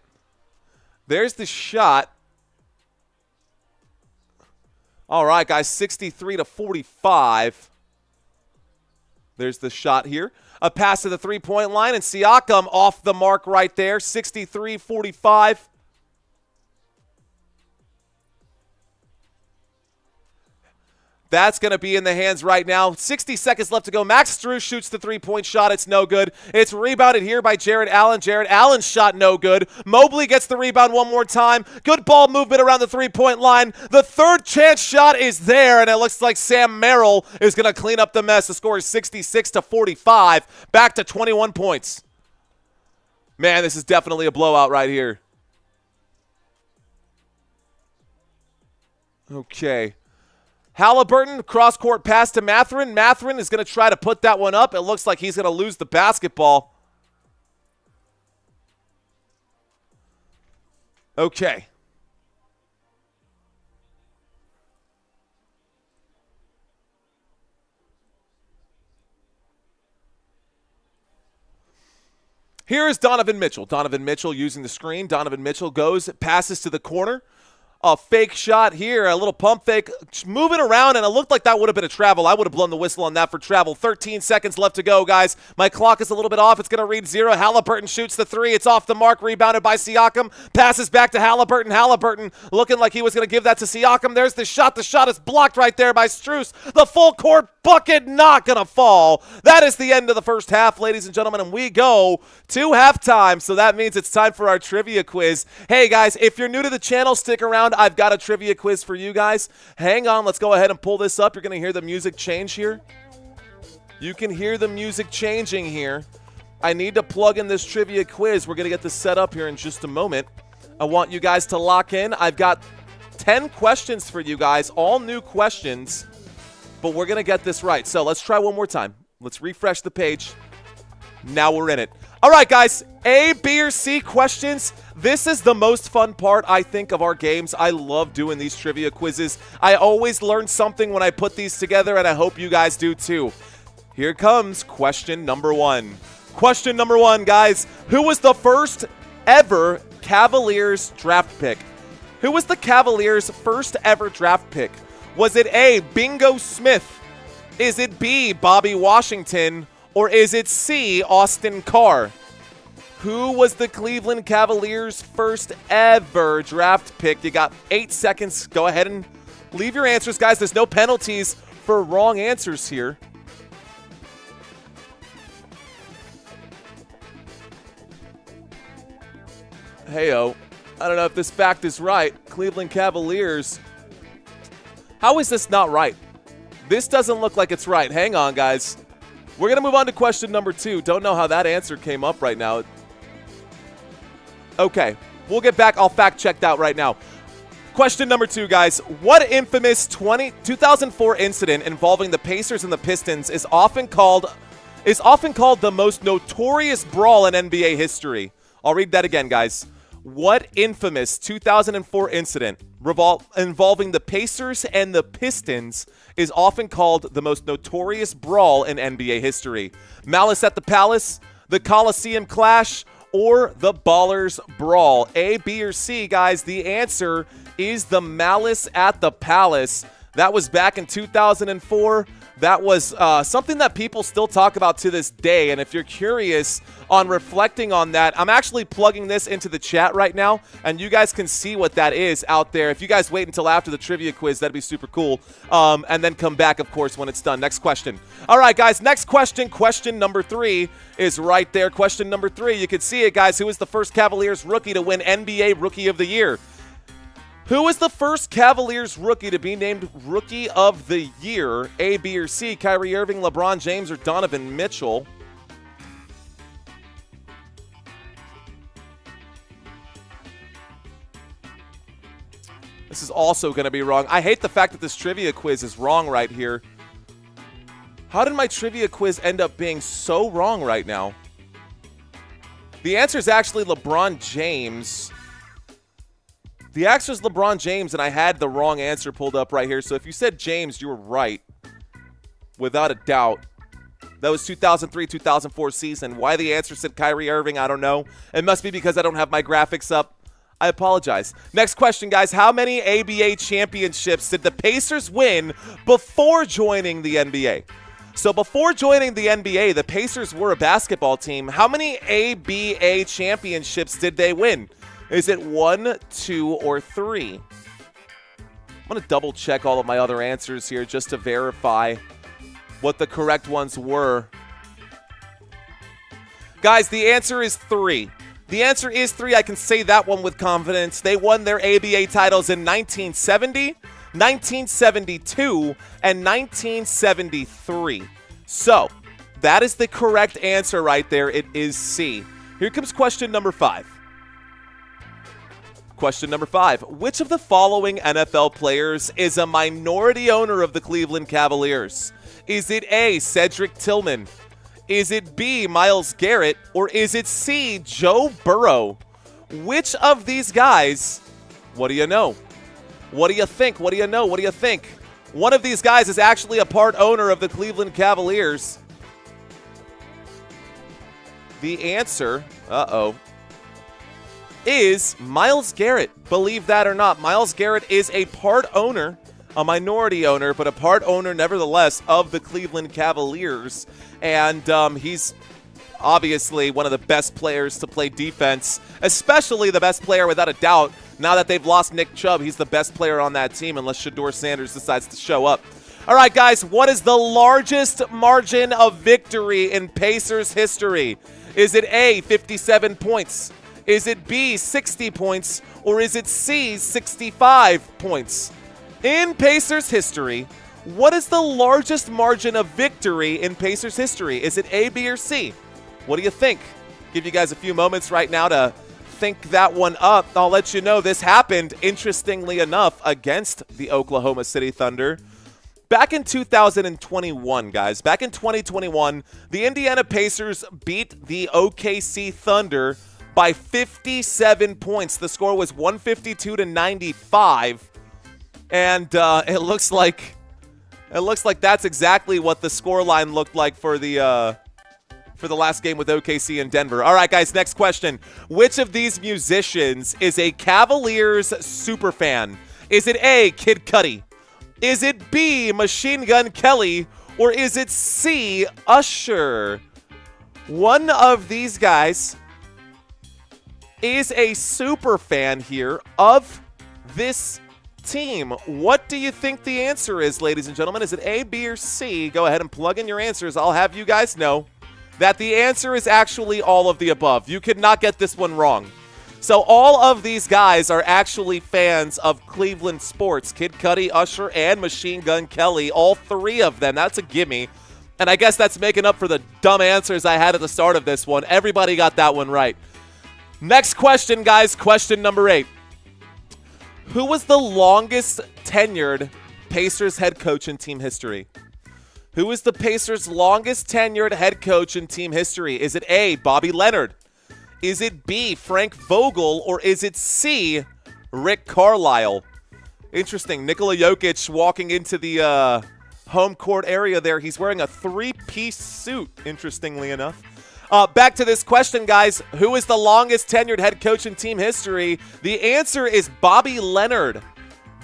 There's the shot. All right, guys, 63-45. There's the shot here. A pass to the three-point line, and Siakam off the mark right there, 63-45. That's going to be in the hands right now. 60 seconds left to go. Max Strus shoots the three-point shot. It's no good. It's rebounded here by Jarrett Allen. Jarrett Allen's shot no good. Mobley gets the rebound one more time. Good ball movement around the three-point line. The third chance shot is there, and it looks like Sam Merrill is going to clean up the mess. The score is 66-45. Back to 21 points. Man, this is definitely a blowout right here. Okay. Haliburton, cross-court pass to Mathurin. Mathurin is going to try to put that one up. It looks like he's going to lose the basketball. Okay. Here is Donovan Mitchell. Donovan Mitchell using the screen. Donovan Mitchell goes, passes to the corner. A fake shot here, a little pump fake, moving around, and it looked like that would have been a travel. I would have blown the whistle on that for travel. 13 seconds left to go, guys. My clock is a little bit off. It's going to read 0. Haliburton shoots the 3. It's off the mark, rebounded by Siakam. Passes back to Haliburton. Haliburton looking like he was going to give that to Siakam. There's the shot. The shot is blocked right there by Strus. The full court bucket not going to fall. That is the end of the first half, ladies and gentlemen, and we go to halftime. So that means it's time for our trivia quiz. Hey, guys, if you're new to the channel, stick around. I've got a trivia quiz for you guys. Hang on. Let's go ahead and pull this up. You're going to hear the music change here. You can hear the music changing here. I need to plug in this trivia quiz. We're going to get this set up here in just a moment. I want you guys to lock in. I've got 10 questions for you guys, all new questions, but we're going to get this right. So let's try one more time. Let's refresh the page. Now we're in it. All right, guys, A, B, or C questions. This is the most fun part, I think, of our games. I love doing these trivia quizzes. I always learn something when I put these together, and I hope you guys do too. Here comes question number 1. Question number 1, guys. Who was the first ever Cavaliers draft pick? Who was the Cavaliers' first ever draft pick? Was it A, Bingo Smith? Is it B, Bobby Washington? Or is it C, Austin Carr? Who was the Cleveland Cavaliers' first ever draft pick? You got 8 seconds. Go ahead and leave your answers, guys. There's no penalties for wrong answers here. Hey-oh. I don't know if this fact is right. Cleveland Cavaliers. How is this not right? This doesn't look like it's right. Hang on, guys. We're going to move on to question number 2. Don't know how that answer came up right now. Okay, we'll get back. I'll fact check that right now. Question number 2, guys. What infamous 2004 incident involving the Pacers and the Pistons is often called the most notorious brawl in NBA history? I'll read that again, guys. What infamous 2004 incident involving the Pacers and the Pistons is often called the most notorious brawl in NBA history? Malice at the Palace, the Coliseum Clash, or the Ballers Brawl? A, B, or C, guys? The answer is the Malice at the Palace. That was back in 2004. That was something that people still talk about to this day. And if you're curious on reflecting on that, I'm actually plugging this into the chat right now, and you guys can see what that is out there. If you guys wait until after the trivia quiz, that'd be super cool. And then come back, of course, when it's done. Next question. All right, guys, next question. Question number 3 is right there. Question number 3. You can see it, guys. Who was the first Cavaliers rookie to win NBA Rookie of the Year? Who was the first Cavaliers rookie to be named Rookie of the Year? A, B, or C? Kyrie Irving, LeBron James, or Donovan Mitchell? This is also going to be wrong. I hate the fact that this trivia quiz is wrong right here. How did my trivia quiz end up being so wrong right now? The answer is actually LeBron James. The answer is LeBron James, and I had the wrong answer pulled up right here. So if you said James, you were right. Without a doubt. That was 2003-2004 season. Why the answer said Kyrie Irving, I don't know. It must be because I don't have my graphics up. I apologize. Next question, guys. How many ABA championships did the Pacers win before joining the NBA? So before joining the NBA, the Pacers were a basketball team. How many ABA championships did they win? Is it 1, 2, or 3? I'm going to double check all of my other answers here just to verify what the correct ones were. Guys, the answer is 3. The answer is 3. I can say that one with confidence. They won their ABA titles in 1970, 1972, and 1973. So, that is the correct answer right there. It is C. Here comes question number 5. Question number 5. Which of the following NFL players is a minority owner of the Cleveland Cavaliers? Is it A, Cedric Tillman? Is it B, Myles Garrett? Or is it C, Joe Burrow? Which of these guys, what do you know? What do you think? What do you know? What do you think? One of these guys is actually a part owner of the Cleveland Cavaliers. The answer, is Myles Garrett. Believe that or not, Myles Garrett is a part owner, a minority owner, but a part owner nevertheless of the Cleveland Cavaliers. And he's obviously one of the best players to play defense, especially the best player without a doubt. Now that they've lost Nick Chubb, he's the best player on that team unless Shedeur Sanders decides to show up. All right, guys, what is the largest margin of victory in Pacers history? Is it A, 57 points? Is it B, 60 points? Or is it C, 65 points? In Pacers history, what is the largest margin of victory in Pacers history? Is it A, B, or C? What do you think? Give you guys a few moments right now to think that one up. I'll let you know this happened, interestingly enough, against the Oklahoma City Thunder. Back in 2021, guys, back in 2021, the Indiana Pacers beat the OKC Thunder by 57 points. The score was 152-95, and it looks like that's exactly what the scoreline looked like for the last game with OKC in Denver. All right, guys, next question. Which of these musicians is a Cavaliers superfan? Is it A, Kid Cudi? Is it B, Machine Gun Kelly? Or is it C, Usher? One of these guys is a superfan here of this team. What do you think the answer is, ladies and gentlemen? Is it A, B, or C? Go ahead and plug in your answers. I'll have you guys know that the answer is actually all of the above. You could not get this one wrong. So all of these guys are actually fans of Cleveland sports. Kid Cudi, Usher, and Machine Gun Kelly. All three of them. That's a gimme. And I guess that's making up for the dumb answers I had at the start of this one. Everybody got that one right. Next question, guys. Question number 8. Who was the longest tenured Pacers head coach in team history? Who is the Pacers' longest tenured head coach in team history? Is it A, Bobby Leonard? Is it B, Frank Vogel? Or is it C, Rick Carlisle? Interesting. Nikola Jokic walking into the home court area there. He's wearing a 3-piece suit, interestingly enough. Back to this question, guys. Who is the longest tenured head coach in team history? The answer is Bobby Leonard.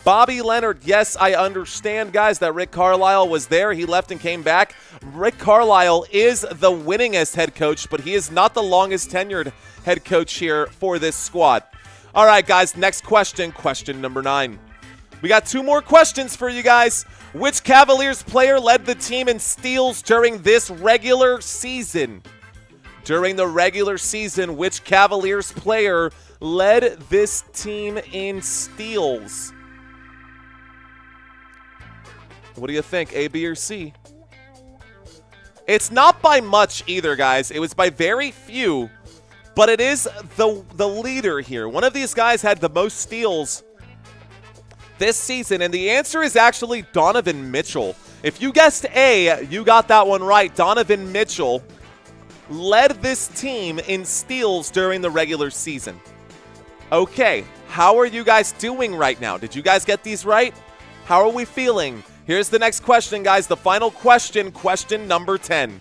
Bobby Leonard, yes, I understand, guys, that Rick Carlisle was there. He left and came back. Rick Carlisle is the winningest head coach, but he is not the longest tenured head coach here for this squad. All right, guys, next question, question number 9. We got 2 more questions for you guys. Which Cavaliers player led the team in steals during this regular season? During the regular season, which Cavaliers player led this team in steals? What do you think, A, B, or C? It's not by much either, guys. It was by very few, but it is the leader here. One of these guys had the most steals this season, and the answer is actually Donovan Mitchell. If you guessed A, you got that one right. Donovan Mitchell led this team in steals during the regular season. Okay, how are you guys doing right now? Did you guys get these right? How are we feeling? Here's the next question, guys. The final question, question number 10.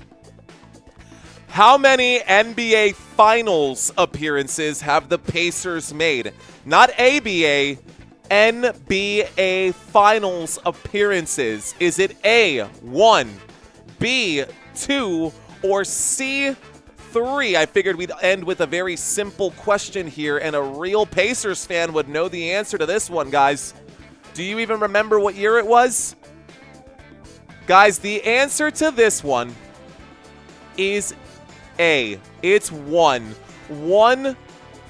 How many NBA Finals appearances have the Pacers made? Not ABA, NBA Finals appearances. Is it A, 1, B, 2, or C, 3? I figured we'd end with a very simple question here, and a real Pacers fan would know the answer to this one, guys. Do you even remember what year it was? Guys, the answer to this one is A. It's 1. 1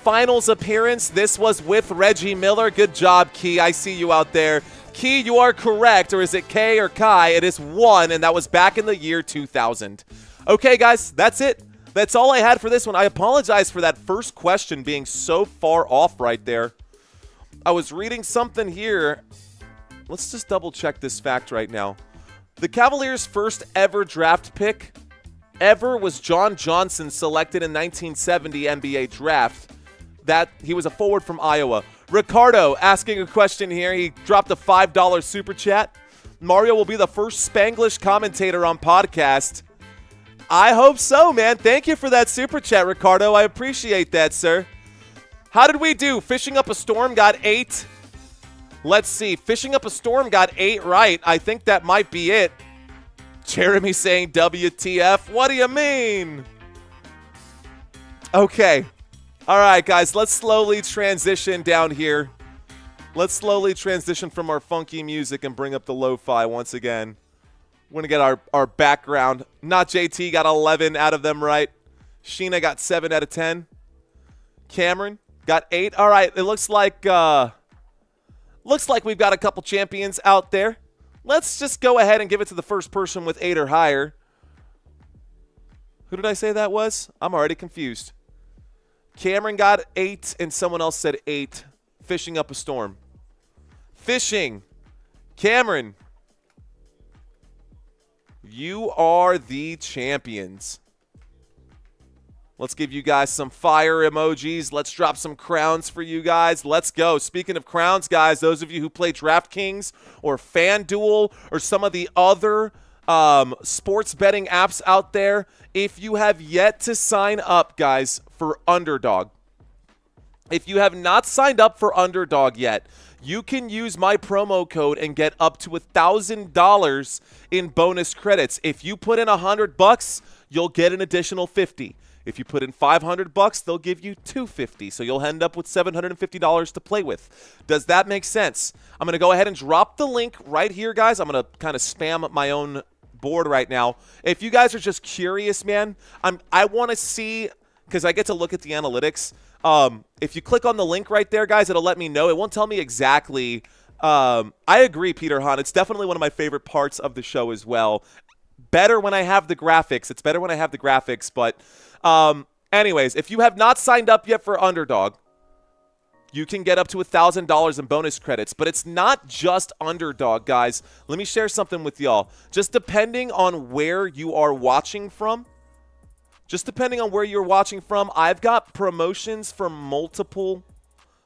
finals appearance. This was with Reggie Miller. Good job, Key. I see you out there. Key, you are correct. Or is it K or Kai? It is 1, and that was back in the year 2000. Okay, guys, that's it. That's all I had for this one. I apologize for that first question being so far off right there. I was reading something here. Let's just double check this fact right now. The Cavaliers' first ever draft pick ever was John Johnson, selected in 1970 NBA draft. That he was a forward from Iowa. Ricardo asking a question here. He dropped a $5 super chat. Mario will be the first Spanglish commentator on podcast. I hope so, man. Thank you for that super chat, Ricardo. I appreciate that, sir. How did we do? Fishing Up a Storm got 8. Let's see. Fishing Up a Storm got 8 right. I think that might be it. Jeremy saying WTF. What do you mean? Okay. All right, guys. Let's slowly transition down here. Let's slowly transition from our funky music and bring up the lo-fi once again. We're going to get our background. Not JT got 11 out of them right. Sheena got 7 out of 10. Cameron got 8. All right, it looks like we've got a couple champions out there. Let's just go ahead and give it to the first person with 8 or higher. Who did I say that was? I'm already confused. Cameron got 8, and someone else said 8. Fishing Up a Storm. Fishing. Cameron. You are the champions. Let's give you guys some fire emojis. Let's drop some crowns for you guys. Let's go. Speaking of crowns, guys, those of you who play DraftKings or FanDuel or some of the other sports betting apps out there, if you have yet to sign up, guys, for Underdog, if you have not signed up for Underdog yet, you can use my promo code and get up to $1,000 in bonus credits. If you put in $100, you'll get an additional $50. If you put in $500, they'll give you $250. So you'll end up with $750 to play with. Does that make sense? I'm going to go ahead and drop the link right here, guys. I'm going to kind of spam my own board right now. If you guys are just curious, man, I want to see, because I get to look at the analytics. If you click on the link right there, guys, it'll let me know. It won't tell me exactly. I agree, Peter Hahn. It's definitely one of my favorite parts of the show as well. Better when I have the graphics. It's better when I have the graphics. But anyways, if you have not signed up yet for Underdog, you can get up to $1,000 in bonus credits. But it's not just Underdog, guys. Let me share something with y'all. Just depending on where you are watching from, I've got promotions for multiple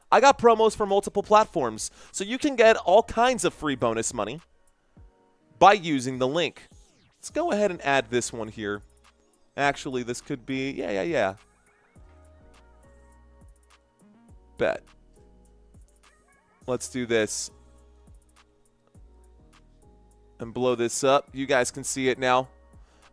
platforms. So you can get all kinds of free bonus money by using the link. Let's go ahead and add this one here. Actually, this could be, yeah. Bet. Let's do this. And blow this up. You guys can see it now.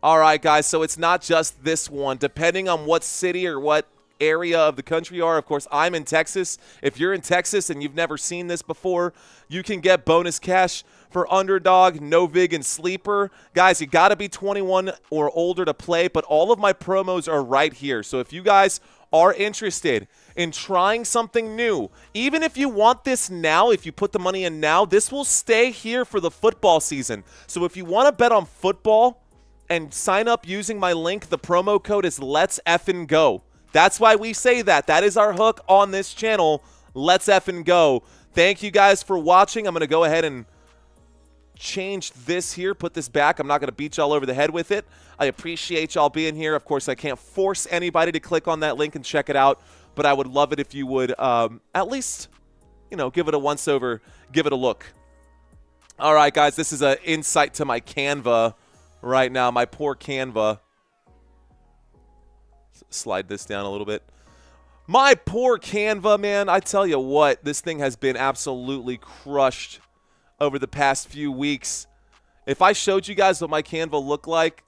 All right, guys, so it's not just this one. Depending on what city or what area of the country you are, of course, I'm in Texas. If you're in Texas and you've never seen this before, you can get bonus cash for Underdog, No Vig, and Sleeper. Guys, you got to be 21 or older to play, but all of my promos are right here. So if you guys are interested in trying something new, even if you want this now, if you put the money in now, this will stay here for the football season. So if you want to bet on football and sign up using my link, the promo code is Let's Effin' Go. That's why we say that. That is our hook on this channel. Let's Effin' Go. Thank you guys for watching. I'm going to go ahead and change this here, put this back. I'm not going to beat y'all over the head with it. I appreciate y'all being here. Of course, I can't force anybody to click on that link and check it out, but I would love it if you would at least, give it a once-over, give it a look. All right, guys, this is an insight to my Canva right now, my poor Canva. Slide this down a little bit. My poor Canva, man. I tell you what, this thing has been absolutely crushed over the past few weeks. If I showed you guys what my Canva looked like,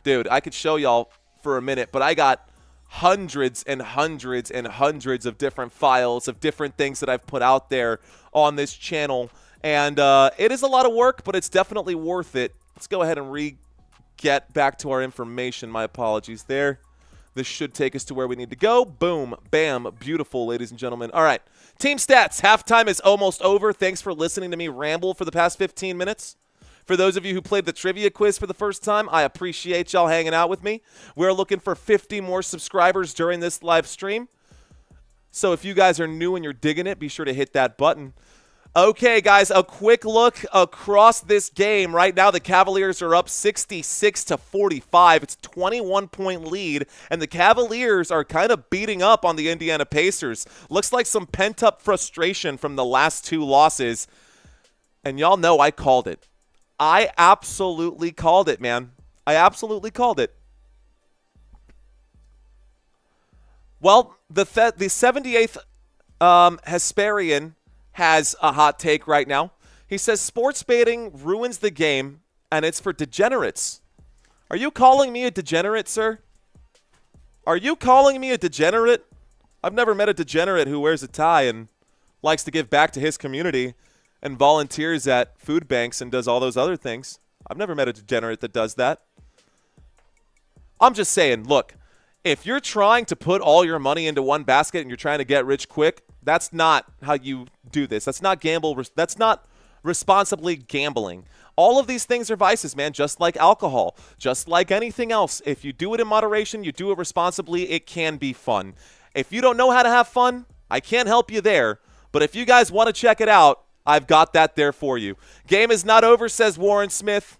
dude, I could show y'all for a minute, but I got hundreds and hundreds and hundreds of different files of different things that I've put out there on this channel. And it is a lot of work, but it's definitely worth it. Let's go ahead and get back to our information. My apologies there. This should take us to where we need to go. Boom, bam, beautiful, ladies and gentlemen. All right, team stats. Halftime is almost over. Thanks for listening to me ramble for the past 15 minutes. For those of you who played the trivia quiz for the first time, I appreciate y'all hanging out with me. We're looking for 50 more subscribers during this live stream. So if you guys are new and you're digging it, be sure to hit that button. Okay, guys, a quick look across this game. Right now, the Cavaliers are up 66-45. It's a 21-point lead, and the Cavaliers are kind of beating up on the Indiana Pacers. Looks like some pent-up frustration from the last two losses. And y'all know I called it. I absolutely called it, man. I absolutely called it. Well, the 78th Hesperian has a hot take right now. He says sports betting ruins the game, and it's for degenerates. Are you calling me a degenerate, sir? Are you calling me a degenerate? I've never met a degenerate who wears a tie and likes to give back to his community and volunteers at food banks and does all those other things. I've never met a degenerate that does that. I'm just saying, look, if you're trying to put all your money into one basket and you're trying to get rich quick, that's not how you do this. That's not That's not responsibly gambling. All of these things are vices, man, just like alcohol, just like anything else. If you do it in moderation, you do it responsibly, it can be fun. If you don't know how to have fun, I can't help you there. But if you guys want to check it out, I've got that there for you. Game is not over, says Warren Smith.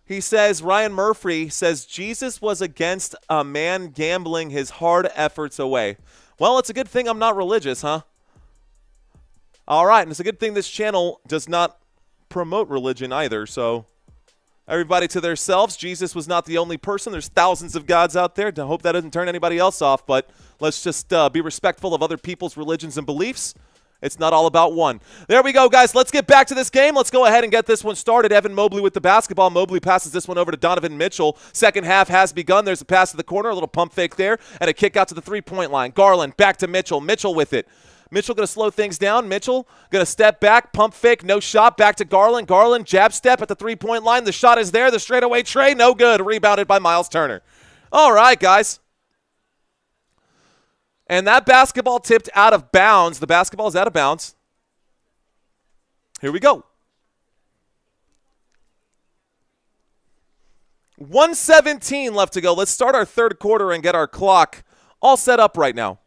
He says, Ryan Murphy says, Jesus was against a man gambling his hard efforts away. Well, it's a good thing I'm not religious, huh? All right, and it's a good thing this channel does not promote religion either, so everybody to themselves. Jesus was not the only person. There's thousands of gods out there. I hope that doesn't turn anybody else off, but let's just be respectful of other people's religions and beliefs. It's not all about one. There we go, guys. Let's get back to this game. Let's go ahead and get this one started. Evan Mobley with the basketball. Mobley passes this one over to Donovan Mitchell. Second half has begun. There's a pass to the corner, a little pump fake there, and a kick out to the three-point line. Garland back to Mitchell. Mitchell with it. Mitchell going to slow things down. Mitchell going to step back, pump fake, no shot. Back to Garland. Garland, jab step at the three-point line. The shot is there. The straightaway tray, no good. Rebounded by Miles Turner. All right, guys. And that basketball tipped out of bounds. The basketball is out of bounds. Here we go. 1:17 left to go. Let's start our third quarter and get our clock all set up right now.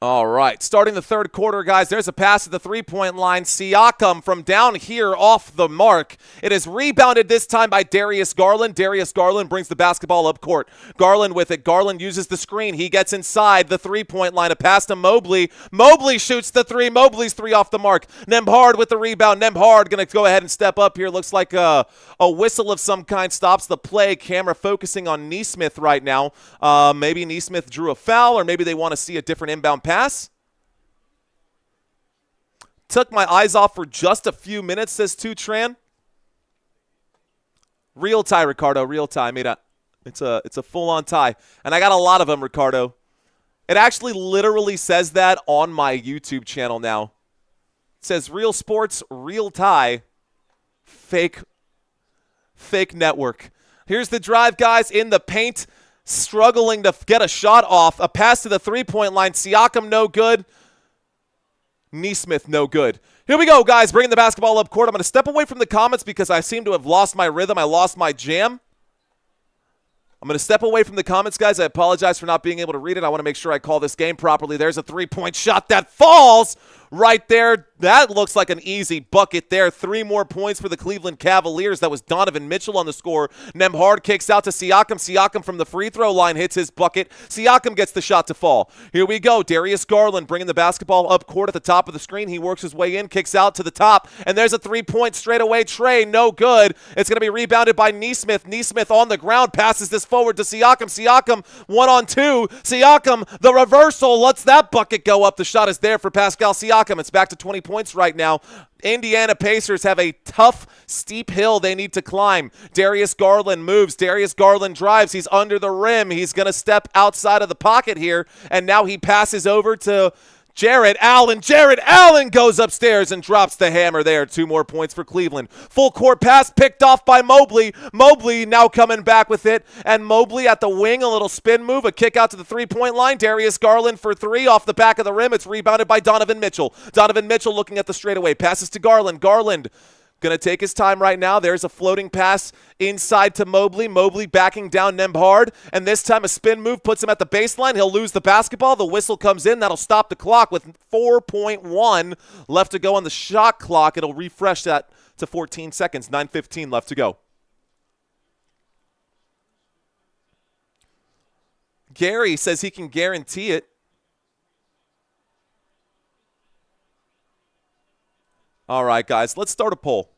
All right, starting the third quarter, guys. There's a pass at the three-point line. Siakam from down here off the mark. It is rebounded this time by Darius Garland. Darius Garland brings the basketball up court. Garland with it. Garland uses the screen. He gets inside the three-point line. A pass to Mobley. Mobley shoots the three. Mobley's three off the mark. Nembhard with the rebound. Nembhard going to go ahead and step up here. Looks like a whistle of some kind stops the play. Camera focusing on Nesmith right now. Maybe Nesmith drew a foul, or maybe they want to see a different inbound pass. Took my eyes off for just a few minutes, says Tutran. Real tie, Ricardo. Real tie. It's a full-on tie. And I got a lot of them, Ricardo. It actually literally says that on my YouTube channel now. It says real sports, real tie, fake network. Here's the drive, guys, in the paint. Struggling to get a shot off. A pass to the three-point line. Siakam, no good. Nesmith, no good. Here we go, guys. Bringing the basketball up court. I'm going to step away from the comments because I seem to have lost my rhythm. I lost my jam. I'm going to step away from the comments, guys. I apologize for not being able to read it. I want to make sure I call this game properly. There's a three-point shot that falls right there. That looks like an easy bucket there. 3 more points for the Cleveland Cavaliers. That was Donovan Mitchell on the score. Nembhard kicks out to Siakam. Siakam from the free throw line hits his bucket. Siakam gets the shot to fall. Here we go. Darius Garland bringing the basketball up court at the top of the screen. He works his way in, kicks out to the top, and there's a three-point straightaway tray. No good. It's going to be rebounded by Nesmith. Nesmith on the ground passes this forward to Siakam. Siakam 1-on-2. Siakam, the reversal, lets that bucket go up. The shot is there for Pascal Siakam. It's back to 20 points right now. Indiana Pacers have a tough, steep hill they need to climb. Darius Garland moves. Darius Garland drives. He's under the rim. He's going to step outside of the pocket here, and now he passes over to Jarrett Allen. Jarrett Allen goes upstairs and drops the hammer there. 2 more points for Cleveland. Full court pass picked off by Mobley. Mobley now coming back with it. And Mobley at the wing, a little spin move, a kick out to the three-point line. Darius Garland for 3 off the back of the rim. It's rebounded by Donovan Mitchell. Donovan Mitchell looking at the straightaway. Passes to Garland. Garland going to take his time right now. There's a floating pass inside to Mobley. Mobley backing down Nembhard. And this time a spin move puts him at the baseline. He'll lose the basketball. The whistle comes in. That'll stop the clock with 4.1 left to go on the shot clock. It'll refresh that to 14 seconds. 9:15 left to go. Gary says he can guarantee it. All right, guys, let's start a poll.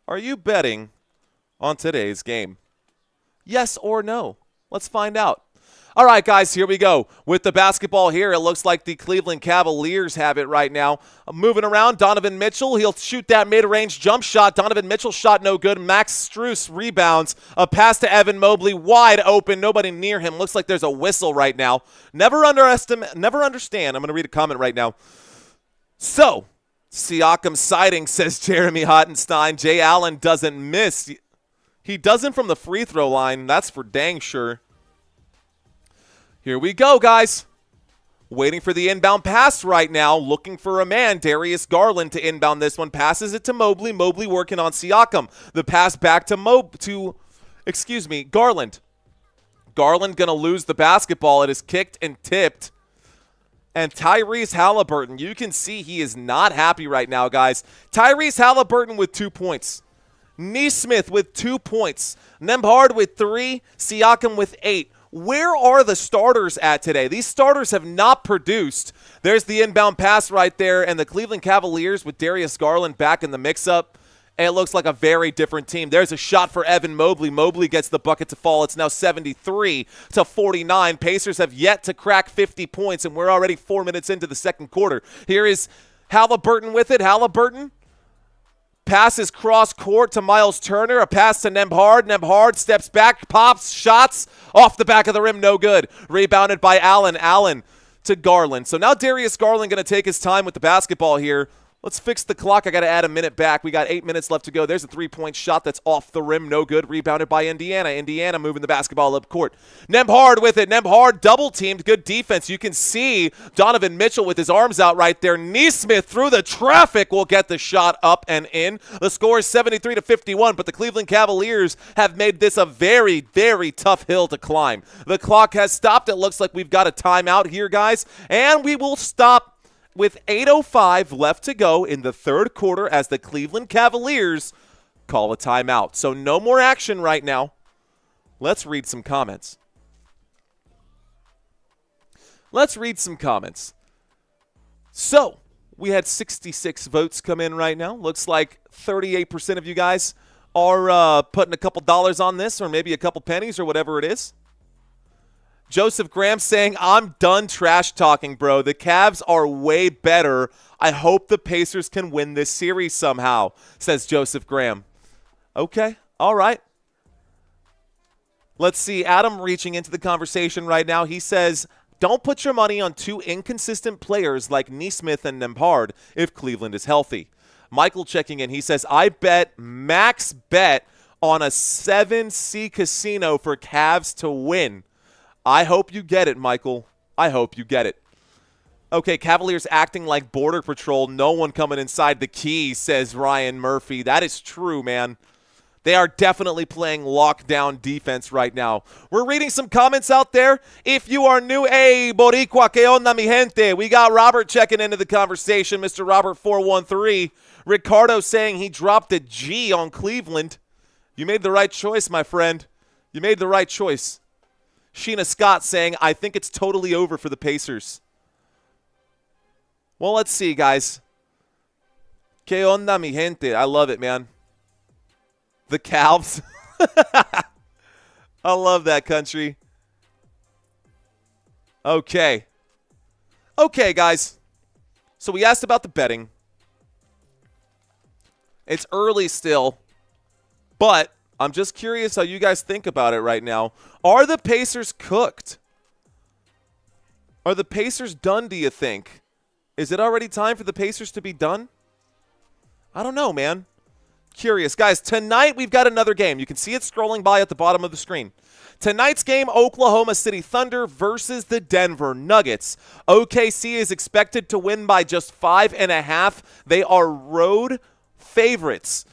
Are you betting on today's game? Yes or no? Let's find out. All right, guys, here we go. With the basketball here, it looks like the Cleveland Cavaliers have it right now. Moving around, Donovan Mitchell. He'll shoot that mid-range jump shot. Donovan Mitchell shot no good. Max Strus rebounds. A pass to Evan Mobley, wide open. Nobody near him. Looks like there's a whistle right now. Never understand. I'm going to read a comment right now. So, Siakam sighting, says Jeremy Hottenstein. Jay Allen doesn't miss. He doesn't from the free throw line. That's for dang sure. Here we go, guys. Waiting for the inbound pass right now. Looking for a man, Darius Garland, to inbound this one. Passes it to Mobley. Mobley working on Siakam. The pass back to Garland. Garland going to lose the basketball. It is kicked and tipped. And Tyrese Haliburton, you can see he is not happy right now, guys. Tyrese Haliburton with 2 points. Nesmith with 2 points. Nembhard with 3. Siakam with 8. Where are the starters at today? These starters have not produced. There's the inbound pass right there, and the Cleveland Cavaliers with Darius Garland back in the mix-up. It looks like a very different team. There's a shot for Evan Mobley. Mobley gets the bucket to fall. It's now 73-49. Pacers have yet to crack 50 points, and we're already 4 minutes into the second quarter. Here is Haliburton with it. Haliburton passes cross court to Miles Turner. A pass to Nembhard. Nembhard steps back, pops, shots off the back of the rim. No good. Rebounded by Allen. Allen to Garland. So now Darius Garland going to take his time with the basketball here. Let's fix the clock. I got to add a minute back. We got 8 minutes left to go. There's a three-point shot that's off the rim. No good. Rebounded by Indiana. Indiana moving the basketball up court. Nembhard with it. Nembhard double-teamed. Good defense. You can see Donovan Mitchell with his arms out right there. Nesmith through the traffic will get the shot up and in. The score is 73-51, but the Cleveland Cavaliers have made this a very, very tough hill to climb. The clock has stopped. It looks like we've got a timeout here, guys, and we will stop with 8:05 left to go in the third quarter as the Cleveland Cavaliers call a timeout. So no more action right now. Let's read some comments. So we had 66 votes come in right now. Looks like 38% of you guys are putting a couple dollars on this, or maybe a couple pennies, or whatever it is. Joseph Graham saying, I'm done trash talking, bro. The Cavs are way better. I hope the Pacers can win this series somehow, says Joseph Graham. Okay, all right. Let's see. Adam reaching into the conversation right now. He says, don't put your money on two inconsistent players like Nesmith and Nembhard if Cleveland is healthy. Michael checking in. He says, I bet max bet on a 7C casino for Cavs to win. I hope you get it, Michael. I hope you get it. Okay, Cavaliers acting like Border Patrol. No one coming inside the key, says Ryan Murphy. That is true, man. They are definitely playing lockdown defense right now. We're reading some comments out there. If you are new, hey, Boricua, que onda, mi gente? We got Robert checking into the conversation, Mr. Robert 413. Ricardo saying he dropped a G on Cleveland. You made the right choice, my friend. You made the right choice. Sheena Scott saying, I think it's totally over for the Pacers. Well, let's see, guys. Que onda, mi gente? I love it, man. The Cavs. I love that country. Okay. Okay, guys. So we asked about the betting. It's early still, but I'm just curious how you guys think about it right now. Are the Pacers cooked? Are the Pacers done, do you think? Is it already time for the Pacers to be done? I don't know, man. Curious. Guys, tonight we've got another game. You can see it scrolling by at the bottom of the screen. Tonight's game, Oklahoma City Thunder versus the Denver Nuggets. OKC is expected to win by just 5.5. They are road favorites.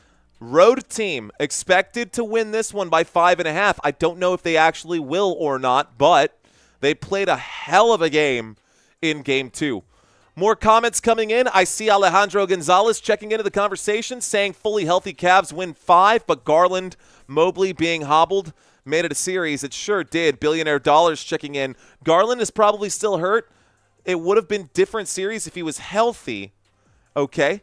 Road team expected to win this one by 5.5. I don't know if they actually will or not, but they played a hell of a game in Game 2. More comments coming in. I see Alejandro Gonzalez checking into the conversation, saying fully healthy Cavs win 5, but Garland, Mobley being hobbled made it a series. It sure did. Billionaire Dollars checking in. Garland is probably still hurt. It would have been different series if he was healthy. Okay.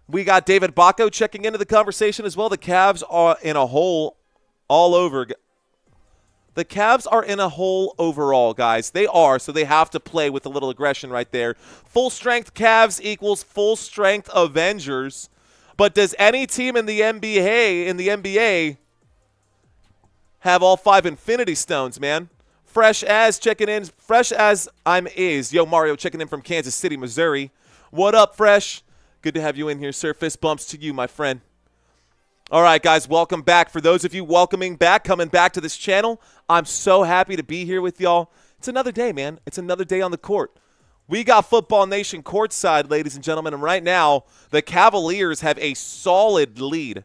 We got David Bacco checking into the conversation as well. The Cavs are in a hole all over. The Cavs are in a hole overall, guys. They are, so they have to play with a little aggression right there. Full strength Cavs equals full strength Avengers. But does any team in the NBA have all 5 Infinity Stones, man? Fresh as checking in. Fresh as I'm is. Yo, Mario checking in from Kansas City, Missouri. What up, Fresh? Good to have you in here, sir. Fist bumps to you, my friend. All right, guys, welcome back. For those of you welcoming back, coming back to this channel, I'm so happy to be here with y'all. It's another day, man. It's another day on the court. We got Football Nation courtside, ladies and gentlemen, and right now, the Cavaliers have a solid lead.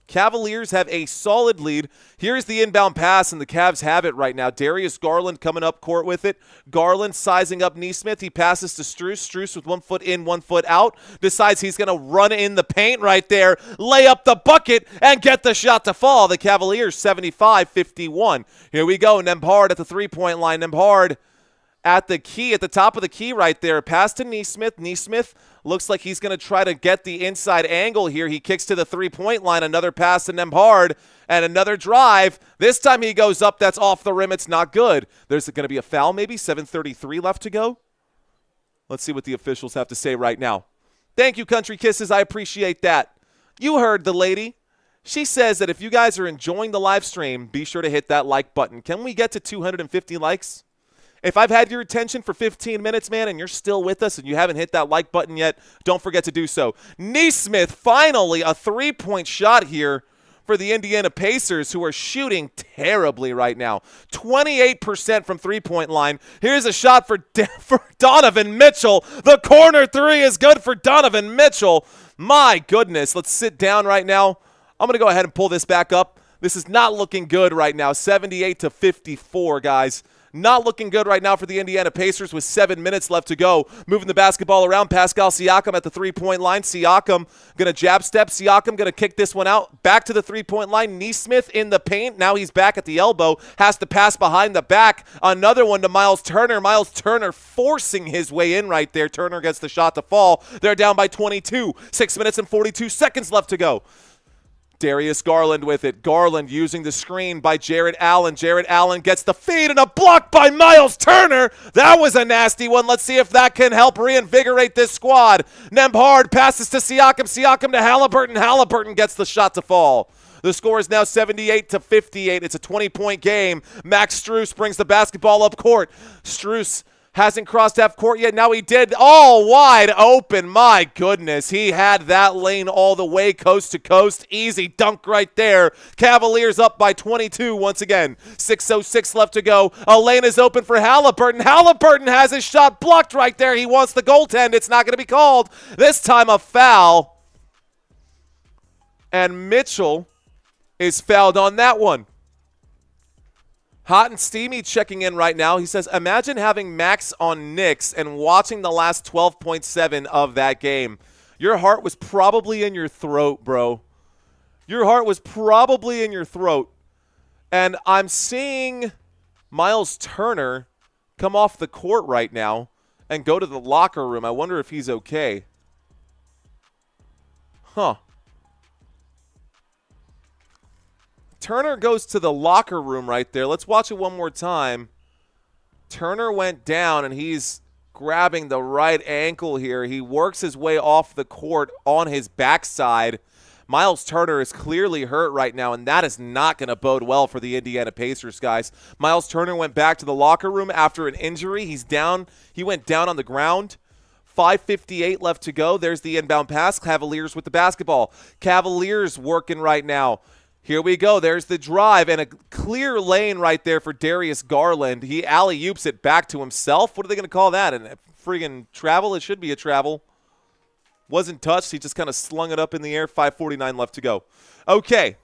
Cavaliers have a solid lead. Here's the inbound pass, and the Cavs have it right now. Darius Garland coming up court with it. Garland sizing up Nesmith. He passes to Strus. Strus with 1 foot in, 1 foot out. Decides he's going to run in the paint right there, lay up the bucket, and get the shot to fall. The Cavaliers 75-51. Here we go. Nembhard at the three-point line. Nembhard at the key, at the top of the key right there. Pass to Nesmith. Nesmith looks like he's going to try to get the inside angle here. He kicks to the three-point line. Another pass to Nembhard and another drive. This time he goes up. That's off the rim. It's not good. There's going to be a foul maybe. 7:33 left to go. Let's see what the officials have to say right now. Thank you, Country Kisses. I appreciate that. You heard the lady. She says that if you guys are enjoying the live stream, be sure to hit that like button. Can we get to 250 likes? If I've had your attention for 15 minutes, man, and you're still with us and you haven't hit that like button yet, don't forget to do so. Nesmith, finally, a three-point shot here for the Indiana Pacers, who are shooting terribly right now. 28% from three-point line. Here's a shot for Donovan Mitchell. The corner three is good for Donovan Mitchell. My goodness. Let's sit down right now. I'm going to go ahead and pull this back up. This is not looking good right now. 78-54, guys. Not looking good right now for the Indiana Pacers with 7 minutes left to go. Moving the basketball around. Pascal Siakam at the three-point line. Siakam going to jab step. Siakam going to kick this one out. Back to the three-point line. Nesmith in the paint. Now he's back at the elbow. Has to pass behind the back. Another one to Miles Turner. Miles Turner forcing his way in right there. Turner gets the shot to fall. They're down by 22. 6 minutes and 42 seconds left to go. Darius Garland with it. Garland using the screen by Jarrett Allen. Jarrett Allen gets the feed and a block by Miles Turner. That was a nasty one. Let's see if that can help reinvigorate this squad. Nembhard passes to Siakam. Siakam to Haliburton. Haliburton gets the shot to fall. The score is now 78-58. It's a 20-point game. Max Strus brings the basketball up court. Strus hasn't crossed half court yet. Now he did. All wide open. My goodness. He had that lane all the way coast to coast. Easy dunk right there. Cavaliers up by 22 once again. 6:06 left to go. A lane is open for Haliburton. Haliburton has his shot blocked right there. He wants the goaltend. It's not going to be called. This time a foul. And Mitchell is fouled on that one. Hot and Steamy checking in right now. He says, imagine having Max on Knicks and watching the last 12.7 of that game. Your heart was probably in your throat, bro. Your heart was probably in your throat. And I'm seeing Miles Turner come off the court right now and go to the locker room. I wonder if he's okay. Huh. Turner goes to the locker room right there. Let's watch it one more time. Turner went down, and he's grabbing the right ankle here. He works his way off the court on his backside. Miles Turner is clearly hurt right now, and that is not going to bode well for the Indiana Pacers, guys. Miles Turner went back to the locker room after an injury. He's down. He went down on the ground. 5:58 left to go. There's the inbound pass. Cavaliers with the basketball. Cavaliers working right now. Here we go. There's the drive and a clear lane right there for Darius Garland. He alley-oops it back to himself. What are they going to call that? A friggin' travel? It should be a travel. Wasn't touched. He just kind of slung it up in the air. 5:49 left to go. Okay.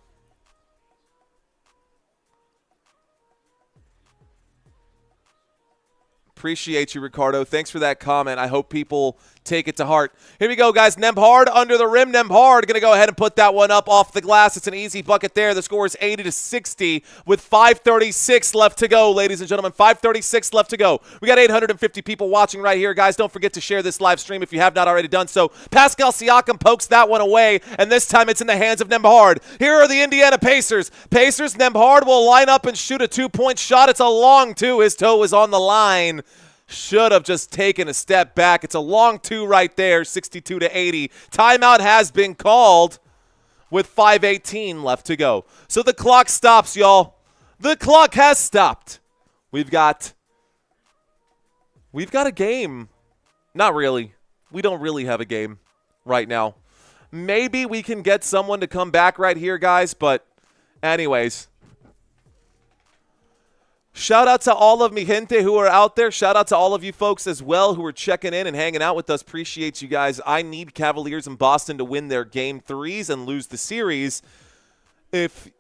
Appreciate you, Ricardo. Thanks for that comment. I hope people take it to heart. Here we go, guys. Nembhard under the rim. Nembhard going to go ahead and put that one up off the glass. It's an easy bucket there. The score is 80-60 with 5:36 left to go, ladies and gentlemen. 5:36 left to go. We got 850 people watching right here, guys. Don't forget to share this live stream if you have not already done so. Pascal Siakam pokes that one away, and this time it's in the hands of Nembhard. Here are the Indiana Pacers. Nembhard will line up and shoot a 2-point shot. It's a long two. His toe is on the line. Should have just taken a step back. It's a long two right there, 62-80. Timeout has been called with 5:18 left to go. So the clock stops, y'all. The clock has stopped. We've got a game. Not really. We don't really have a game right now. Maybe we can get someone to come back right here, guys, but anyways. Shout out to all of mi gente who are out there. Shout out to all of you folks as well who are checking in and hanging out with us. Appreciate you guys. I need Cavaliers in Boston to win their game 3s and lose the series. If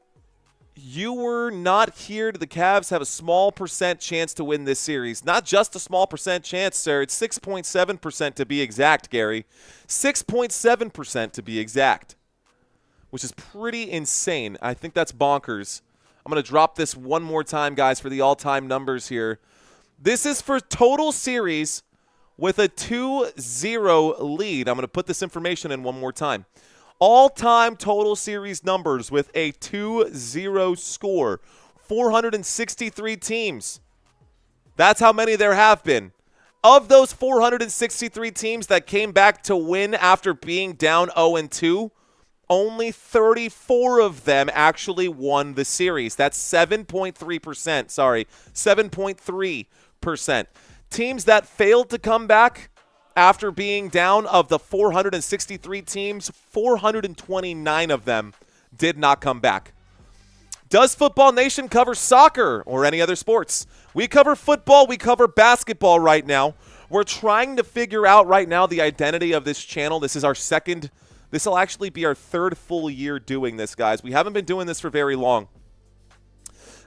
you were not here, the Cavs have a small percent chance to win this series. Not just a small percent chance, sir. It's 6.7% to be exact, Gary. 6.7% to be exact, which is pretty insane. I think that's bonkers. I'm going to drop this one more time, guys, for the all-time numbers here. This is for total series with a 2-0 lead. I'm going to put this information in one more time. All-time total series numbers with a 2-0 score. 463 teams. That's how many there have been. Of those 463 teams that came back to win after being down 0-2, only 34 of them actually won the series. That's 7.3%. Sorry, 7.3%. Teams that failed to come back after being down, of the 463 teams, 429 of them did not come back. Does Football Nation cover soccer or any other sports? We cover football. We cover basketball right now. We're trying to figure out right now the identity of this channel. This is our second. This will actually be our third full year doing this, guys. We haven't been doing this for very long.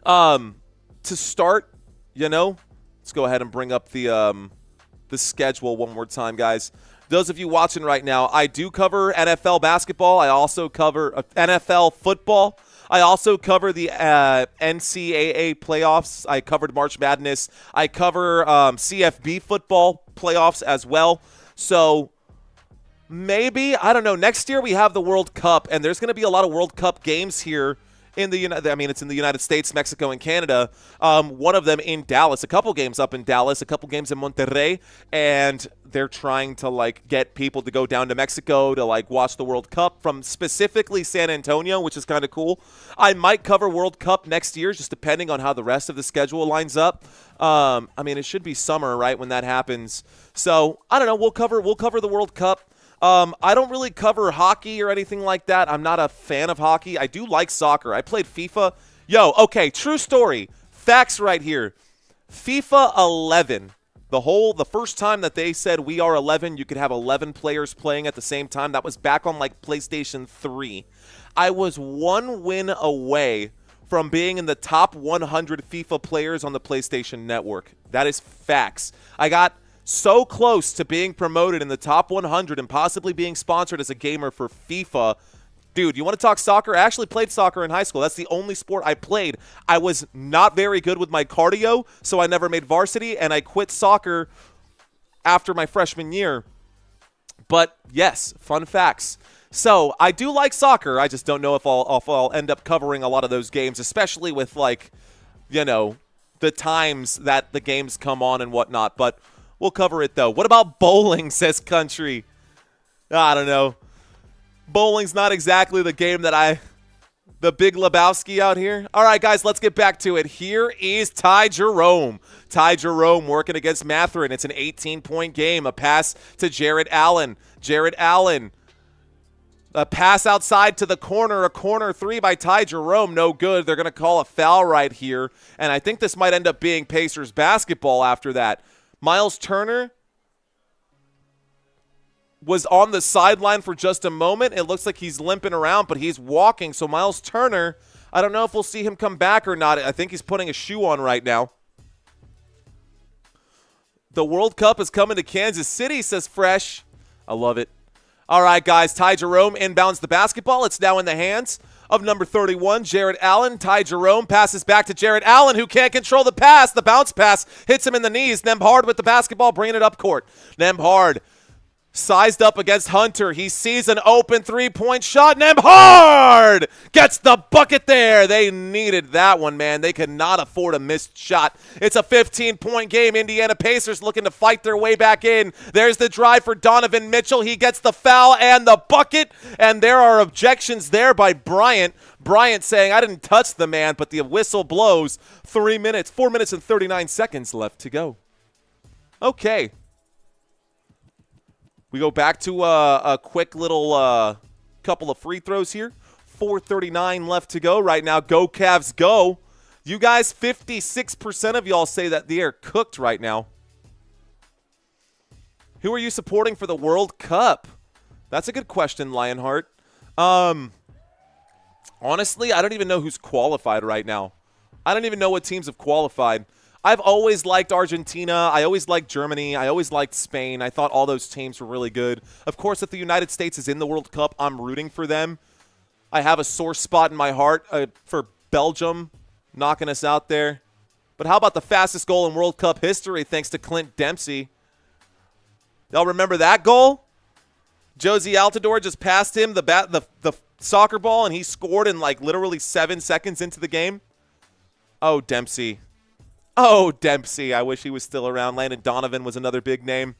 To start, let's go ahead and bring up the schedule one more time, guys. Those of you watching right now, I do cover NFL basketball. I also cover NFL football. I also cover the NCAA playoffs. I covered March Madness. I cover CFB football playoffs as well. So maybe, I don't know, next year we have the World Cup, and there's going to be a lot of World Cup games here in the it's in the United States, Mexico, and Canada. One of them in Dallas, a couple games up in Dallas, a couple games in Monterrey, and they're trying to get people to go down to Mexico to watch the World Cup from specifically San Antonio, which is kind of cool. I might cover World Cup next year, just depending on how the rest of the schedule lines up. It should be summer, right, when that happens. So I don't know. We'll cover the World Cup. I don't really cover hockey or anything like that. I'm not a fan of hockey. I do like soccer. I played FIFA. Okay, true story. Facts right here. FIFA 11. The first time that they said we are 11, you could have 11 players playing at the same time. That was back on PlayStation 3. I was one win away from being in the top 100 FIFA players on the PlayStation Network. That is facts. I got so close to being promoted in the top 100 and possibly being sponsored as a gamer for FIFA. Dude, you want to talk soccer? I actually played soccer in high school. That's the only sport I played. I was not very good with my cardio, so I never made varsity, and I quit soccer after my freshman year. But yes, fun facts. So I do like soccer. I just don't know if I'll end up covering a lot of those games, especially with the times that the games come on and whatnot. But we'll cover it, though. What about bowling, says Country? I don't know. Bowling's not exactly the game that the big Lebowski out here. All right, guys, let's get back to it. Here is Ty Jerome. Ty Jerome working against Matherin. It's an 18-point game. A pass to Jarrett Allen. Jarrett Allen. A pass outside to the corner. A corner three by Ty Jerome. No good. They're going to call a foul right here. And I think this might end up being Pacers basketball after that. Miles Turner was on the sideline for just a moment. It looks like he's limping around, but he's walking. So Miles Turner, I don't know if we'll see him come back or not. I think he's putting a shoe on right now. The World Cup is coming to Kansas City, says Fresh. I love it. All right, guys. Ty Jerome inbounds the basketball. It's now in the hands of number 31, Jarrett Allen. Ty Jerome passes back to Jarrett Allen, who can't control the pass. The bounce pass hits him in the knees. Nembhard with the basketball, bringing it up court. Nembhard sized up against Hunter. He sees an open three-point shot. Nembhard gets the bucket there. They needed that one, man. They could not afford a missed shot. It's a 15-point game. Indiana Pacers looking to fight their way back in. There's the drive for Donovan Mitchell. He gets the foul and the bucket, and there are objections there by Bryant. Bryant saying, I didn't touch the man, but the whistle blows. 4 minutes and 39 seconds left to go. Okay. We go back to a quick little couple of free throws here. 4:39 left to go right now. Go Cavs, go. You guys, 56% of y'all say that they are cooked right now. Who are you supporting for the World Cup? That's a good question, Lionheart. Honestly, I don't even know who's qualified right now. I don't even know what teams have qualified. I've always liked Argentina. I always liked Germany. I always liked Spain. I thought all those teams were really good. Of course, if the United States is in the World Cup, I'm rooting for them. I have a sore spot in my heart for Belgium knocking us out there. But how about the fastest goal in World Cup history thanks to Clint Dempsey? Y'all remember that goal? Josie Altidore just passed him the soccer ball, and he scored in like literally 7 seconds into the game. Oh, Dempsey. Oh, Dempsey. I wish he was still around. Landon Donovan was another big name.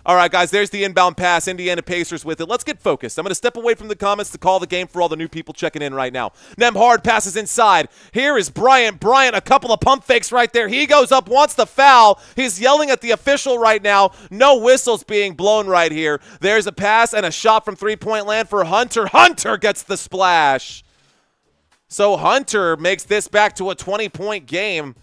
All right, guys, there's the inbound pass. Indiana Pacers with it. Let's get focused. I'm going to step away from the comments to call the game for all the new people checking in right now. Nembhard passes inside. Here is Bryant. Bryant, a couple of pump fakes right there. He goes up, wants the foul. He's yelling at the official right now. No whistles being blown right here. There's a pass and a shot from three-point land for Hunter. Hunter gets the splash. So Hunter makes this back to a 20-point game.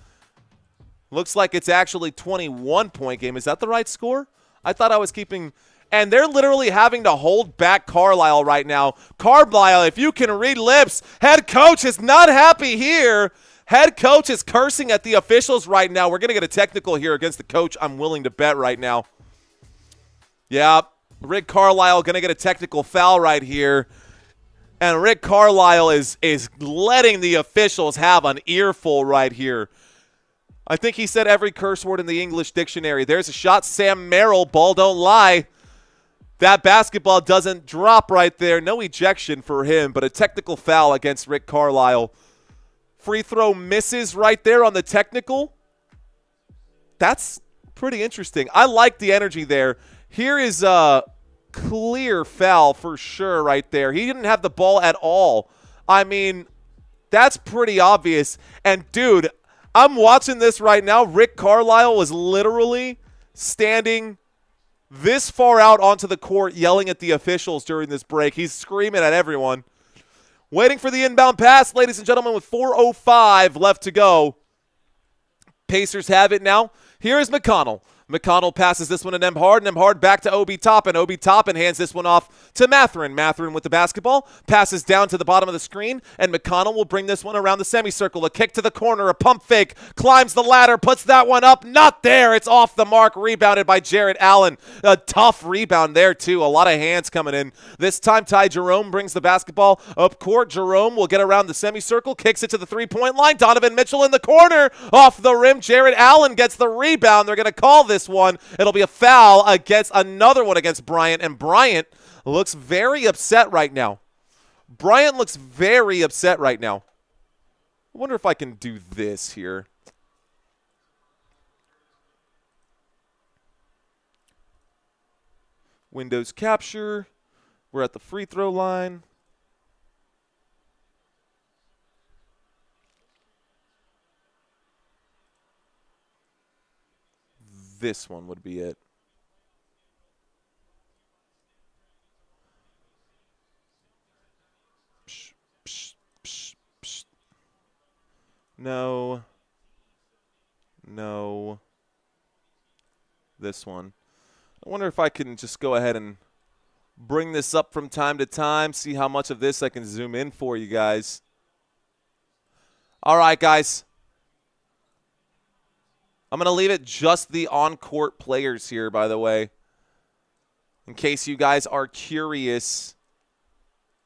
Looks like it's actually 21-point game. Is that the right score? I thought I was keeping – and they're literally having to hold back Carlisle right now. Carlisle, if you can read lips, head coach is not happy here. Head coach is cursing at the officials right now. We're going to get a technical here against the coach. I'm willing to bet right now. Yeah, Rick Carlisle going to get a technical foul right here. And Rick Carlisle is letting the officials have an earful right here. I think he said every curse word in the English dictionary. There's a shot. Sam Merrill, ball don't lie. That basketball doesn't drop right there. No ejection for him, but a technical foul against Rick Carlisle. Free throw misses right there on the technical. That's pretty interesting. I like the energy there. Here is a clear foul for sure right there. He didn't have the ball at all. I mean, that's pretty obvious. And, dude, I'm watching this right now. Rick Carlisle was literally standing this far out onto the court yelling at the officials during this break. He's screaming at everyone. Waiting for the inbound pass, ladies and gentlemen, with 4:05 left to go. Pacers have it now. Here is McConnell. McConnell passes this one to Nembhard. Nembhard back to Obi Toppin. Obi Toppin hands this one off to Mathurin. Mathurin with the basketball. Passes down to the bottom of the screen, and McConnell will bring this one around the semicircle. A kick to the corner, a pump fake. Climbs the ladder, puts that one up. Not there. It's off the mark. Rebounded by Jarrett Allen. A tough rebound there, too. A lot of hands coming in. This time, Ty Jerome brings the basketball up court. Jerome will get around the semicircle. Kicks it to the three-point line. Donovan Mitchell in the corner. Off the rim. Jarrett Allen gets the rebound. They're going to call this one. It'll be a foul against another one against Bryant, and Bryant looks very upset right now. Bryant looks very upset right now. I wonder if I can do this here. Windows capture. We're at the free throw line. This one would be it. Psh, psh, psh, psh. No. No. This one. I wonder if I can just go ahead and bring this up from time to time, see how much of this I can zoom in for you guys. All right, guys. I'm going to leave it just the on-court players here, by the way. In case you guys are curious,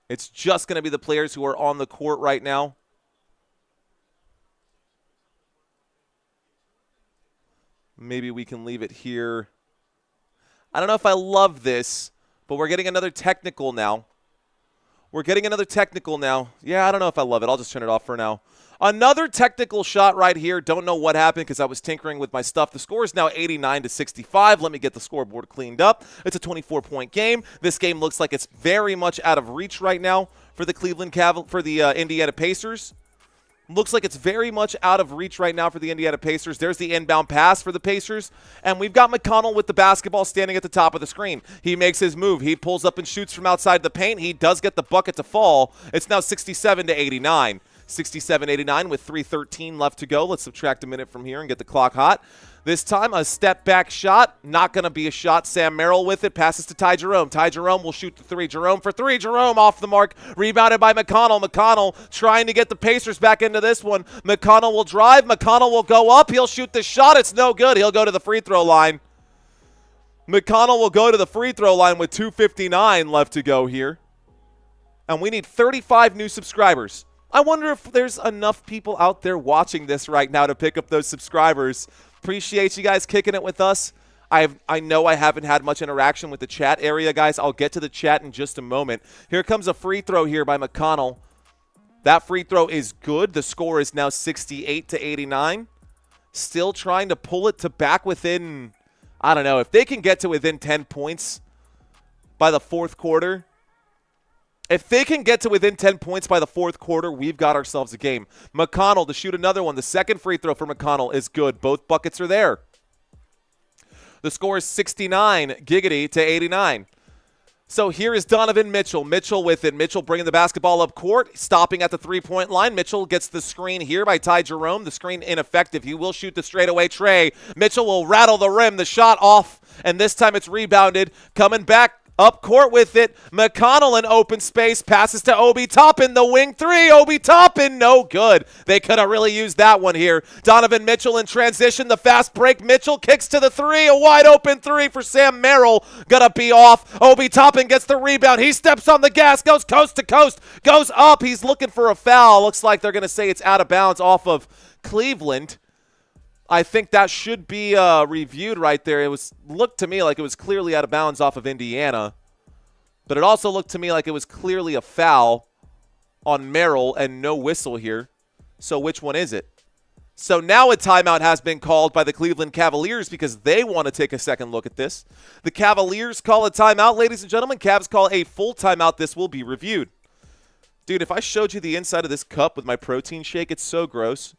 it's just going to be the players who are on the court right now. Maybe we can leave it here. I don't know if I love this, but we're getting another technical now. Yeah, I don't know if I love it. I'll just turn it off for now. Another technical shot right here. Don't know what happened because I was tinkering with my stuff. The score is now 89-65. Let me get the scoreboard cleaned up. It's a 24-point game. This game looks like it's very much out of reach right now for the Indiana Pacers. Looks like it's very much out of reach right now for the Indiana Pacers. There's the inbound pass for the Pacers. And we've got McConnell with the basketball standing at the top of the screen. He makes his move. He pulls up and shoots from outside the paint. He does get the bucket to fall. It's now 67-89. 67-89 with 3:13 left to go. Let's subtract a minute from here and get the clock hot. This time, a step-back shot. Not going to be a shot. Sam Merrill with it. Passes to Ty Jerome. Ty Jerome will shoot the three. Jerome for three. Jerome off the mark. Rebounded by McConnell. McConnell trying to get the Pacers back into this one. McConnell will drive. McConnell will go up. He'll shoot the shot. It's no good. He'll go to the free throw line. McConnell will go to the free throw line with 2:59 left to go here. And we need 35 new subscribers. I wonder if there's enough people out there watching this right now to pick up those subscribers. Appreciate you guys kicking it with us. I know I haven't had much interaction with the chat area, guys. I'll get to the chat in just a moment. Here comes a free throw here by McConnell. That free throw is good. The score is now 68-89. Still trying to pull it to back within, I don't know, if they can get to within 10 points by the fourth quarter. If they can get to within 10 points by the fourth quarter, we've got ourselves a game. McConnell to shoot another one. The second free throw for McConnell is good. Both buckets are there. The score is 69-89. So here is Donovan Mitchell. Mitchell with it. Mitchell bringing the basketball up court, stopping at the three-point line. Mitchell gets the screen here by Ty Jerome. The screen ineffective. He will shoot the straightaway tray. Mitchell will rattle the rim. The shot off, and this time it's rebounded. Coming back up court with it. McConnell in open space. Passes to Obi Toppin. The wing three. Obi Toppin. No good. They could have really used that one here. Donovan Mitchell in transition. The fast break. Mitchell kicks to the three. A wide open three for Sam Merrill. Gonna be off. Obi Toppin gets the rebound. He steps on the gas. Goes coast to coast. Goes up. He's looking for a foul. Looks like they're going to say it's out of bounds off of Cleveland. I think that should be reviewed right there. It looked to me like it was clearly out of bounds off of Indiana. But it also looked to me like it was clearly a foul on Merrill and no whistle here. So which one is it? So now a timeout has been called by the Cleveland Cavaliers because they want to take a second look at this. The Cavaliers call a timeout, ladies and gentlemen. Cavs call a full timeout. This will be reviewed. Dude, if I showed you the inside of this cup with my protein shake, it's so gross.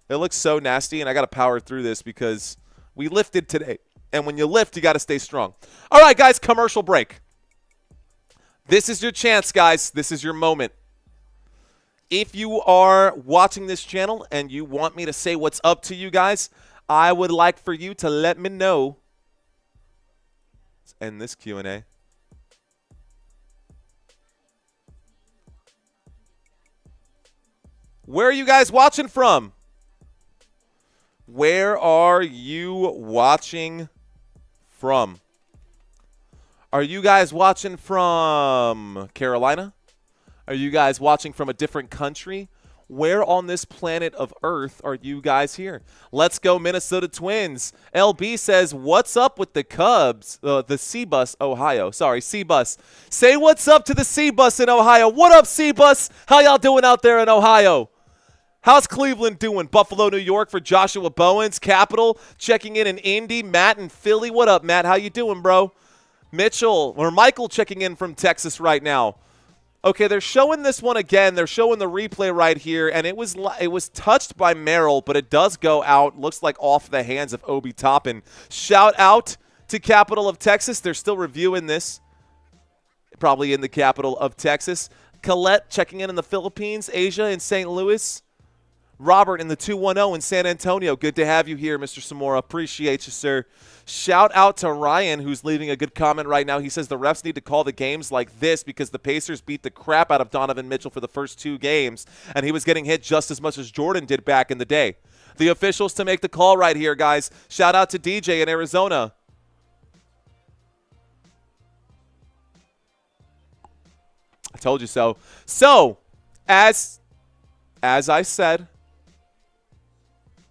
It looks so nasty, and I got to power through this because we lifted today. And when you lift, you got to stay strong. All right, guys, commercial break. This is your chance, guys. This is your moment. If you are watching this channel and you want me to say what's up to you guys, I would like for you to let me know. Let's end this Q&A. Where are you guys watching from? Where are you watching from? Are you guys watching from Carolina? Are you guys watching from a different country? Where on this planet of Earth are you guys here? Let's go Minnesota Twins. LB says, what's up with the Cubs? The C-Bus, Ohio. Sorry, C-Bus. Say what's up to the C-Bus in Ohio. What up, C-Bus? How y'all doing out there in Ohio? How's Cleveland doing? Buffalo, New York for Joshua Bowens. Capital checking in Indy. Matt in Philly. What up, Matt? How you doing, bro? Michael checking in from Texas right now. Okay, they're showing this one again. They're showing the replay right here, and it was touched by Merrill, but it does go out. Looks like off the hands of Obi Toppin. Shout out to Capital of Texas. They're still reviewing this, probably in the capital of Texas. Colette checking in the Philippines. Asia in St. Louis. Robert in the 210 in San Antonio. Good to have you here, Mr. Samora. Appreciate you, sir. Shout out to Ryan, who's leaving a good comment right now. He says the refs need to call the games like this because the Pacers beat the crap out of Donovan Mitchell for the first two games, and he was getting hit just as much as Jordan did back in the day. the officials to make the call right here, guys. Shout out to DJ in Arizona. I told you so. So, as I said,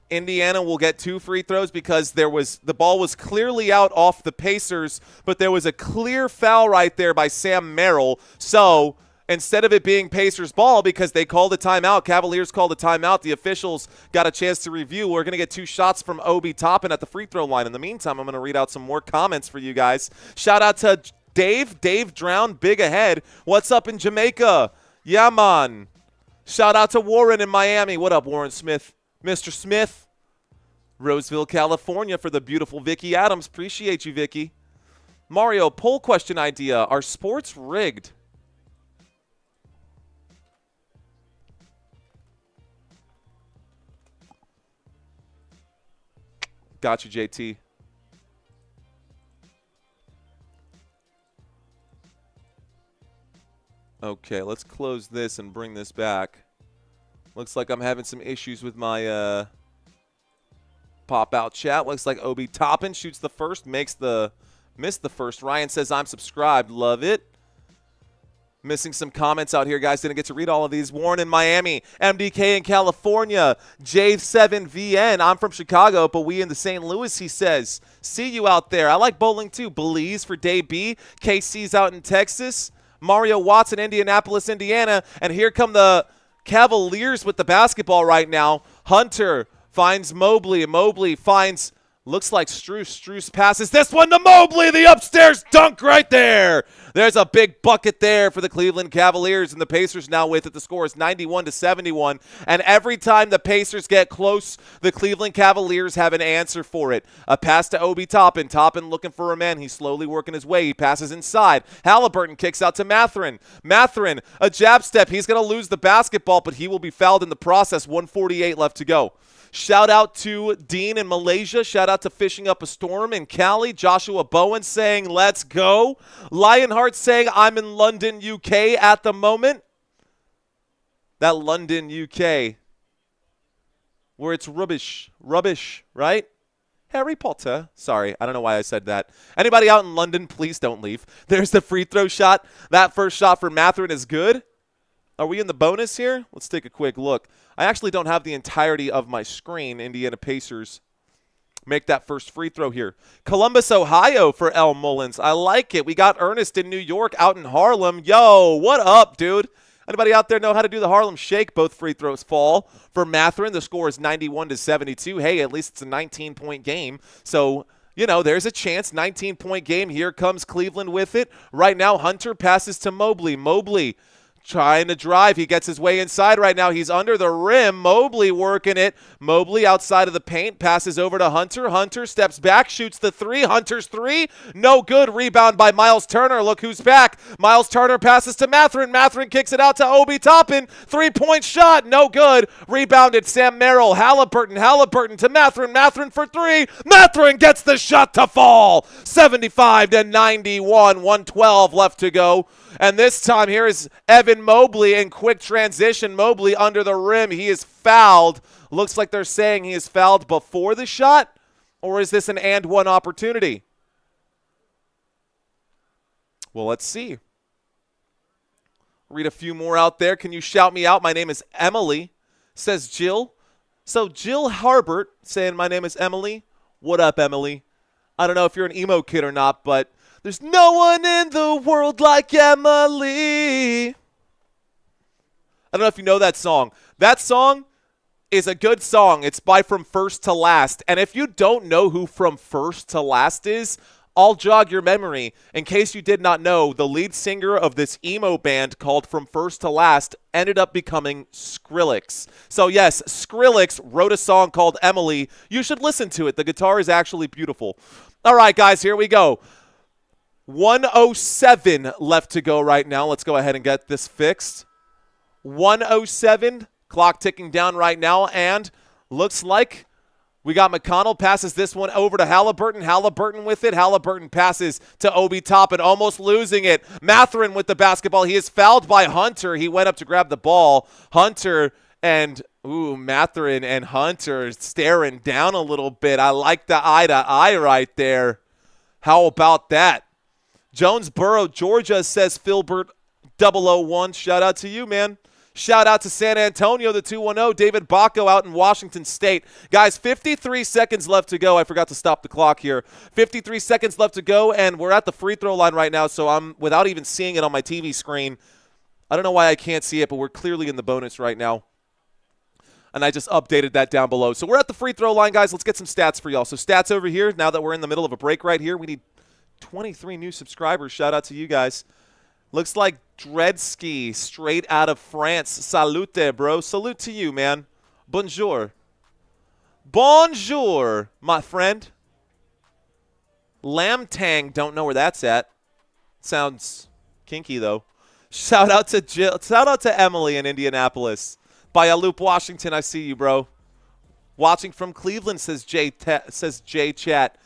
Indiana will get 2 free throws because the ball was clearly out off the Pacers, but there was a clear foul right there by Sam Merrill. So instead of it being Pacers ball, because they called a timeout, Cavaliers called a timeout, the officials got a chance to review. We're going to get 2 shots from Obi Toppin at the free throw line. In the meantime, I'm going to read out some more comments for you guys. Shout out to Dave Drown, big ahead. What's up in Jamaica? Yeah, man. Shout out to Warren in Miami. What up, Warren Smith? Mr. Smith. Roseville, California for the beautiful Vicky Adams. Appreciate you, Vicky. Mario, poll question idea. Are sports rigged? Got you, JT. Okay, let's close this and bring this back. Looks like I'm having some issues with my pop-out chat. Looks like Obi Toppin shoots the first, missed the first. Ryan says, I'm subscribed. Love it. Missing some comments out here, guys. Didn't get to read all of these. Warren in Miami. MDK in California. J7VN. I'm from Chicago, but we in the St. Louis, he says. See you out there. I like bowling, too. Belize for Day B. KC's out in Texas. Mario Watson, Indianapolis, Indiana. And here come the Cavaliers with the basketball right now. Hunter finds Mobley. Mobley finds, looks like Strus. Strus passes this one to Mobley. The upstairs dunk right there. There's a big bucket there for the Cleveland Cavaliers, and the Pacers now with it. The score is 91-71. And every time the Pacers get close, the Cleveland Cavaliers have an answer for it. A pass to Obi Toppin. Toppin looking for a man. He's slowly working his way. He passes inside. Haliburton kicks out to Mathurin. Mathurin, a jab step. He's going to lose the basketball, but he will be fouled in the process. 1:48 left to go. Shout out to Dean in Malaysia. Shout out to Fishing Up a Storm in Cali. Joshua Bowen saying, let's go. Lionheart saying, I'm in London, UK at the moment. That London, UK, where it's rubbish, right? Harry Potter. Sorry, I don't know why I said that. Anybody out in London, please don't leave. There's the free throw shot. That first shot for Mathurin is good. Are we in the bonus here? Let's take a quick look. I actually don't have the entirety of my screen. Indiana Pacers make that first free throw here. Columbus, Ohio for L. Mullins. I like it. We got Ernest in New York, out in Harlem. Yo, what up, dude? Anybody out there know how to do the Harlem Shake? Both free throws fall for Mathurin. The score is 91-72. Hey, at least it's a 19-point game. So, you know, there's a chance. 19-point game. Here comes Cleveland with it. Right now, Hunter passes to Mobley. Mobley trying to drive. He gets his way inside right now. He's under the rim. Mobley working it. Mobley outside of the paint. Passes over to Hunter. Hunter steps back. Shoots the three. Hunter's three. No good. Rebound by Miles Turner. Look who's back. Miles Turner passes to Mathurin. Mathurin kicks it out to Obi Toppin. Three-point shot. No good. Rebounded Sam Merrill. Haliburton. Haliburton to Mathurin. Mathurin for three. Mathurin gets the shot to fall. 75-91. 112 left to go. And this time here is Evan Mobley in quick transition. Mobley under the rim. He is fouled. Looks like they're saying he is fouled before the shot. Or is this an and one opportunity? Well, let's see. Read a few more out there. Can you shout me out? My name is Emily, says Jill. So Jill Harbert saying my name is Emily. What up, Emily? I don't know if you're an emo kid or not, but there's no one in the world like Emily. I don't know if you know that song. That song is a good song. It's by From First to Last. And if you don't know who From First to Last is, I'll jog your memory. In case you did not know, the lead singer of this emo band called From First to Last ended up becoming Skrillex. So yes, Skrillex wrote a song called Emily. You should listen to it. The guitar is actually beautiful. All right, guys, here we go. 107 left to go right now. Let's go ahead and get this fixed. 107, clock ticking down right now, and looks like we got McConnell passes this one over to Haliburton. Haliburton with it. Haliburton passes to Obi Toppin, almost losing it. Mathurin with the basketball. He is fouled by Hunter. He went up to grab the ball. Hunter and Ooh, Matherin and Hunter staring down a little bit. I like the eye-to-eye right there. How about that? Jonesboro, Georgia, says Philbert 001. Shout out to you, man. Shout out to San Antonio, the 210. David Bacco out in Washington State. Guys, 53 seconds left to go. I forgot to stop the clock here. 53 seconds left to go, and we're at the free throw line right now, so I'm, without even seeing it on my TV screen, I don't know why I can't see it, but we're clearly in the bonus right now. And I just updated that down below. So we're at the free throw line, guys. Let's get some stats for y'all. So stats over here, now that we're in the middle of a break right here, we need 23 new subscribers. Shout out to you guys. Looks like Dredsky, straight out of France. Salute, bro. Salute to you, man. Bonjour. Bonjour, my friend. Lam Tang, don't know where that's at. Sounds kinky, though. Shout out to Jill. Shout out to Emily in Indianapolis. Bayaloop, Washington, I see you, bro. Watching from Cleveland, says Jay Chat.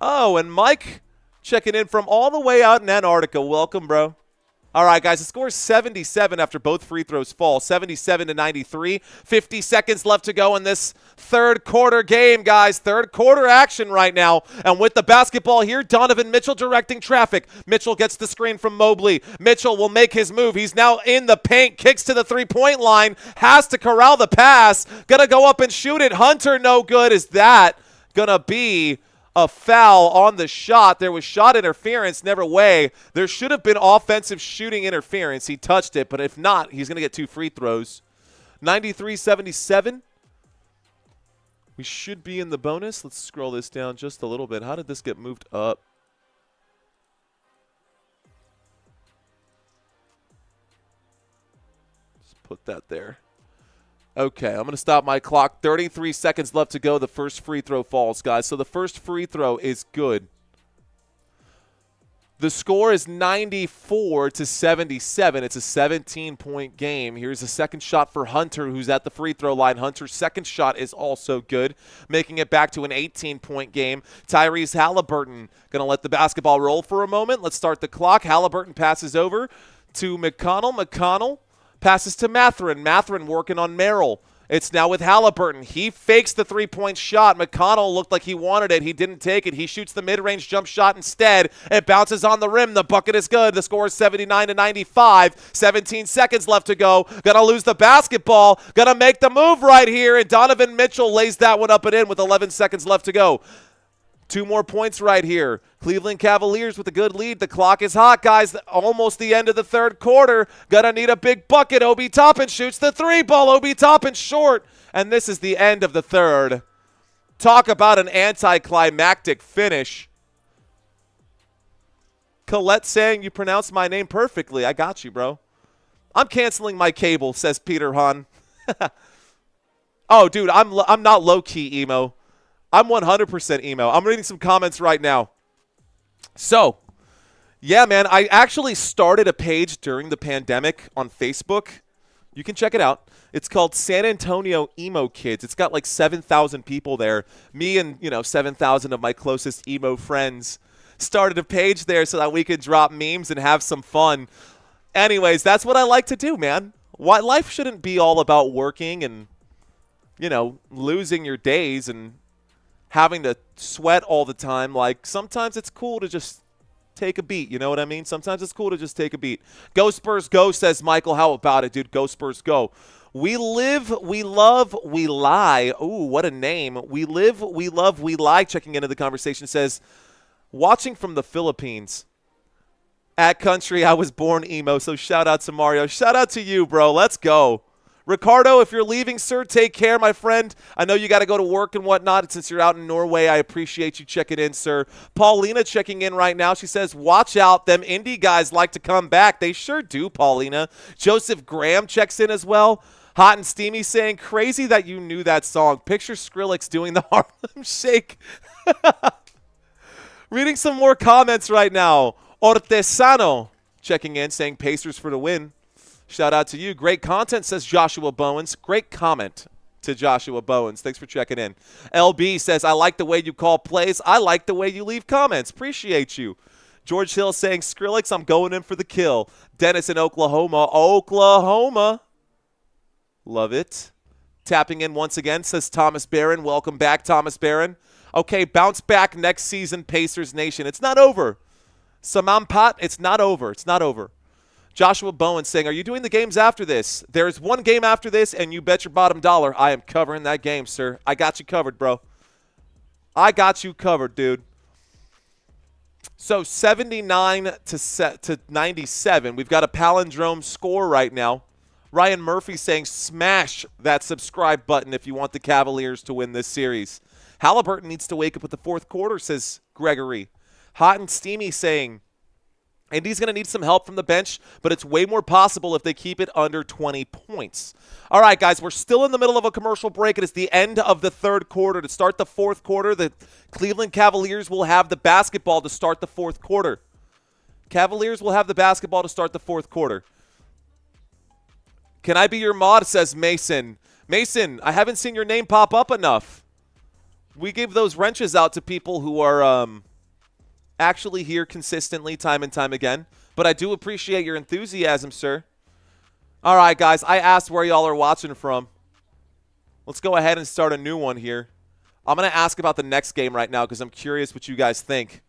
Oh, and Mike checking in from all the way out in Antarctica. Welcome, bro. All right, guys, the score is 77 after both free throws fall, 77-93. 50 seconds left to go in this third quarter game, guys. Third quarter action right now. And with the basketball here, Donovan Mitchell directing traffic. Mitchell gets the screen from Mobley. Mitchell will make his move. He's now in the paint, kicks to the three-point line, has to corral the pass. Gonna go up and shoot it. Hunter, no good. Is that gonna be a foul on the shot? There was shot interference, never way. There should have been offensive shooting interference. He touched it, but if not, he's going to get two free throws. 93-77. We should be in the bonus. Let's scroll this down just a little bit. How did this get moved up? Just put that there. Okay, I'm going to stop my clock. 33 seconds left to go. The first free throw falls, guys. So the first free throw is good. The score is 94-77. It's a 17-point game. Here's a second shot for Hunter, who's at the free throw line. Hunter's second shot is also good, making it back to an 18-point game. Tyrese Haliburton going to let the basketball roll for a moment. Let's start the clock. Haliburton passes over to McConnell. McConnell passes to Matherin. Matherin working on Merrill. It's now with Haliburton. He fakes the three-point shot. McConnell looked like he wanted it. He didn't take it. He shoots the mid-range jump shot instead. It bounces on the rim. The bucket is good. The score is 79-95. 17 seconds left to go. Gonna lose the basketball. Gonna make the move right here. And Donovan Mitchell lays that one up and in with 11 seconds left to go. 2 more points right here. Cleveland Cavaliers with a good lead. The clock is hot, guys. Almost the end of the third quarter. Gonna need a big bucket. Obi Toppin shoots the three ball. Obi Toppin short. And this is the end of the third. Talk about an anticlimactic finish. Colette saying you pronounced my name perfectly. I got you, bro. I'm canceling my cable, says Peter Hahn. Oh, dude, I'm not low-key emo. I'm 100% emo. I'm reading some comments right now. So, yeah, man, I actually started a page during the pandemic on Facebook. You can check it out. It's called San Antonio Emo Kids. It's got like 7,000 people there. Me and, 7,000 of my closest emo friends started a page there so that we could drop memes and have some fun. Anyways, that's what I like to do, man. Life shouldn't be all about working and, losing your days and having to sweat all the time. Like, sometimes it's cool to just take a beat. You know what I mean? Sometimes it's cool to just take a beat. Go Spurs, go, says Michael. How about it, dude? Go Spurs, go. We live, we love, we lie. Ooh, what a name. We live, we love, we lie. Checking into the conversation says, watching from the Philippines. At country, I was born emo, so shout out to Mario. Shout out to you, bro. Let's go. Ricardo, if you're leaving, sir, take care, my friend. I know you got to go to work and whatnot. Since you're out in Norway, I appreciate you checking in, sir. Paulina checking in right now. She says, watch out. Them indie guys like to come back. They sure do, Paulina. Joseph Graham checks in as well. Hot and Steamy saying, crazy that you knew that song. Picture Skrillex doing the Harlem Shake. Reading some more comments right now. Ortesano checking in, saying Pacers for the win. Shout out to you. Great content, says Joshua Bowens. Great comment to Joshua Bowens. Thanks for checking in. LB says, I like the way you call plays. I like the way you leave comments. Appreciate you. George Hill saying, Skrillex, I'm going in for the kill. Dennis in Oklahoma. Oklahoma. Love it. tapping in once again, says Thomas Barron. Welcome back, Thomas Barron. Okay, bounce back next season, Pacers Nation. It's not over. Samampat, it's not over. It's not over. Joshua Bowen saying, are you doing the games after this? There's one game after this, and you bet your bottom dollar I am covering that game, sir. I got you covered, bro. I got you covered, dude. So 79 to 97. We've got a palindrome score right now. Ryan Murphy saying, smash that subscribe button if you want the Cavaliers to win this series. Haliburton needs to wake up with the fourth quarter, says Gregory. Hot and Steamy saying, Indy's going to need some help from the bench, but it's way more possible if they keep it under 20 points. All right, guys, we're still in the middle of a commercial break. It is the end of the third quarter. To start the fourth quarter, the Cleveland Cavaliers will have the basketball to start the fourth quarter. Cavaliers will have the basketball to start the fourth quarter. Can I be your mod, says Mason. Mason, I haven't seen your name pop up enough. We give those wrenches out to people who are actually here consistently time and time again. But I do appreciate your enthusiasm, sir. All right, guys, I asked where y'all are watching from. Let's go ahead and start a new one here. I'm going to ask about the next game right now because I'm curious what you guys think.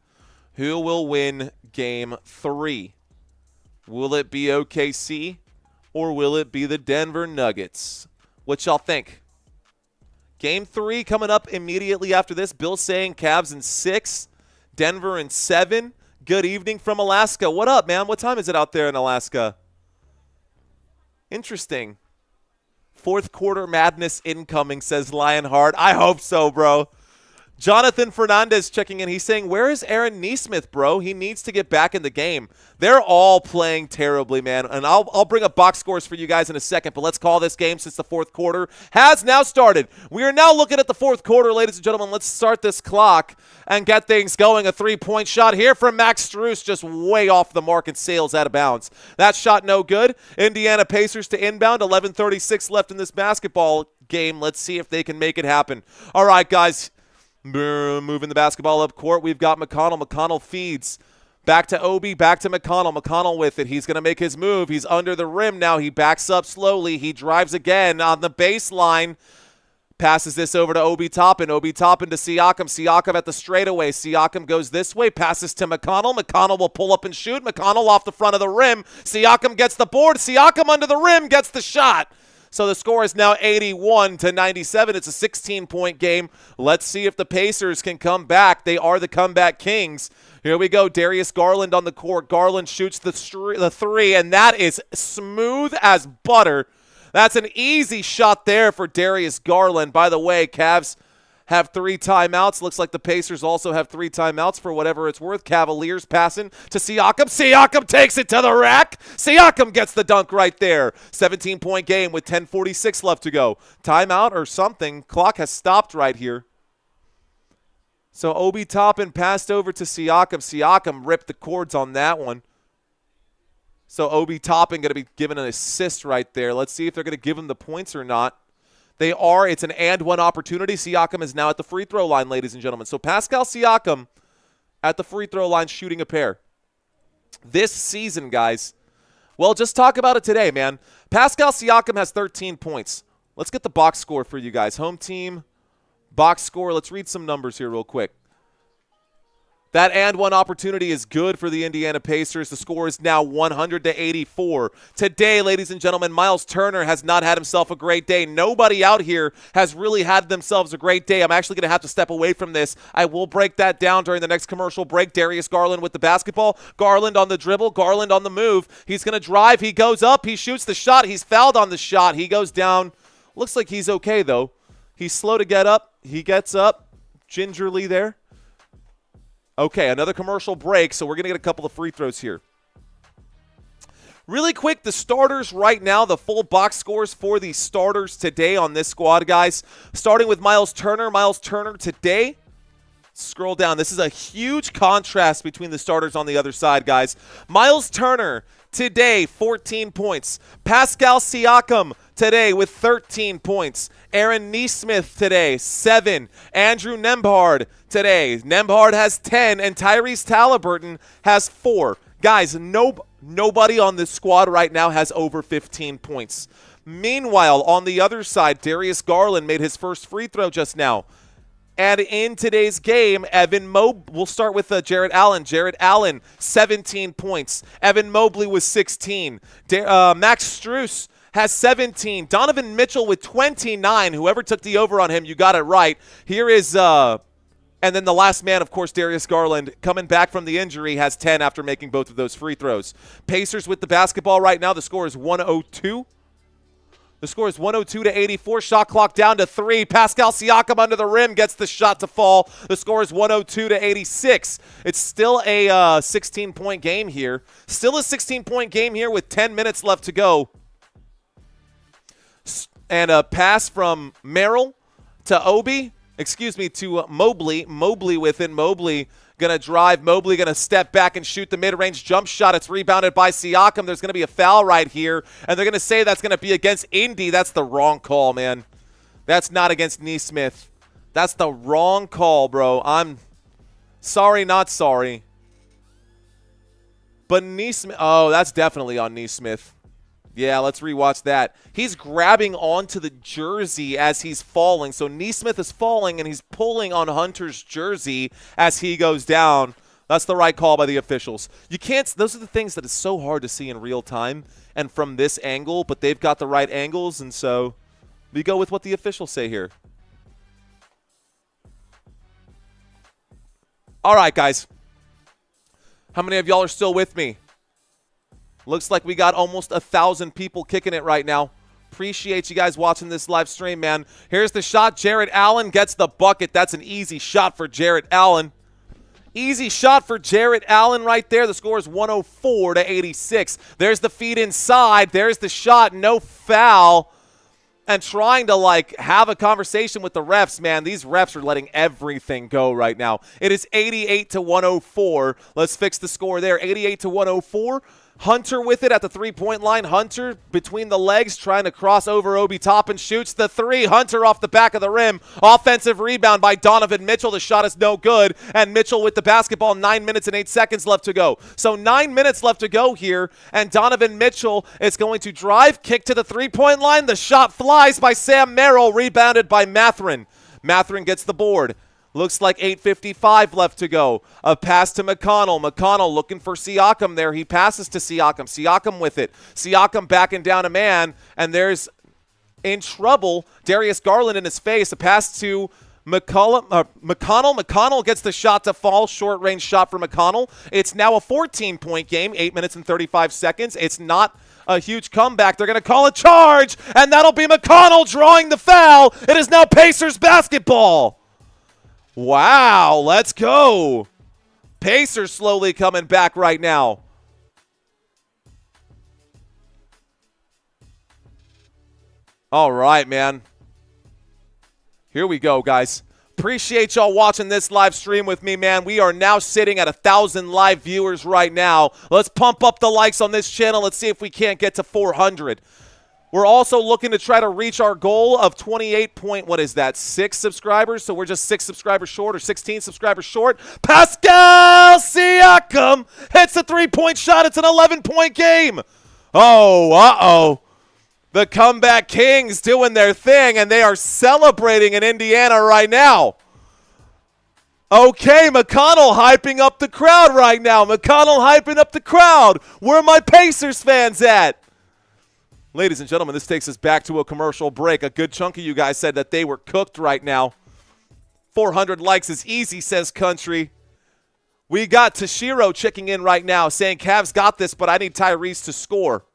Who will win Game 3? Will it be OKC or will it be the Denver Nuggets? What y'all think? Game 3 coming up immediately after this. Bill saying Cavs in 6. Denver in 7. Good evening from Alaska. What up, man? What time is it out there in Alaska? Interesting. Fourth quarter madness incoming, says Lionheart. I hope so, bro. Jonathan Fernandez checking in. He's saying, where is Aaron Nesmith, bro? He needs to get back in the game. They're all playing terribly, man. And I'll bring up box scores for you guys in a second, but let's call this game since the fourth quarter has now started. We are now looking at the fourth quarter, ladies and gentlemen. Let's start this clock and get things going. A three-point shot here from Max Strus, just way off the mark and sails out of bounds. That shot no good. Indiana Pacers to inbound. 11:36 left in this basketball game. Let's see if they can make it happen. All right, guys. Moving the basketball up court. We've got McConnell. McConnell feeds. Back to Obi, back to McConnell. McConnell with it. He's going to make his move. He's under the rim now. He backs up slowly. He drives again on the baseline. Passes this over to Obi Toppin. Obi Toppin to Siakam. Siakam at the straightaway. Siakam goes this way. Passes to McConnell. McConnell will pull up and shoot. McConnell off the front of the rim. Siakam gets the board. Siakam under the rim gets the shot. So the score is now 81 to 97. It's a 16-point game. Let's see if the Pacers can come back. They are the comeback kings. Here we go. Darius Garland on the court. Garland shoots the three, and that is smooth as butter. That's an easy shot there for Darius Garland. By the way, Cavs have 3 timeouts. Looks like the Pacers also have 3 timeouts for whatever it's worth. Cavaliers passing to Siakam. Siakam takes it to the rack. Siakam gets the dunk right there. 17-point game with 10:46 left to go. Timeout or something. Clock has stopped right here. So Obi Toppin passed over to Siakam. Siakam ripped the cords on that one. So Obi Toppin going to be given an assist right there. Let's see if they're going to give him the points or not. They are. It's an and-one opportunity. Siakam is now at the free throw line, ladies and gentlemen. So Pascal Siakam at the free throw line shooting a pair. This season, guys, well, just talk about it today, man. Pascal Siakam has 13 points. Let's get the box score for you guys. Home team, box score. Let's read some numbers here real quick. That and one opportunity is good for the Indiana Pacers. The score is now 100-84. Today, ladies and gentlemen, Miles Turner has not had himself a great day. Nobody out here has really had themselves a great day. I'm actually going to have to step away from this. I will break that down during the next commercial break. Darius Garland with the basketball. Garland on the dribble. Garland on the move. He's going to drive. He goes up. He shoots the shot. He's fouled on the shot. He goes down. Looks like he's okay, though. He's slow to get up. He gets up gingerly there. Okay, another commercial break, so we're going to get a couple of free throws here. Really quick, the starters right now, the full box scores for the starters today on this squad, guys. Starting with Miles Turner. Miles Turner today, scroll down. This is a huge contrast between the starters on the other side, guys. Miles Turner today, 14 points. Pascal Siakam today with 13 points. Aaron Nesmith today, 7. Andrew Nembhard today. Nembhard has 10, and Tyrese Haliburton has 4. Guys, nobody on this squad right now has over 15 points. Meanwhile, on the other side, Darius Garland made his first free throw just now. And in today's game, we'll start with Jarrett Allen. Jarrett Allen, 17 points. Evan Mobley was 16. Max Strus has 17. Donovan Mitchell with 29. Whoever took the over on him, you got it right. Here is, and then the last man, of course, Darius Garland, coming back from the injury, has 10 after making both of those free throws. Pacers with the basketball right now. The score is 102. The score is 102-84. Shot clock down to 3. Pascal Siakam under the rim gets the shot to fall. The score is 102-86. It's still a 16-point game here. Still a 16-point game here with 10 minutes left to go. And a pass from Merrill to to Mobley. Mobley within Mobley. Going to drive. Mobley going to step back and shoot the mid-range jump shot. It's rebounded by Siakam. There's going to be a foul right here, and they're going to say that's going to be against Indy. That's the wrong call, man. That's not against Nesmith. That's the wrong call, bro. I'm sorry, not sorry. But Nesmith, oh, that's definitely on Nesmith. Yeah, let's rewatch that. He's grabbing onto the jersey as he's falling. So Nesmith is falling, and he's pulling on Hunter's jersey as he goes down. That's the right call by the officials. You can't – those are the things that is so hard to see in real time and from this angle, but they've got the right angles, and so we go with what the officials say here. All right, guys. How many of y'all are still with me? Looks like we got almost 1,000 people kicking it right now. Appreciate you guys watching this live stream, man. Here's the shot. Jarrett Allen gets the bucket. That's an easy shot for Jarrett Allen. Easy shot for Jarrett Allen right there. The score is 104-86. There's the feed inside. There's the shot. No foul. And trying to, have a conversation with the refs, man. These refs are letting everything go right now. It is 88-104. Let's fix the score there. 88-104. Hunter with it at the three-point line. Hunter between the legs trying to cross over Obi Toppin, shoots the three. Hunter off the back of the rim. Offensive rebound by Donovan Mitchell. The shot is no good. And Mitchell with the basketball. 9 minutes and 8 seconds left to go. So 9 minutes left to go here. And Donovan Mitchell is going to drive, kick to the three-point line. The shot flies by Sam Merrill, rebounded by Mathurin. Mathurin gets the board. Looks like 8:55 left to go. A pass to McConnell. McConnell looking for Siakam there. He passes to Siakam. Siakam with it. Siakam backing down a man, and there's in trouble. Darius Garland in his face. A pass to McConnell. McConnell gets the shot to fall. Short-range shot for McConnell. It's now a 14-point game. 8 minutes and 35 seconds. It's not a huge comeback. They're going to call a charge, and that'll be McConnell drawing the foul. It is now Pacers basketball. Wow, let's go. Pacers slowly coming back right now. All right, man. Here we go, guys. Appreciate y'all watching this live stream with me, man. We are now sitting at 1,000 live viewers right now. Let's pump up the likes on this channel. Let's see if we can't get to 400. We're also looking to try to reach our goal of 6 subscribers. So we're just 6 subscribers short, or 16 subscribers short. Pascal Siakam hits a three-point shot. It's an 11-point game. Oh, the comeback kings doing their thing, and they are celebrating in Indiana right now. Okay, McConnell hyping up the crowd right now. McConnell hyping up the crowd. Where are my Pacers fans at? Ladies and gentlemen, this takes us back to a commercial break. A good chunk of you guys said that they were cooked right now. 400 likes is easy, says Country. We got Toshiro checking in right now saying, Cavs got this, but I need Tyrese to score.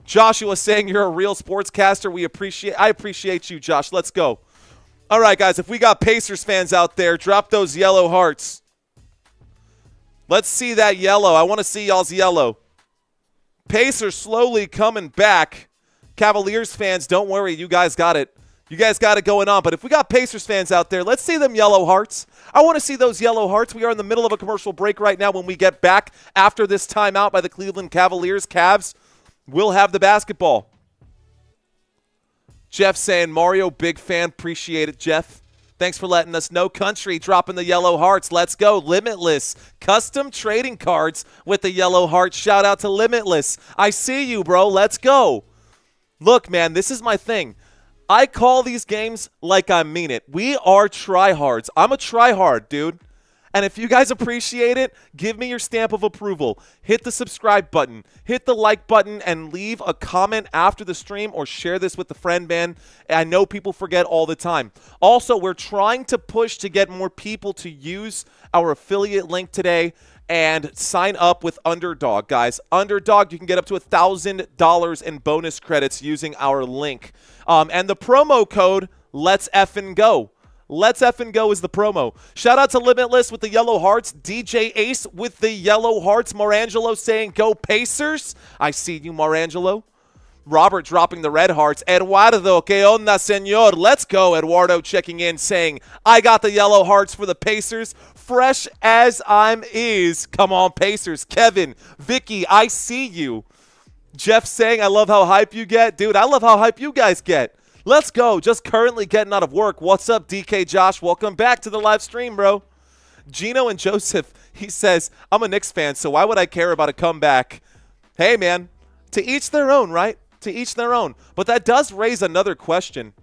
Joshua saying you're a real sportscaster. I appreciate you, Josh. Let's go. All right, guys, if we got Pacers fans out there, drop those yellow hearts. Let's see that yellow. I want to see y'all's yellow. Pacers slowly coming back. Cavaliers fans, don't worry. You guys got it. You guys got it going on. But if we got Pacers fans out there, let's see them yellow hearts. I want to see those yellow hearts. We are in the middle of a commercial break right now. When we get back after this timeout by the Cleveland Cavaliers, Cavs will have the basketball. Jeff saying, Mario, big fan. Appreciate it, Jeff. Thanks for letting us know. Country dropping the yellow hearts. Let's go. Limitless. Custom trading cards with the yellow heart. Shout out to Limitless. I see you, bro. Let's go. Look, man, this is my thing. I call these games like I mean it. We are tryhards. I'm a tryhard, dude. And if you guys appreciate it, give me your stamp of approval. Hit the subscribe button, hit the like button, and leave a comment after the stream or share this with a friend, man. I know people forget all the time. Also, we're trying to push to get more people to use our affiliate link today and sign up with Underdog, guys. Underdog, you can get up to $1,000 in bonus credits using our link. And the promo code, Let's Effin' Go. Let's Effin' Go is the promo. Shout out to Limitless with the yellow hearts. DJ Ace with the yellow hearts. Marangelo saying, go Pacers. I see you, Marangelo. Robert dropping the red hearts. Eduardo, que onda, señor? Let's go. Eduardo checking in saying, I got the yellow hearts for the Pacers. Fresh as I'm is. Come on, Pacers. Kevin, Vicky, I see you. Jeff saying, I love how hype you get. Dude, I love how hype you guys get. Let's go. Just currently getting out of work. What's up, DK Josh? Welcome back to the live stream, bro. Gino and Joseph, he says, I'm a Knicks fan, so why would I care about a comeback? Hey, man, to each their own, right? To each their own. But that does raise another question.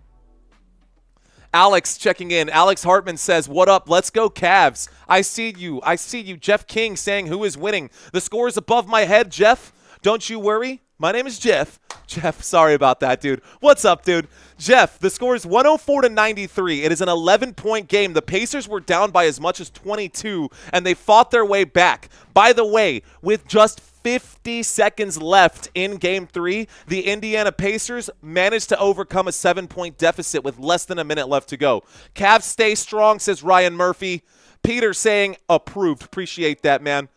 Alex checking in. Alex Hartman says, what up? Let's go, Cavs. I see you. I see you. Jeff King saying, who is winning? The score is above my head, Jeff. Don't you worry. My name is Jeff. Jeff, sorry about that, dude. What's up, dude? Jeff, the score is 104-93. It is an 11-point game. The Pacers were down by as much as 22, and they fought their way back. By the way, with just 50 seconds left in Game 3, the Indiana Pacers managed to overcome a 7-point deficit with less than a minute left to go. Cavs stay strong, says Ryan Murphy. Peter saying approved. Appreciate that, man.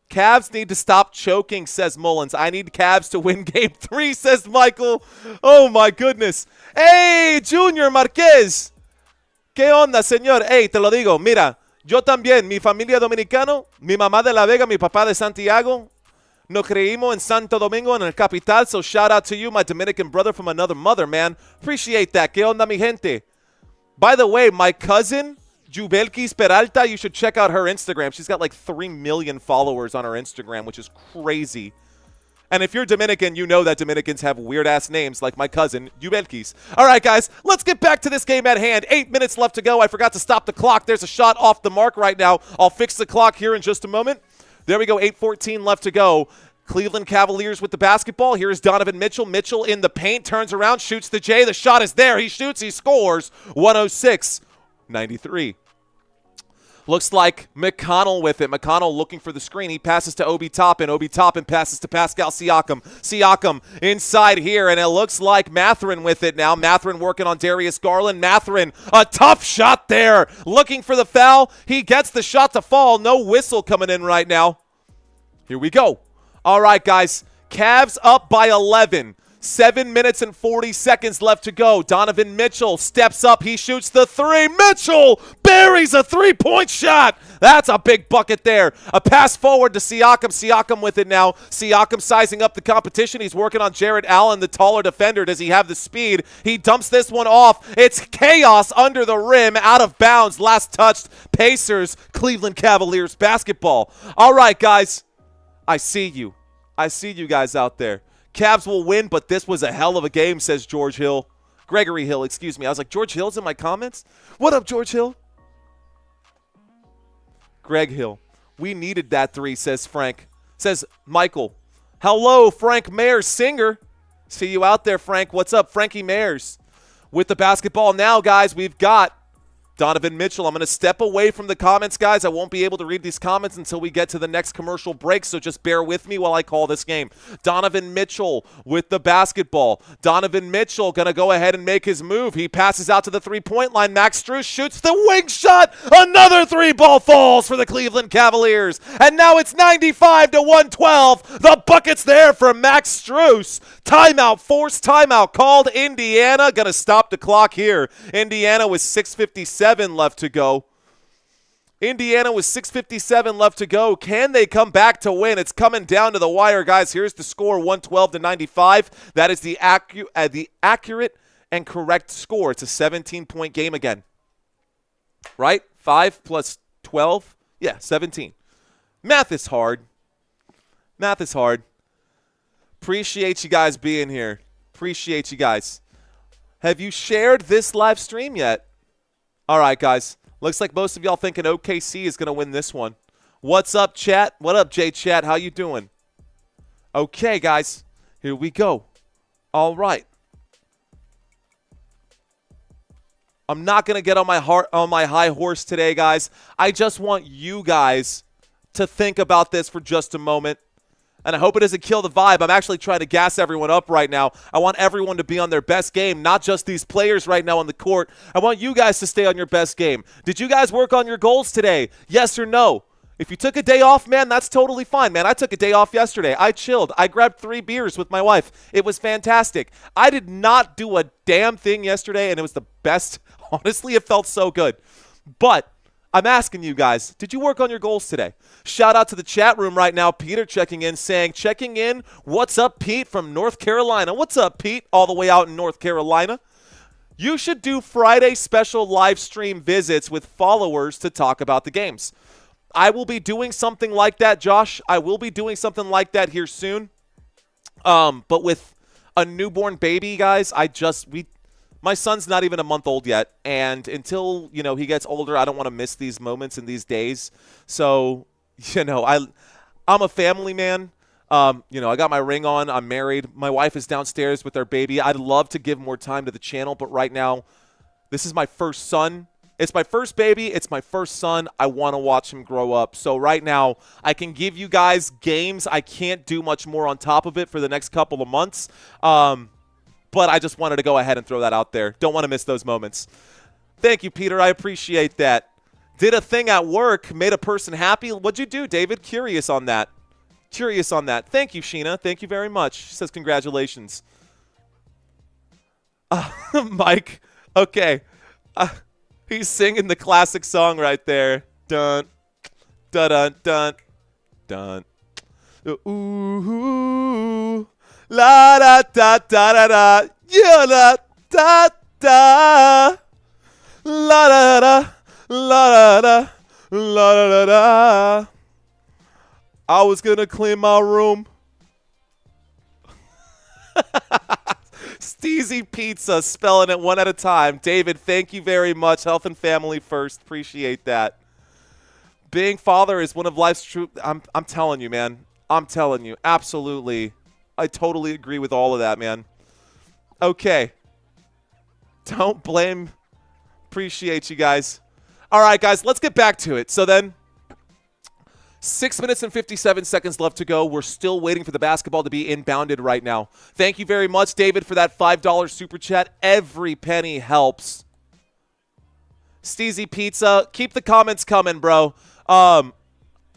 Cavs need to stop choking, says Mullins. I need Cavs to win Game 3, says Michael. Oh, my goodness. Hey, Junior Marquez. ¿Qué onda, señor? Hey, te lo digo. Mira, yo también, mi familia dominicano, mi mamá de La Vega, mi papá de Santiago. Nos creímos en Santo Domingo, en el capital, so shout out to you, my Dominican brother from another mother, man. Appreciate that. ¿Qué onda, mi gente? By the way, my cousin, Jubelkis Peralta, you should check out her Instagram. She's got like 3 million followers on her Instagram, which is crazy. And if you're Dominican, you know that Dominicans have weird-ass names like my cousin, Jubelkis. All right, guys, let's get back to this game at hand. 8 minutes left to go. I forgot to stop the clock. There's a shot off the mark right now. I'll fix the clock here in just a moment. There we go, 8:14 left to go. Cleveland Cavaliers with the basketball. Here's Donovan Mitchell. Mitchell in the paint, turns around, shoots the J. The shot is there. He shoots, he scores. 106-93. Looks like McConnell with it. McConnell looking for the screen. He passes to Obi Toppin. Obi Toppin passes to Pascal Siakam. Siakam inside here, and it looks like Mathurin with it now. Mathurin working on Darius Garland. Mathurin, a tough shot there. Looking for the foul. He gets the shot to fall. No whistle coming in right now. Here we go. All right, guys. Cavs up by 11. 7 minutes and 40 seconds left to go. Donovan Mitchell steps up. He shoots the three. Mitchell buries a three-point shot. That's a big bucket there. A pass forward to Siakam. Siakam with it now. Siakam sizing up the competition. He's working on Jarrett Allen, the taller defender. Does he have the speed? He dumps this one off. It's chaos under the rim, out of bounds. Last touched. Pacers, Cleveland Cavaliers basketball. All right, guys. I see you. I see you guys out there. Cavs will win, but this was a hell of a game, says George Hill. Gregory Hill, excuse me. I was like, George Hill's in my comments? What up, George Hill? Greg Hill. We needed that three, says Frank. Says Michael. Hello, Frank Mayers, singer. See you out there, Frank. What's up, Frankie Mayers? With the basketball now, guys, we've got Donovan Mitchell. I'm going to step away from the comments, guys. I won't be able to read these comments until we get to the next commercial break, so just bear with me while I call this game. Donovan Mitchell with the basketball. Donovan Mitchell going to go ahead and make his move. He passes out to the three-point line. Max Strus shoots the wing shot. Another three-ball falls for the Cleveland Cavaliers. And now it's 95-112. The bucket's there for Max Strus. Timeout, forced timeout called. Indiana going to stop the clock here. Indiana with 6:57 left to go. Indiana with 6:57 left to go. Can they come back to win? It's coming down to the wire, guys. Here's the score, 112-95. That is the accurate and correct score. It's a 17-point game again. Right? 5 plus 12? Yeah, 17. Math is hard. Math is hard. Appreciate you guys being here. Appreciate you guys. Have you shared this live stream yet? All right, guys. Looks like most of y'all thinking OKC is going to win this one. What's up, chat? What up, J-Chat? How you doing? Okay, guys. Here we go. All right. I'm not going to get on my high horse today, guys. I just want you guys to think about this for just a moment. And I hope it doesn't kill the vibe. I'm actually trying to gas everyone up right now. I want everyone to be on their best game, not just these players right now on the court. I want you guys to stay on your best game. Did you guys work on your goals today? Yes or no? If you took a day off, man, that's totally fine, man. I took a day off yesterday. I chilled. I grabbed 3 beers with my wife. It was fantastic. I did not do a damn thing yesterday, and it was the best. Honestly, it felt so good. But I'm asking you guys, did you work on your goals today? Shout out to the chat room right now. Peter checking in. What's up, Pete from North Carolina? What's up, Pete? All the way out in North Carolina. You should do Friday special live stream visits with followers to talk about the games. I will be doing something like that, Josh. I will be doing something like that here soon. But with a newborn baby, guys, my son's not even a month old yet. And until, he gets older, I don't want to miss these moments and these days. So, I'm a family man. I got my ring on. I'm married. My wife is downstairs with our baby. I'd love to give more time to the channel, but right now, this is my first son. It's my first baby. It's my first son. I want to watch him grow up. So right now, I can give you guys games. I can't do much more on top of it for the next couple of months. But I just wanted to go ahead and throw that out there. Don't want to miss those moments. Thank you, Peter. I appreciate that. Did a thing at work, made a person happy. What'd you do, David? Curious on that. Thank you, Sheena. Thank you very much. She says congratulations. Mike. Okay. He's singing the classic song right there. Dun, dun, dun, dun, dun. Ooh, la da da da da da, yeah la da da, la da da, la da da, la da da. I was gonna clean my room. Steezy Pizza, spelling it one at a time. David, thank you very much. Health and family first. Appreciate that. Being father is one of life's true. I'm telling you, man. I'm telling you. Absolutely. I totally agree with all of that, man. Okay. Don't blame. Appreciate you guys. All right, guys. Let's get back to it. So then, 6 minutes and 57 seconds left to go. We're still waiting for the basketball to be inbounded right now. Thank you very much, David, for that $5 super chat. Every penny helps. Steezy Pizza, keep the comments coming, bro.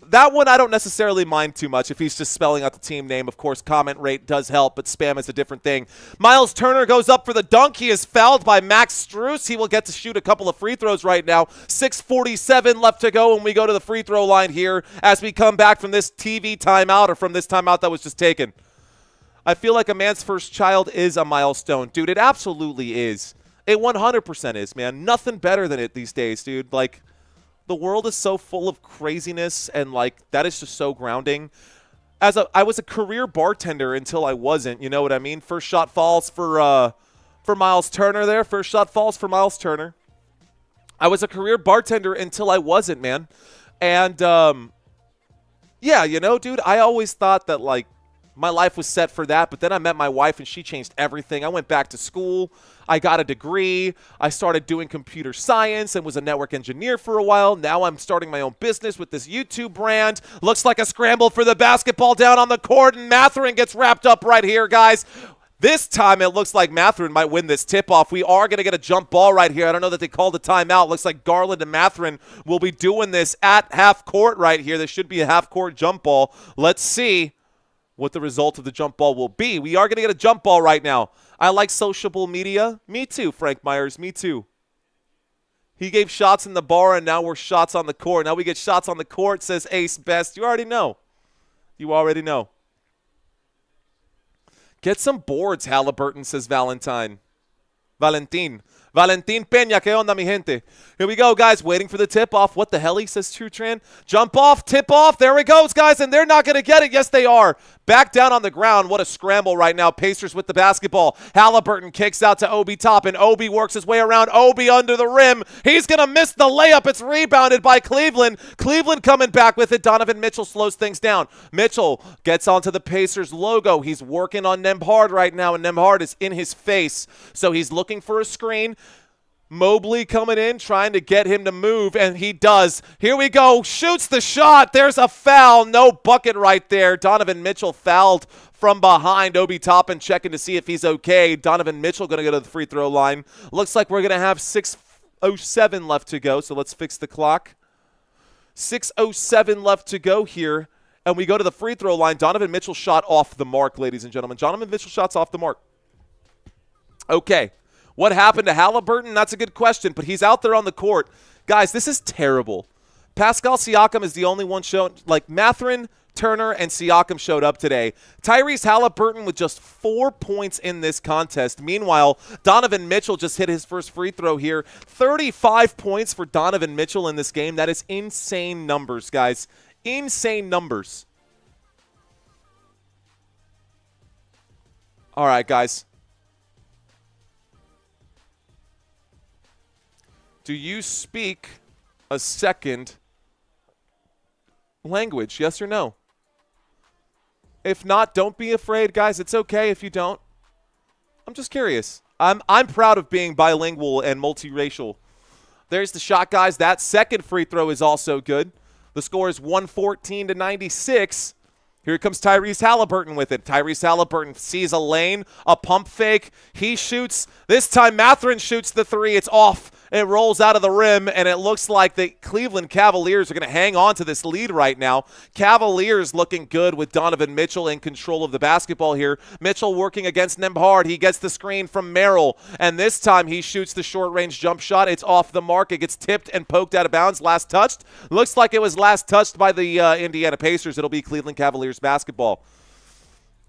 That one I don't necessarily mind too much if he's just spelling out the team name. Of course, comment rate does help, but spam is a different thing. Miles Turner goes up for the dunk. He is fouled by Max Strus. He will get to shoot a couple of free throws right now. 6:47 left to go when we go to the free throw line here as we come back from this TV timeout or from this timeout that was just taken. I feel like a man's first child is a milestone. Dude, it absolutely is. It 100% is, man. Nothing better than it these days, dude. Like, the world is so full of craziness, and, like, that is just so grounding. I was a career bartender until I wasn't, you know what I mean? First shot falls for Miles Turner there. First shot falls for Miles Turner. I was a career bartender until I wasn't, man. And, yeah, dude, I always thought that, like, my life was set for that, but then I met my wife, and she changed everything. I went back to school. I got a degree. I started doing computer science and was a network engineer for a while. Now I'm starting my own business with this YouTube brand. Looks like a scramble for the basketball down on the court, and Mathurin gets wrapped up right here, guys. This time it looks like Mathurin might win this tip-off. We are going to get a jump ball right here. I don't know that they called a timeout. Looks like Garland and Mathurin will be doing this at half court right here. There should be a half-court jump ball. Let's see what the result of the jump ball will be. We are going to get a jump ball right now. I like sociable media. Me too, Frank Myers. Me too. He gave shots in the bar, and now we're shots on the court. Now we get shots on the court, says Ace Best. You already know. You already know. Get some boards, Haliburton, says Valentin. Valentin Peña, que onda, mi gente? Here we go, guys. Waiting for the tip-off. What the hell, he says, Trutran? Jump off, tip-off. There it goes, guys, and they're not going to get it. Yes, they are. Back down on the ground. What a scramble right now. Pacers with the basketball. Haliburton kicks out to Obi top, and Obi works his way around. Obi under the rim. He's going to miss the layup. It's rebounded by Cleveland. Cleveland coming back with it. Donovan Mitchell slows things down. Mitchell gets onto the Pacers logo. He's working on Nembhard right now, and Nembhard is in his face. So he's looking for a screen. Mobley coming in, trying to get him to move, and he does. Here we go. Shoots the shot. There's a foul. No bucket right there. Donovan Mitchell fouled from behind. Obi Toppin checking to see if he's okay. Donovan Mitchell going to go to the free throw line. Looks like we're going to have 6:07 left to go, so let's fix the clock. 6:07 left to go here, and we go to the free throw line. Donovan Mitchell shot off the mark, ladies and gentlemen. Donovan Mitchell shots off the mark. Okay. What happened to Haliburton? That's a good question, but he's out there on the court. Guys, this is terrible. Pascal Siakam is the only one shown. Like, Mathurin, Turner, and Siakam showed up today. Tyrese Haliburton with just 4 points in this contest. Meanwhile, Donovan Mitchell just hit his first free throw here. 35 points for Donovan Mitchell in this game. That is insane numbers, guys. Insane numbers. All right, guys. Do you speak a second language? Yes or no? If not, don't be afraid, guys. It's okay if you don't. I'm just curious. I'm proud of being bilingual and multiracial. There's the shot, guys. That second free throw is also good. The score is 114-96. Here comes Tyrese Haliburton with it. Tyrese Haliburton sees a lane, a pump fake. He shoots. This time Mathurin shoots the three. It's off. It rolls out of the rim, and it looks like the Cleveland Cavaliers are going to hang on to this lead right now. Cavaliers looking good with Donovan Mitchell in control of the basketball here. Mitchell working against Nembhard. He gets the screen from Merrill, and this time he shoots the short-range jump shot. It's off the mark. It gets tipped and poked out of bounds. Last touched. Looks like it was last touched by the Indiana Pacers. It'll be Cleveland Cavaliers basketball.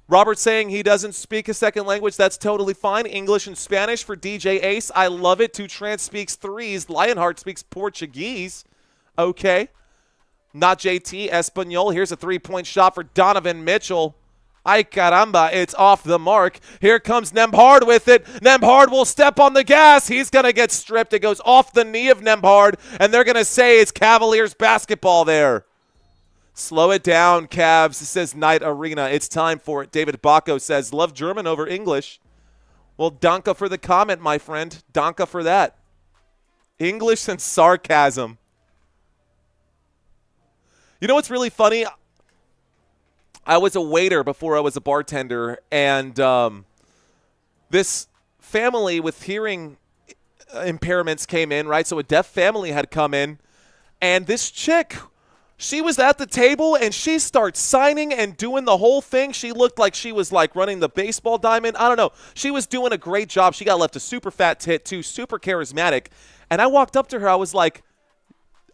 Robert saying he doesn't speak a second language. That's totally fine. English and Spanish for DJ Ace. I love it. Tutran speaks threes. Lionheart speaks Portuguese. Okay. Not JT. Espanol. Here's a three-point shot for Donovan Mitchell. Ay caramba, it's off the mark. Here comes Nembhard with it. Nembhard will step on the gas. He's going to get stripped. It goes off the knee of Nembhard, and they're going to say it's Cavaliers basketball there. Slow it down, Cavs, says Night Arena. It's time for it. David Bacco says, love German over English. Well, danke for the comment, my friend. Danke for that. English and sarcasm. You know what's really funny? I was a waiter before I was a bartender, and this family with hearing impairments came in, right? So a deaf family had come in, and this chick, she was at the table, and she starts signing and doing the whole thing. She looked like she was, like, running the baseball diamond. I don't know. She was doing a great job. She got left a super fat tit, too, super charismatic. And I walked up to her. I was like,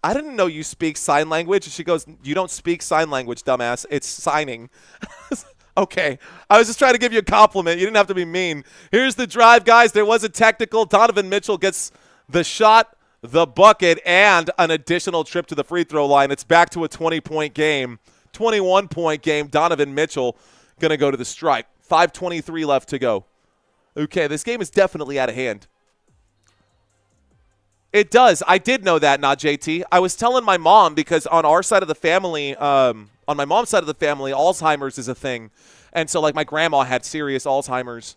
I didn't know you speak sign language. And she goes, you don't speak sign language, dumbass. It's signing. Okay. I was just trying to give you a compliment. You didn't have to be mean. Here's the drive, guys. There was a technical. Donovan Mitchell gets the shot, the bucket, and an additional trip to the free throw line. It's back to a 20-point game. 21-point game. Donovan Mitchell going to go to the stripe. 5:23 left to go. Okay, this game is definitely out of hand. It does. I did know that, not JT. I was telling my mom because on our side of the family, on my mom's side of the family, Alzheimer's is a thing. And so, like, my grandma had serious Alzheimer's.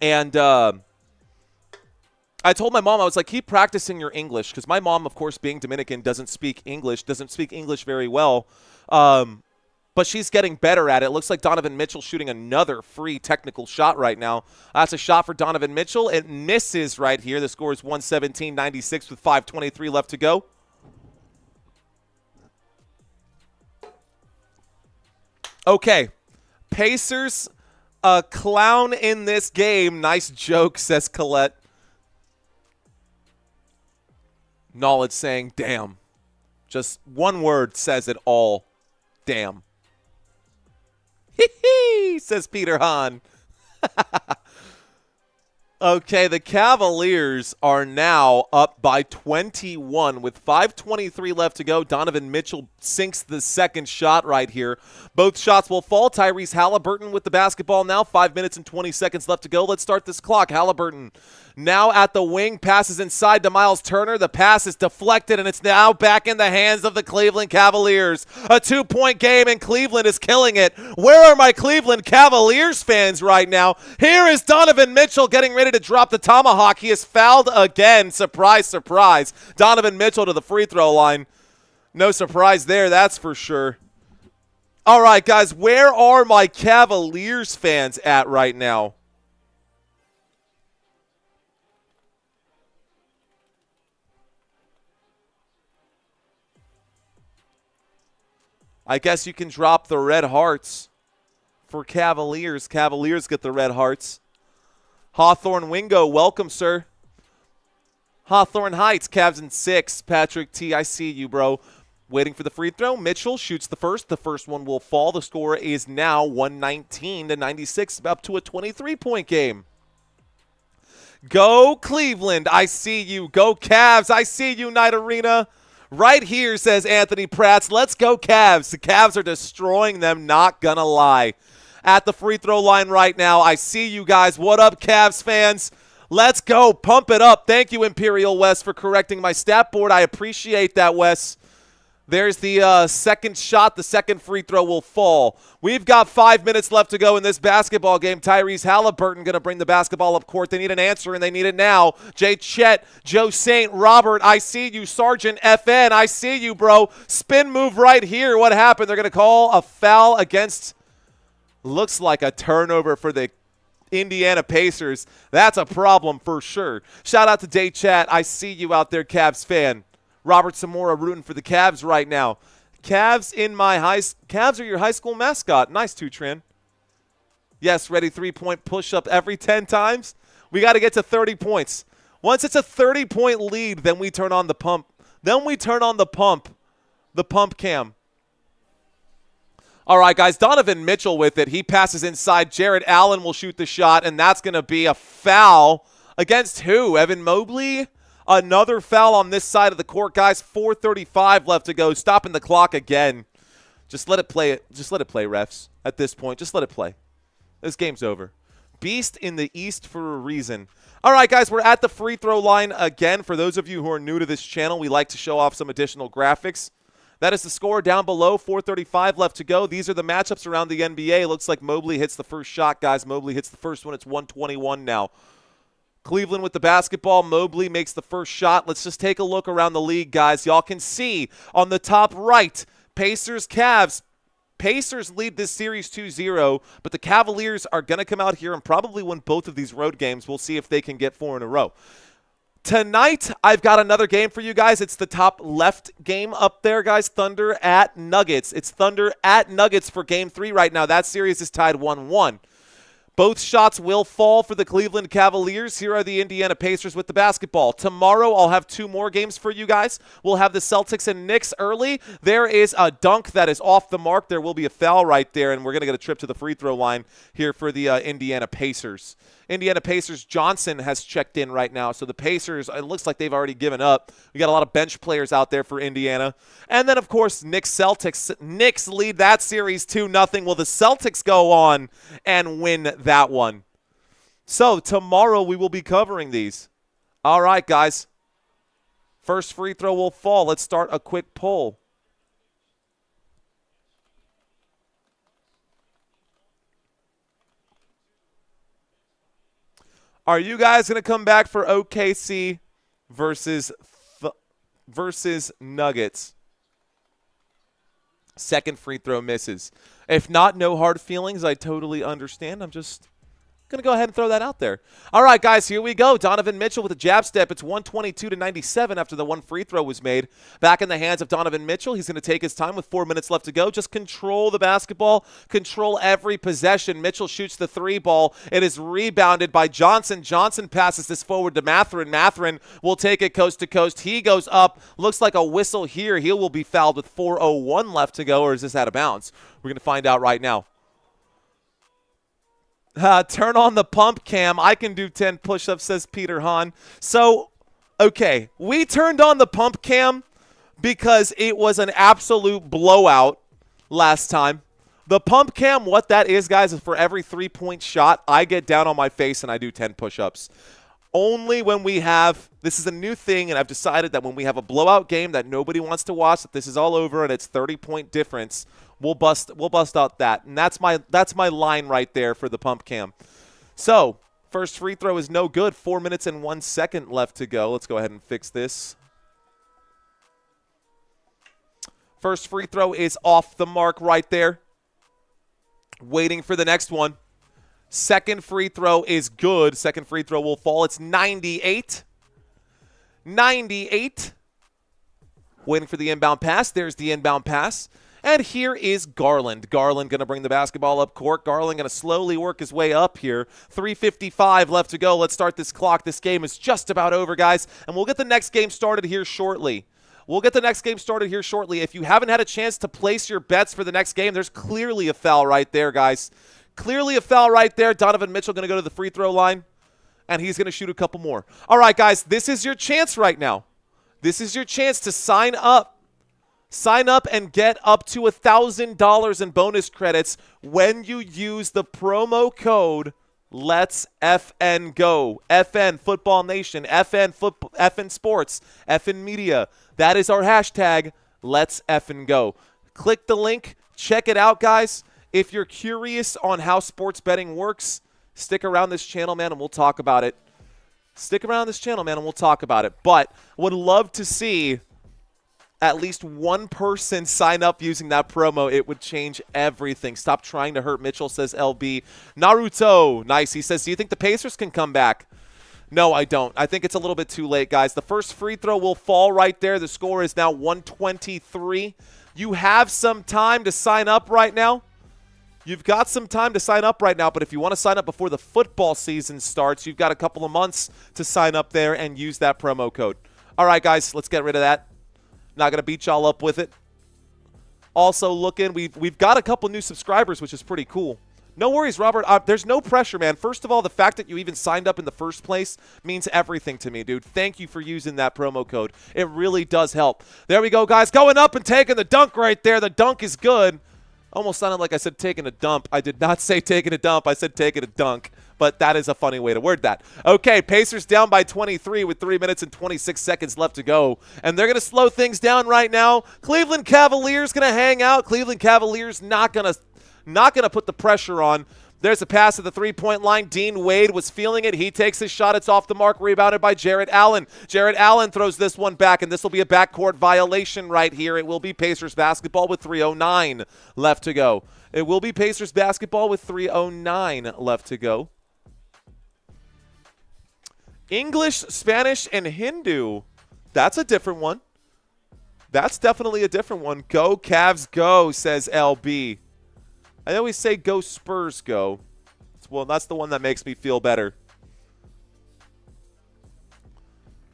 And I told my mom, I was like, keep practicing your English, because my mom, of course, being Dominican, doesn't speak English very well, but she's getting better at it. It looks like Donovan Mitchell shooting another free technical shot right now. That's a shot for Donovan Mitchell. It misses right here. The score is 117-96 with 5:23 left to go. Okay, Pacers, a clown in this game. Nice joke, says Colette. Knowledge saying, damn. Just one word says it all. Damn. Hee hee, says Peter Hahn. Okay, the Cavaliers are now up by 21 with 5:23 left to go. Donovan Mitchell sinks the second shot right here. Both shots will fall. Tyrese Haliburton with the basketball now. 5 minutes and 20 seconds left to go. Let's start this clock. Haliburton now at the wing, passes inside to Miles Turner. The pass is deflected, and it's now back in the hands of the Cleveland Cavaliers. A 2-point game, and Cleveland is killing it. Where are my Cleveland Cavaliers fans right now? Here is Donovan Mitchell getting ready to drop the tomahawk. He is fouled again. Surprise, surprise. Donovan Mitchell to the free throw line. No surprise there, that's for sure. All right, guys, where are my Cavaliers fans at right now? I guess you can drop the red hearts for Cavaliers. Cavaliers get the red hearts. Hawthorne Wingo, welcome, sir. Hawthorne Heights, Cavs in 6. Patrick T, I see you, bro. Waiting for the free throw. Mitchell shoots the first. The first one will fall. The score is now 119-96, up to a 23-point game. Go Cleveland, I see you. Go Cavs, I see you, Night Arena. Right here, says Anthony Prats. Let's go Cavs. The Cavs are destroying them, not gonna lie. At the free throw line right now, I see you guys. What up, Cavs fans? Let's go. Pump it up. Thank you, Imperial West, for correcting my stat board. I appreciate that, Wes. There's the second shot. The second free throw will fall. We've got 5 minutes left to go in this basketball game. Tyrese Haliburton going to bring the basketball up court. They need an answer, and they need it now. Jay Chet, Joe Saint, Robert, I see you. Sergeant FN, I see you, bro. Spin move right here. What happened? They're going to call a foul against, looks like a turnover for the Indiana Pacers. That's a problem for sure. Shout out to Jay Chet. I see you out there, Cavs fan. Robert Zamora rooting for the Cavs right now. Cavs are your high school mascot. Nice, Tutran. Yes, ready 3-point push-up every 10 times. We got to get to 30 points. Once it's a 30-point lead, then we turn on the pump. Then we turn on the pump cam. All right, guys, Donovan Mitchell with it. He passes inside. Jared Allen will shoot the shot, and that's going to be a foul against who? Evan Mobley? Another foul on this side of the court, guys. 4:35 left to go. Stopping the clock again. Just let it play. Just let it play, refs. At this point, just let it play. This game's over. Beast in the East for a reason. All right, guys, we're at the free throw line again. For those of you who are new to this channel, we like to show off some additional graphics. That is the score down below. 4:35 left to go. These are the matchups around the NBA. Looks like Mobley hits the first shot, guys. Mobley hits the first one. It's 121 now. Cleveland with the basketball. Mobley makes the first shot. Let's just take a look around the league, guys. Y'all can see on the top right, Pacers, Cavs. Pacers lead this series 2-0, but the Cavaliers are going to come out here and probably win both of these road games. We'll see if they can get 4 in a row. Tonight, I've got another game for you guys. It's the top left game up there, guys. Thunder at Nuggets. It's Thunder at Nuggets for Game 3 right now. That series is tied 1-1. Both shots will fall for the Cleveland Cavaliers. Here are the Indiana Pacers with the basketball. Tomorrow, I'll have 2 more games for you guys. We'll have the Celtics and Knicks early. There is a dunk that is off the mark. There will be a foul right there, and we're going to get a trip to the free throw line here for the Indiana Pacers. Indiana Pacers, Johnson has checked in right now. So the Pacers, it looks like they've already given up. We got a lot of bench players out there for Indiana. And then, of course, Knicks Celtics. Knicks lead that series 2-0. Will the Celtics go on and win that one? So tomorrow we will be covering these. All right, guys. First free throw will fall. Let's start a quick poll. Are you guys going to come back for OKC versus Nuggets? Second free throw misses. If not, no hard feelings. I totally understand. I'm just going to go ahead and throw that out there. All right, guys, here we go. Donovan Mitchell with a jab step. It's 122-97 after the one free throw was made. Back in the hands of Donovan Mitchell. He's going to take his time with 4 minutes left to go. Just control the basketball. Control every possession. Mitchell shoots the 3 ball. It is rebounded by Johnson. Johnson passes this forward to Mathurin. Mathurin will take it coast to coast. He goes up. Looks like a whistle here. He will be fouled with 4:01 left to go, or is this out of bounds? We're going to find out right now. Turn on the pump cam. I can do 10 push-ups, says Peter Hahn. So, okay, we turned on the pump cam because it was an absolute blowout last time. The pump cam, what that is, guys, is for every 3-point shot, I get down on my face and I do 10 push-ups. Only when we have, this is a new thing, and I've decided that when we have a blowout game that nobody wants to watch, that this is all over and it's 30-point difference, we'll bust out that. And that's my line right there for the pump cam. So, first free throw is no good. 4 minutes and 1 second left to go. Let's go ahead and fix this. First free throw is off the mark right there. Waiting for the next one. Second free throw is good. Second free throw will fall. It's 98. 98. Waiting for the inbound pass. There's the inbound pass. And here is Garland. Garland going to bring the basketball up court. Garland going to slowly work his way up here. 3:55 left to go. Let's start this clock. This game is just about over, guys. And we'll get the next game started here shortly. If you haven't had a chance to place your bets for the next game, there's clearly a foul right there, guys. Clearly a foul right there. Donovan Mitchell going to go to the free throw line, and he's going to shoot a couple more. All right, guys, this is your chance right now. This is your chance to sign up. Sign up and get up to $1,000 in bonus credits when you use the promo code Let's FN Go. FN Football Nation, FN Sports, FN Media. That is our hashtag, Let's FN Go. Click the link. Check it out, guys. If you're curious on how sports betting works, stick around this channel, man, and we'll talk about it. But would love to see at least one person sign up using that promo. It would change everything. Stop trying to hurt Mitchell, says LB. Naruto, nice. He says, do you think the Pacers can come back? No, I don't. I think it's a little bit too late, guys. The first free throw will fall right there. The score is now 123. You have some time to sign up right now. You've got some time to sign up right now, but if you want to sign up before the football season starts, you've got a couple of months to sign up there and use that promo code. All right, guys, let's get rid of that. Not going to beat y'all up with it. Also, we've got a couple new subscribers, which is pretty cool. No worries, Robert. There's no pressure, man. First of all, the fact that you even signed up in the first place means everything to me, dude. Thank you for using that promo code. It really does help. There we go, guys. Going up and taking the dunk right there. The dunk is good. Almost sounded like I said taking a dump. I did not say taking a dump. I said taking a dunk. But that is a funny way to word that. Okay, Pacers down by 23 with 3 minutes and 26 seconds left to go. And they're going to slow things down right now. Cleveland Cavaliers going to hang out. Cleveland Cavaliers not going to put the pressure on. There's a pass at the three-point line. Dean Wade was feeling it. He takes his shot. It's off the mark. Rebounded by Jarrett Allen. Jarrett Allen throws this one back, and this will be a backcourt violation right here. It will be Pacers basketball with 3:09 left to go. It will be Pacers basketball with 3:09 left to go. English, Spanish, and Hindu. That's a different one. That's definitely a different one. Go Cavs, go, says LB. I always say go Spurs, go. Well, that's the one that makes me feel better.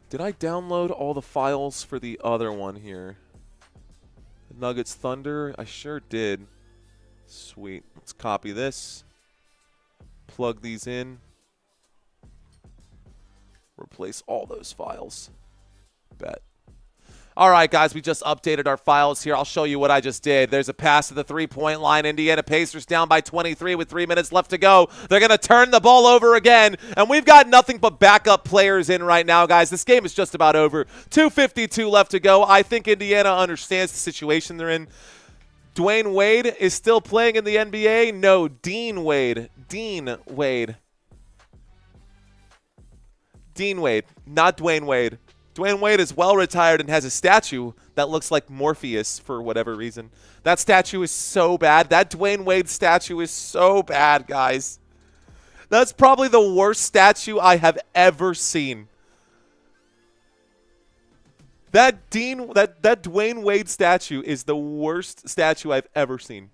Did I download all the files for the other one here? Nuggets Thunder? I sure did. Sweet. Let's copy this. Plug these in. Replace all those files. Bet. All right, guys, we just updated our files here. I'll show you what I just did. There's a pass to the three-point line. Indiana Pacers down by 23 with 3 minutes left to go. They're going to turn the ball over again, and we've got nothing but backup players in right now, guys. This game is just about over. 2:52 left to go. I think Indiana understands the situation they're in. Dwayne Wade is still playing in the NBA? No, Dean Wade. Dean Wade. Dean Wade, not Dwayne Wade. Dwayne Wade is well retired and has a statue that looks like Morpheus for whatever reason. That statue is so bad. That Dwayne Wade statue is so bad, guys. That's probably the worst statue I have ever seen. That Dwayne Wade statue is the worst statue I've ever seen.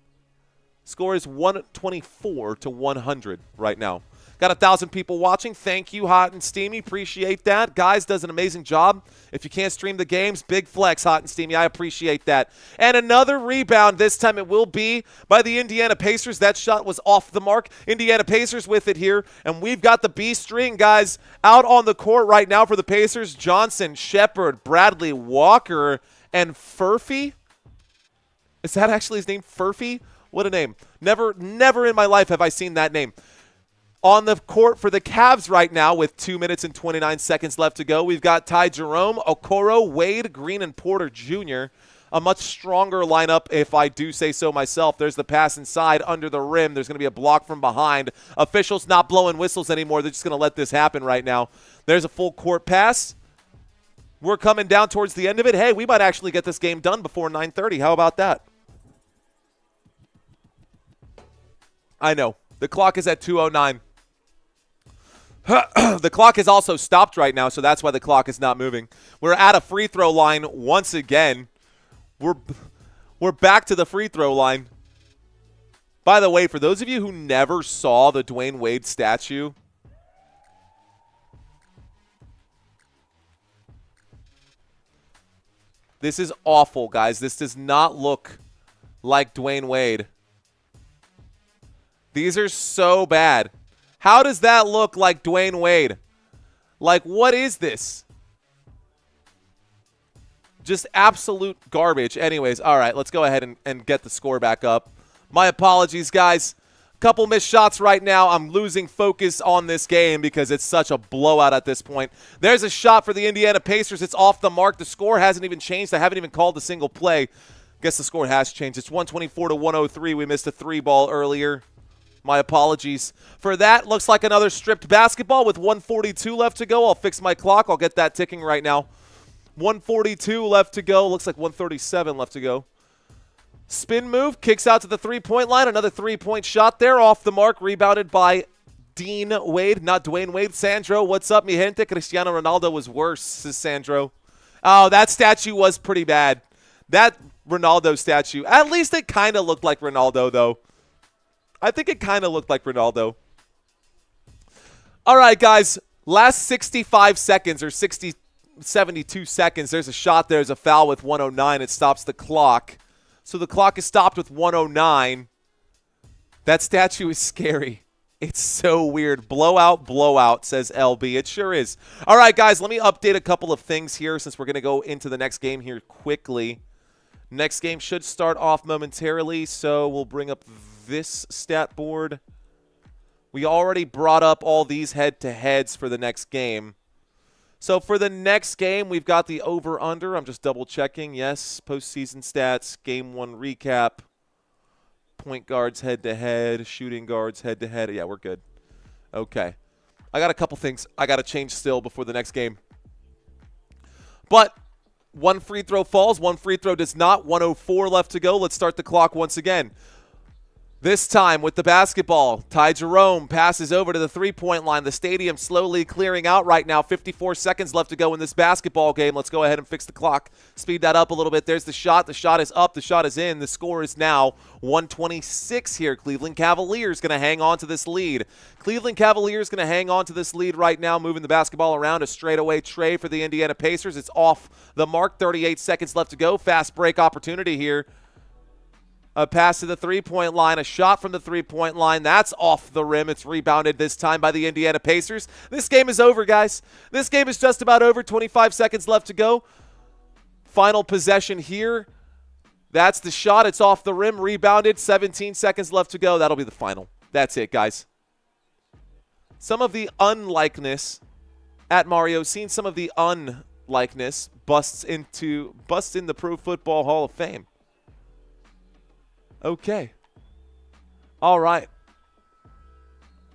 Score is 124 to 100 right now. Got 1,000 people watching. Thank you, Hot and Steamy. Appreciate that. Guys does an amazing job. If you can't stream the games, big flex, Hot and Steamy. I appreciate that. And another rebound. This time it will be by the Indiana Pacers. That shot was off the mark. Indiana Pacers with it here. And we've got the B string, guys, out on the court right now for the Pacers. Johnson, Shepard, Bradley, Walker, and Furphy. Is that actually his name? Furphy? What a name. Never in my life have I seen that name. On the court for the Cavs right now with 2 minutes and 29 seconds left to go, we've got Ty Jerome, Okoro, Wade, Green, and Porter Jr. A much stronger lineup, if I do say so myself. There's the pass inside under the rim. There's going to be a block from behind. Officials not blowing whistles anymore. They're just going to let this happen right now. There's a full court pass. We're coming down towards the end of it. Hey, we might actually get this game done before 9:30. How about that? I know. The clock is at 2:09. The clock is also stopped right now, so that's why the clock is not moving. We're at a free throw line once again. We're back to the free throw line. By the way, for those of you who never saw the Dwayne Wade statue, this is awful, guys. This does not look like Dwayne Wade. These are so bad. How does that look like Dwayne Wade? Like, what is this? Just absolute garbage. Anyways, all right, let's go ahead and get the score back up. My apologies, guys. Couple missed shots right now. I'm losing focus on this game because it's such a blowout at this point. There's a shot for the Indiana Pacers. It's off the mark. The score hasn't even changed. I haven't even called a single play. Guess the score has changed. It's 124-103. We missed a 3-ball earlier. My apologies for that. Looks like another stripped basketball with 1:42 left to go. I'll fix my clock. I'll get that ticking right now. 1:42 left to go. Looks like 1:37 left to go. Spin move. Kicks out to the three-point line. Another three-point shot there. Off the mark. Rebounded by Dean Wade. Not Dwayne Wade. Sandro, what's up, mi gente? Cristiano Ronaldo was worse, says Sandro. Oh, that statue was pretty bad. That Ronaldo statue. At least it kind of looked like Ronaldo, though. I think it kind of looked like Ronaldo. All right, guys. Last 65 seconds or 72 seconds. There's a shot. There's a foul with 109. It stops the clock. So the clock is stopped with 109. That statue is scary. It's so weird. Blowout, says LB. It sure is. All right, guys. Let me update a couple of things here since we're going to go into the next game here quickly. Next game should start off momentarily, so we'll bring up this stat board. We already brought up all these head-to-heads for the next game. So for the next game, we've got the over-under. I'm just double-checking. Yes, postseason stats, game 1 recap, point guards head-to-head, shooting guards head-to-head. Yeah, we're good. Okay. I got a couple things I got to change still before the next game. But one free throw falls, one free throw does not. 1:04 left to go. Let's start the clock once again. This time with the basketball, Ty Jerome passes over to the three-point line. The stadium slowly clearing out right now. 54 seconds left to go in this basketball game. Let's go ahead and fix the clock. Speed that up a little bit. There's the shot. The shot is up. The shot is in. The score is now 126 here. Cleveland Cavaliers going to hang on to this lead. Cleveland Cavaliers going to hang on to this lead right now, moving the basketball around. A straightaway tray for the Indiana Pacers. It's off the mark. 38 seconds left to go. Fast break opportunity here. A pass to the three-point line, a shot from the three-point line. That's off the rim. It's rebounded this time by the Indiana Pacers. This game is over, guys. This game is just about over. 25 seconds left to go. Final possession here. That's the shot. It's off the rim, rebounded. 17 seconds left to go. That'll be the final. That's it, guys. Some of the unlikeness at Mario, seen some of the unlikeness busts in the Pro Football Hall of Fame. Okay. All right.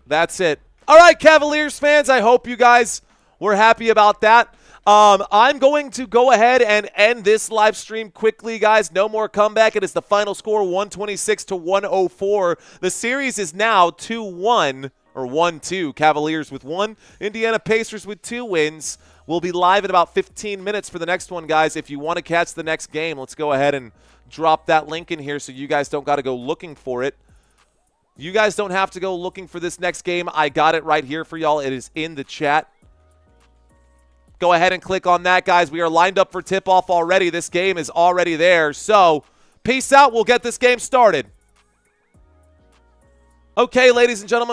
That's it. All right, Cavaliers fans, I hope you guys were happy about that. I'm going to go ahead and end this live stream quickly, guys. No more comeback. It is the final score, 126-104. The series is now 2-1, or 1-2. Cavaliers with 1. Indiana Pacers with 2 wins. We'll be live in about 15 minutes for the next one, guys. If you want to catch the next game, let's go ahead and drop that link in here so you guys don't got to go looking for it. You guys don't have to go looking for this next game. I got it right here for y'all. It is in the chat. Go ahead and click on that, guys. We are lined up for tip-off already. This game is already there. So, peace out. We'll get this game started. Okay, ladies and gentlemen.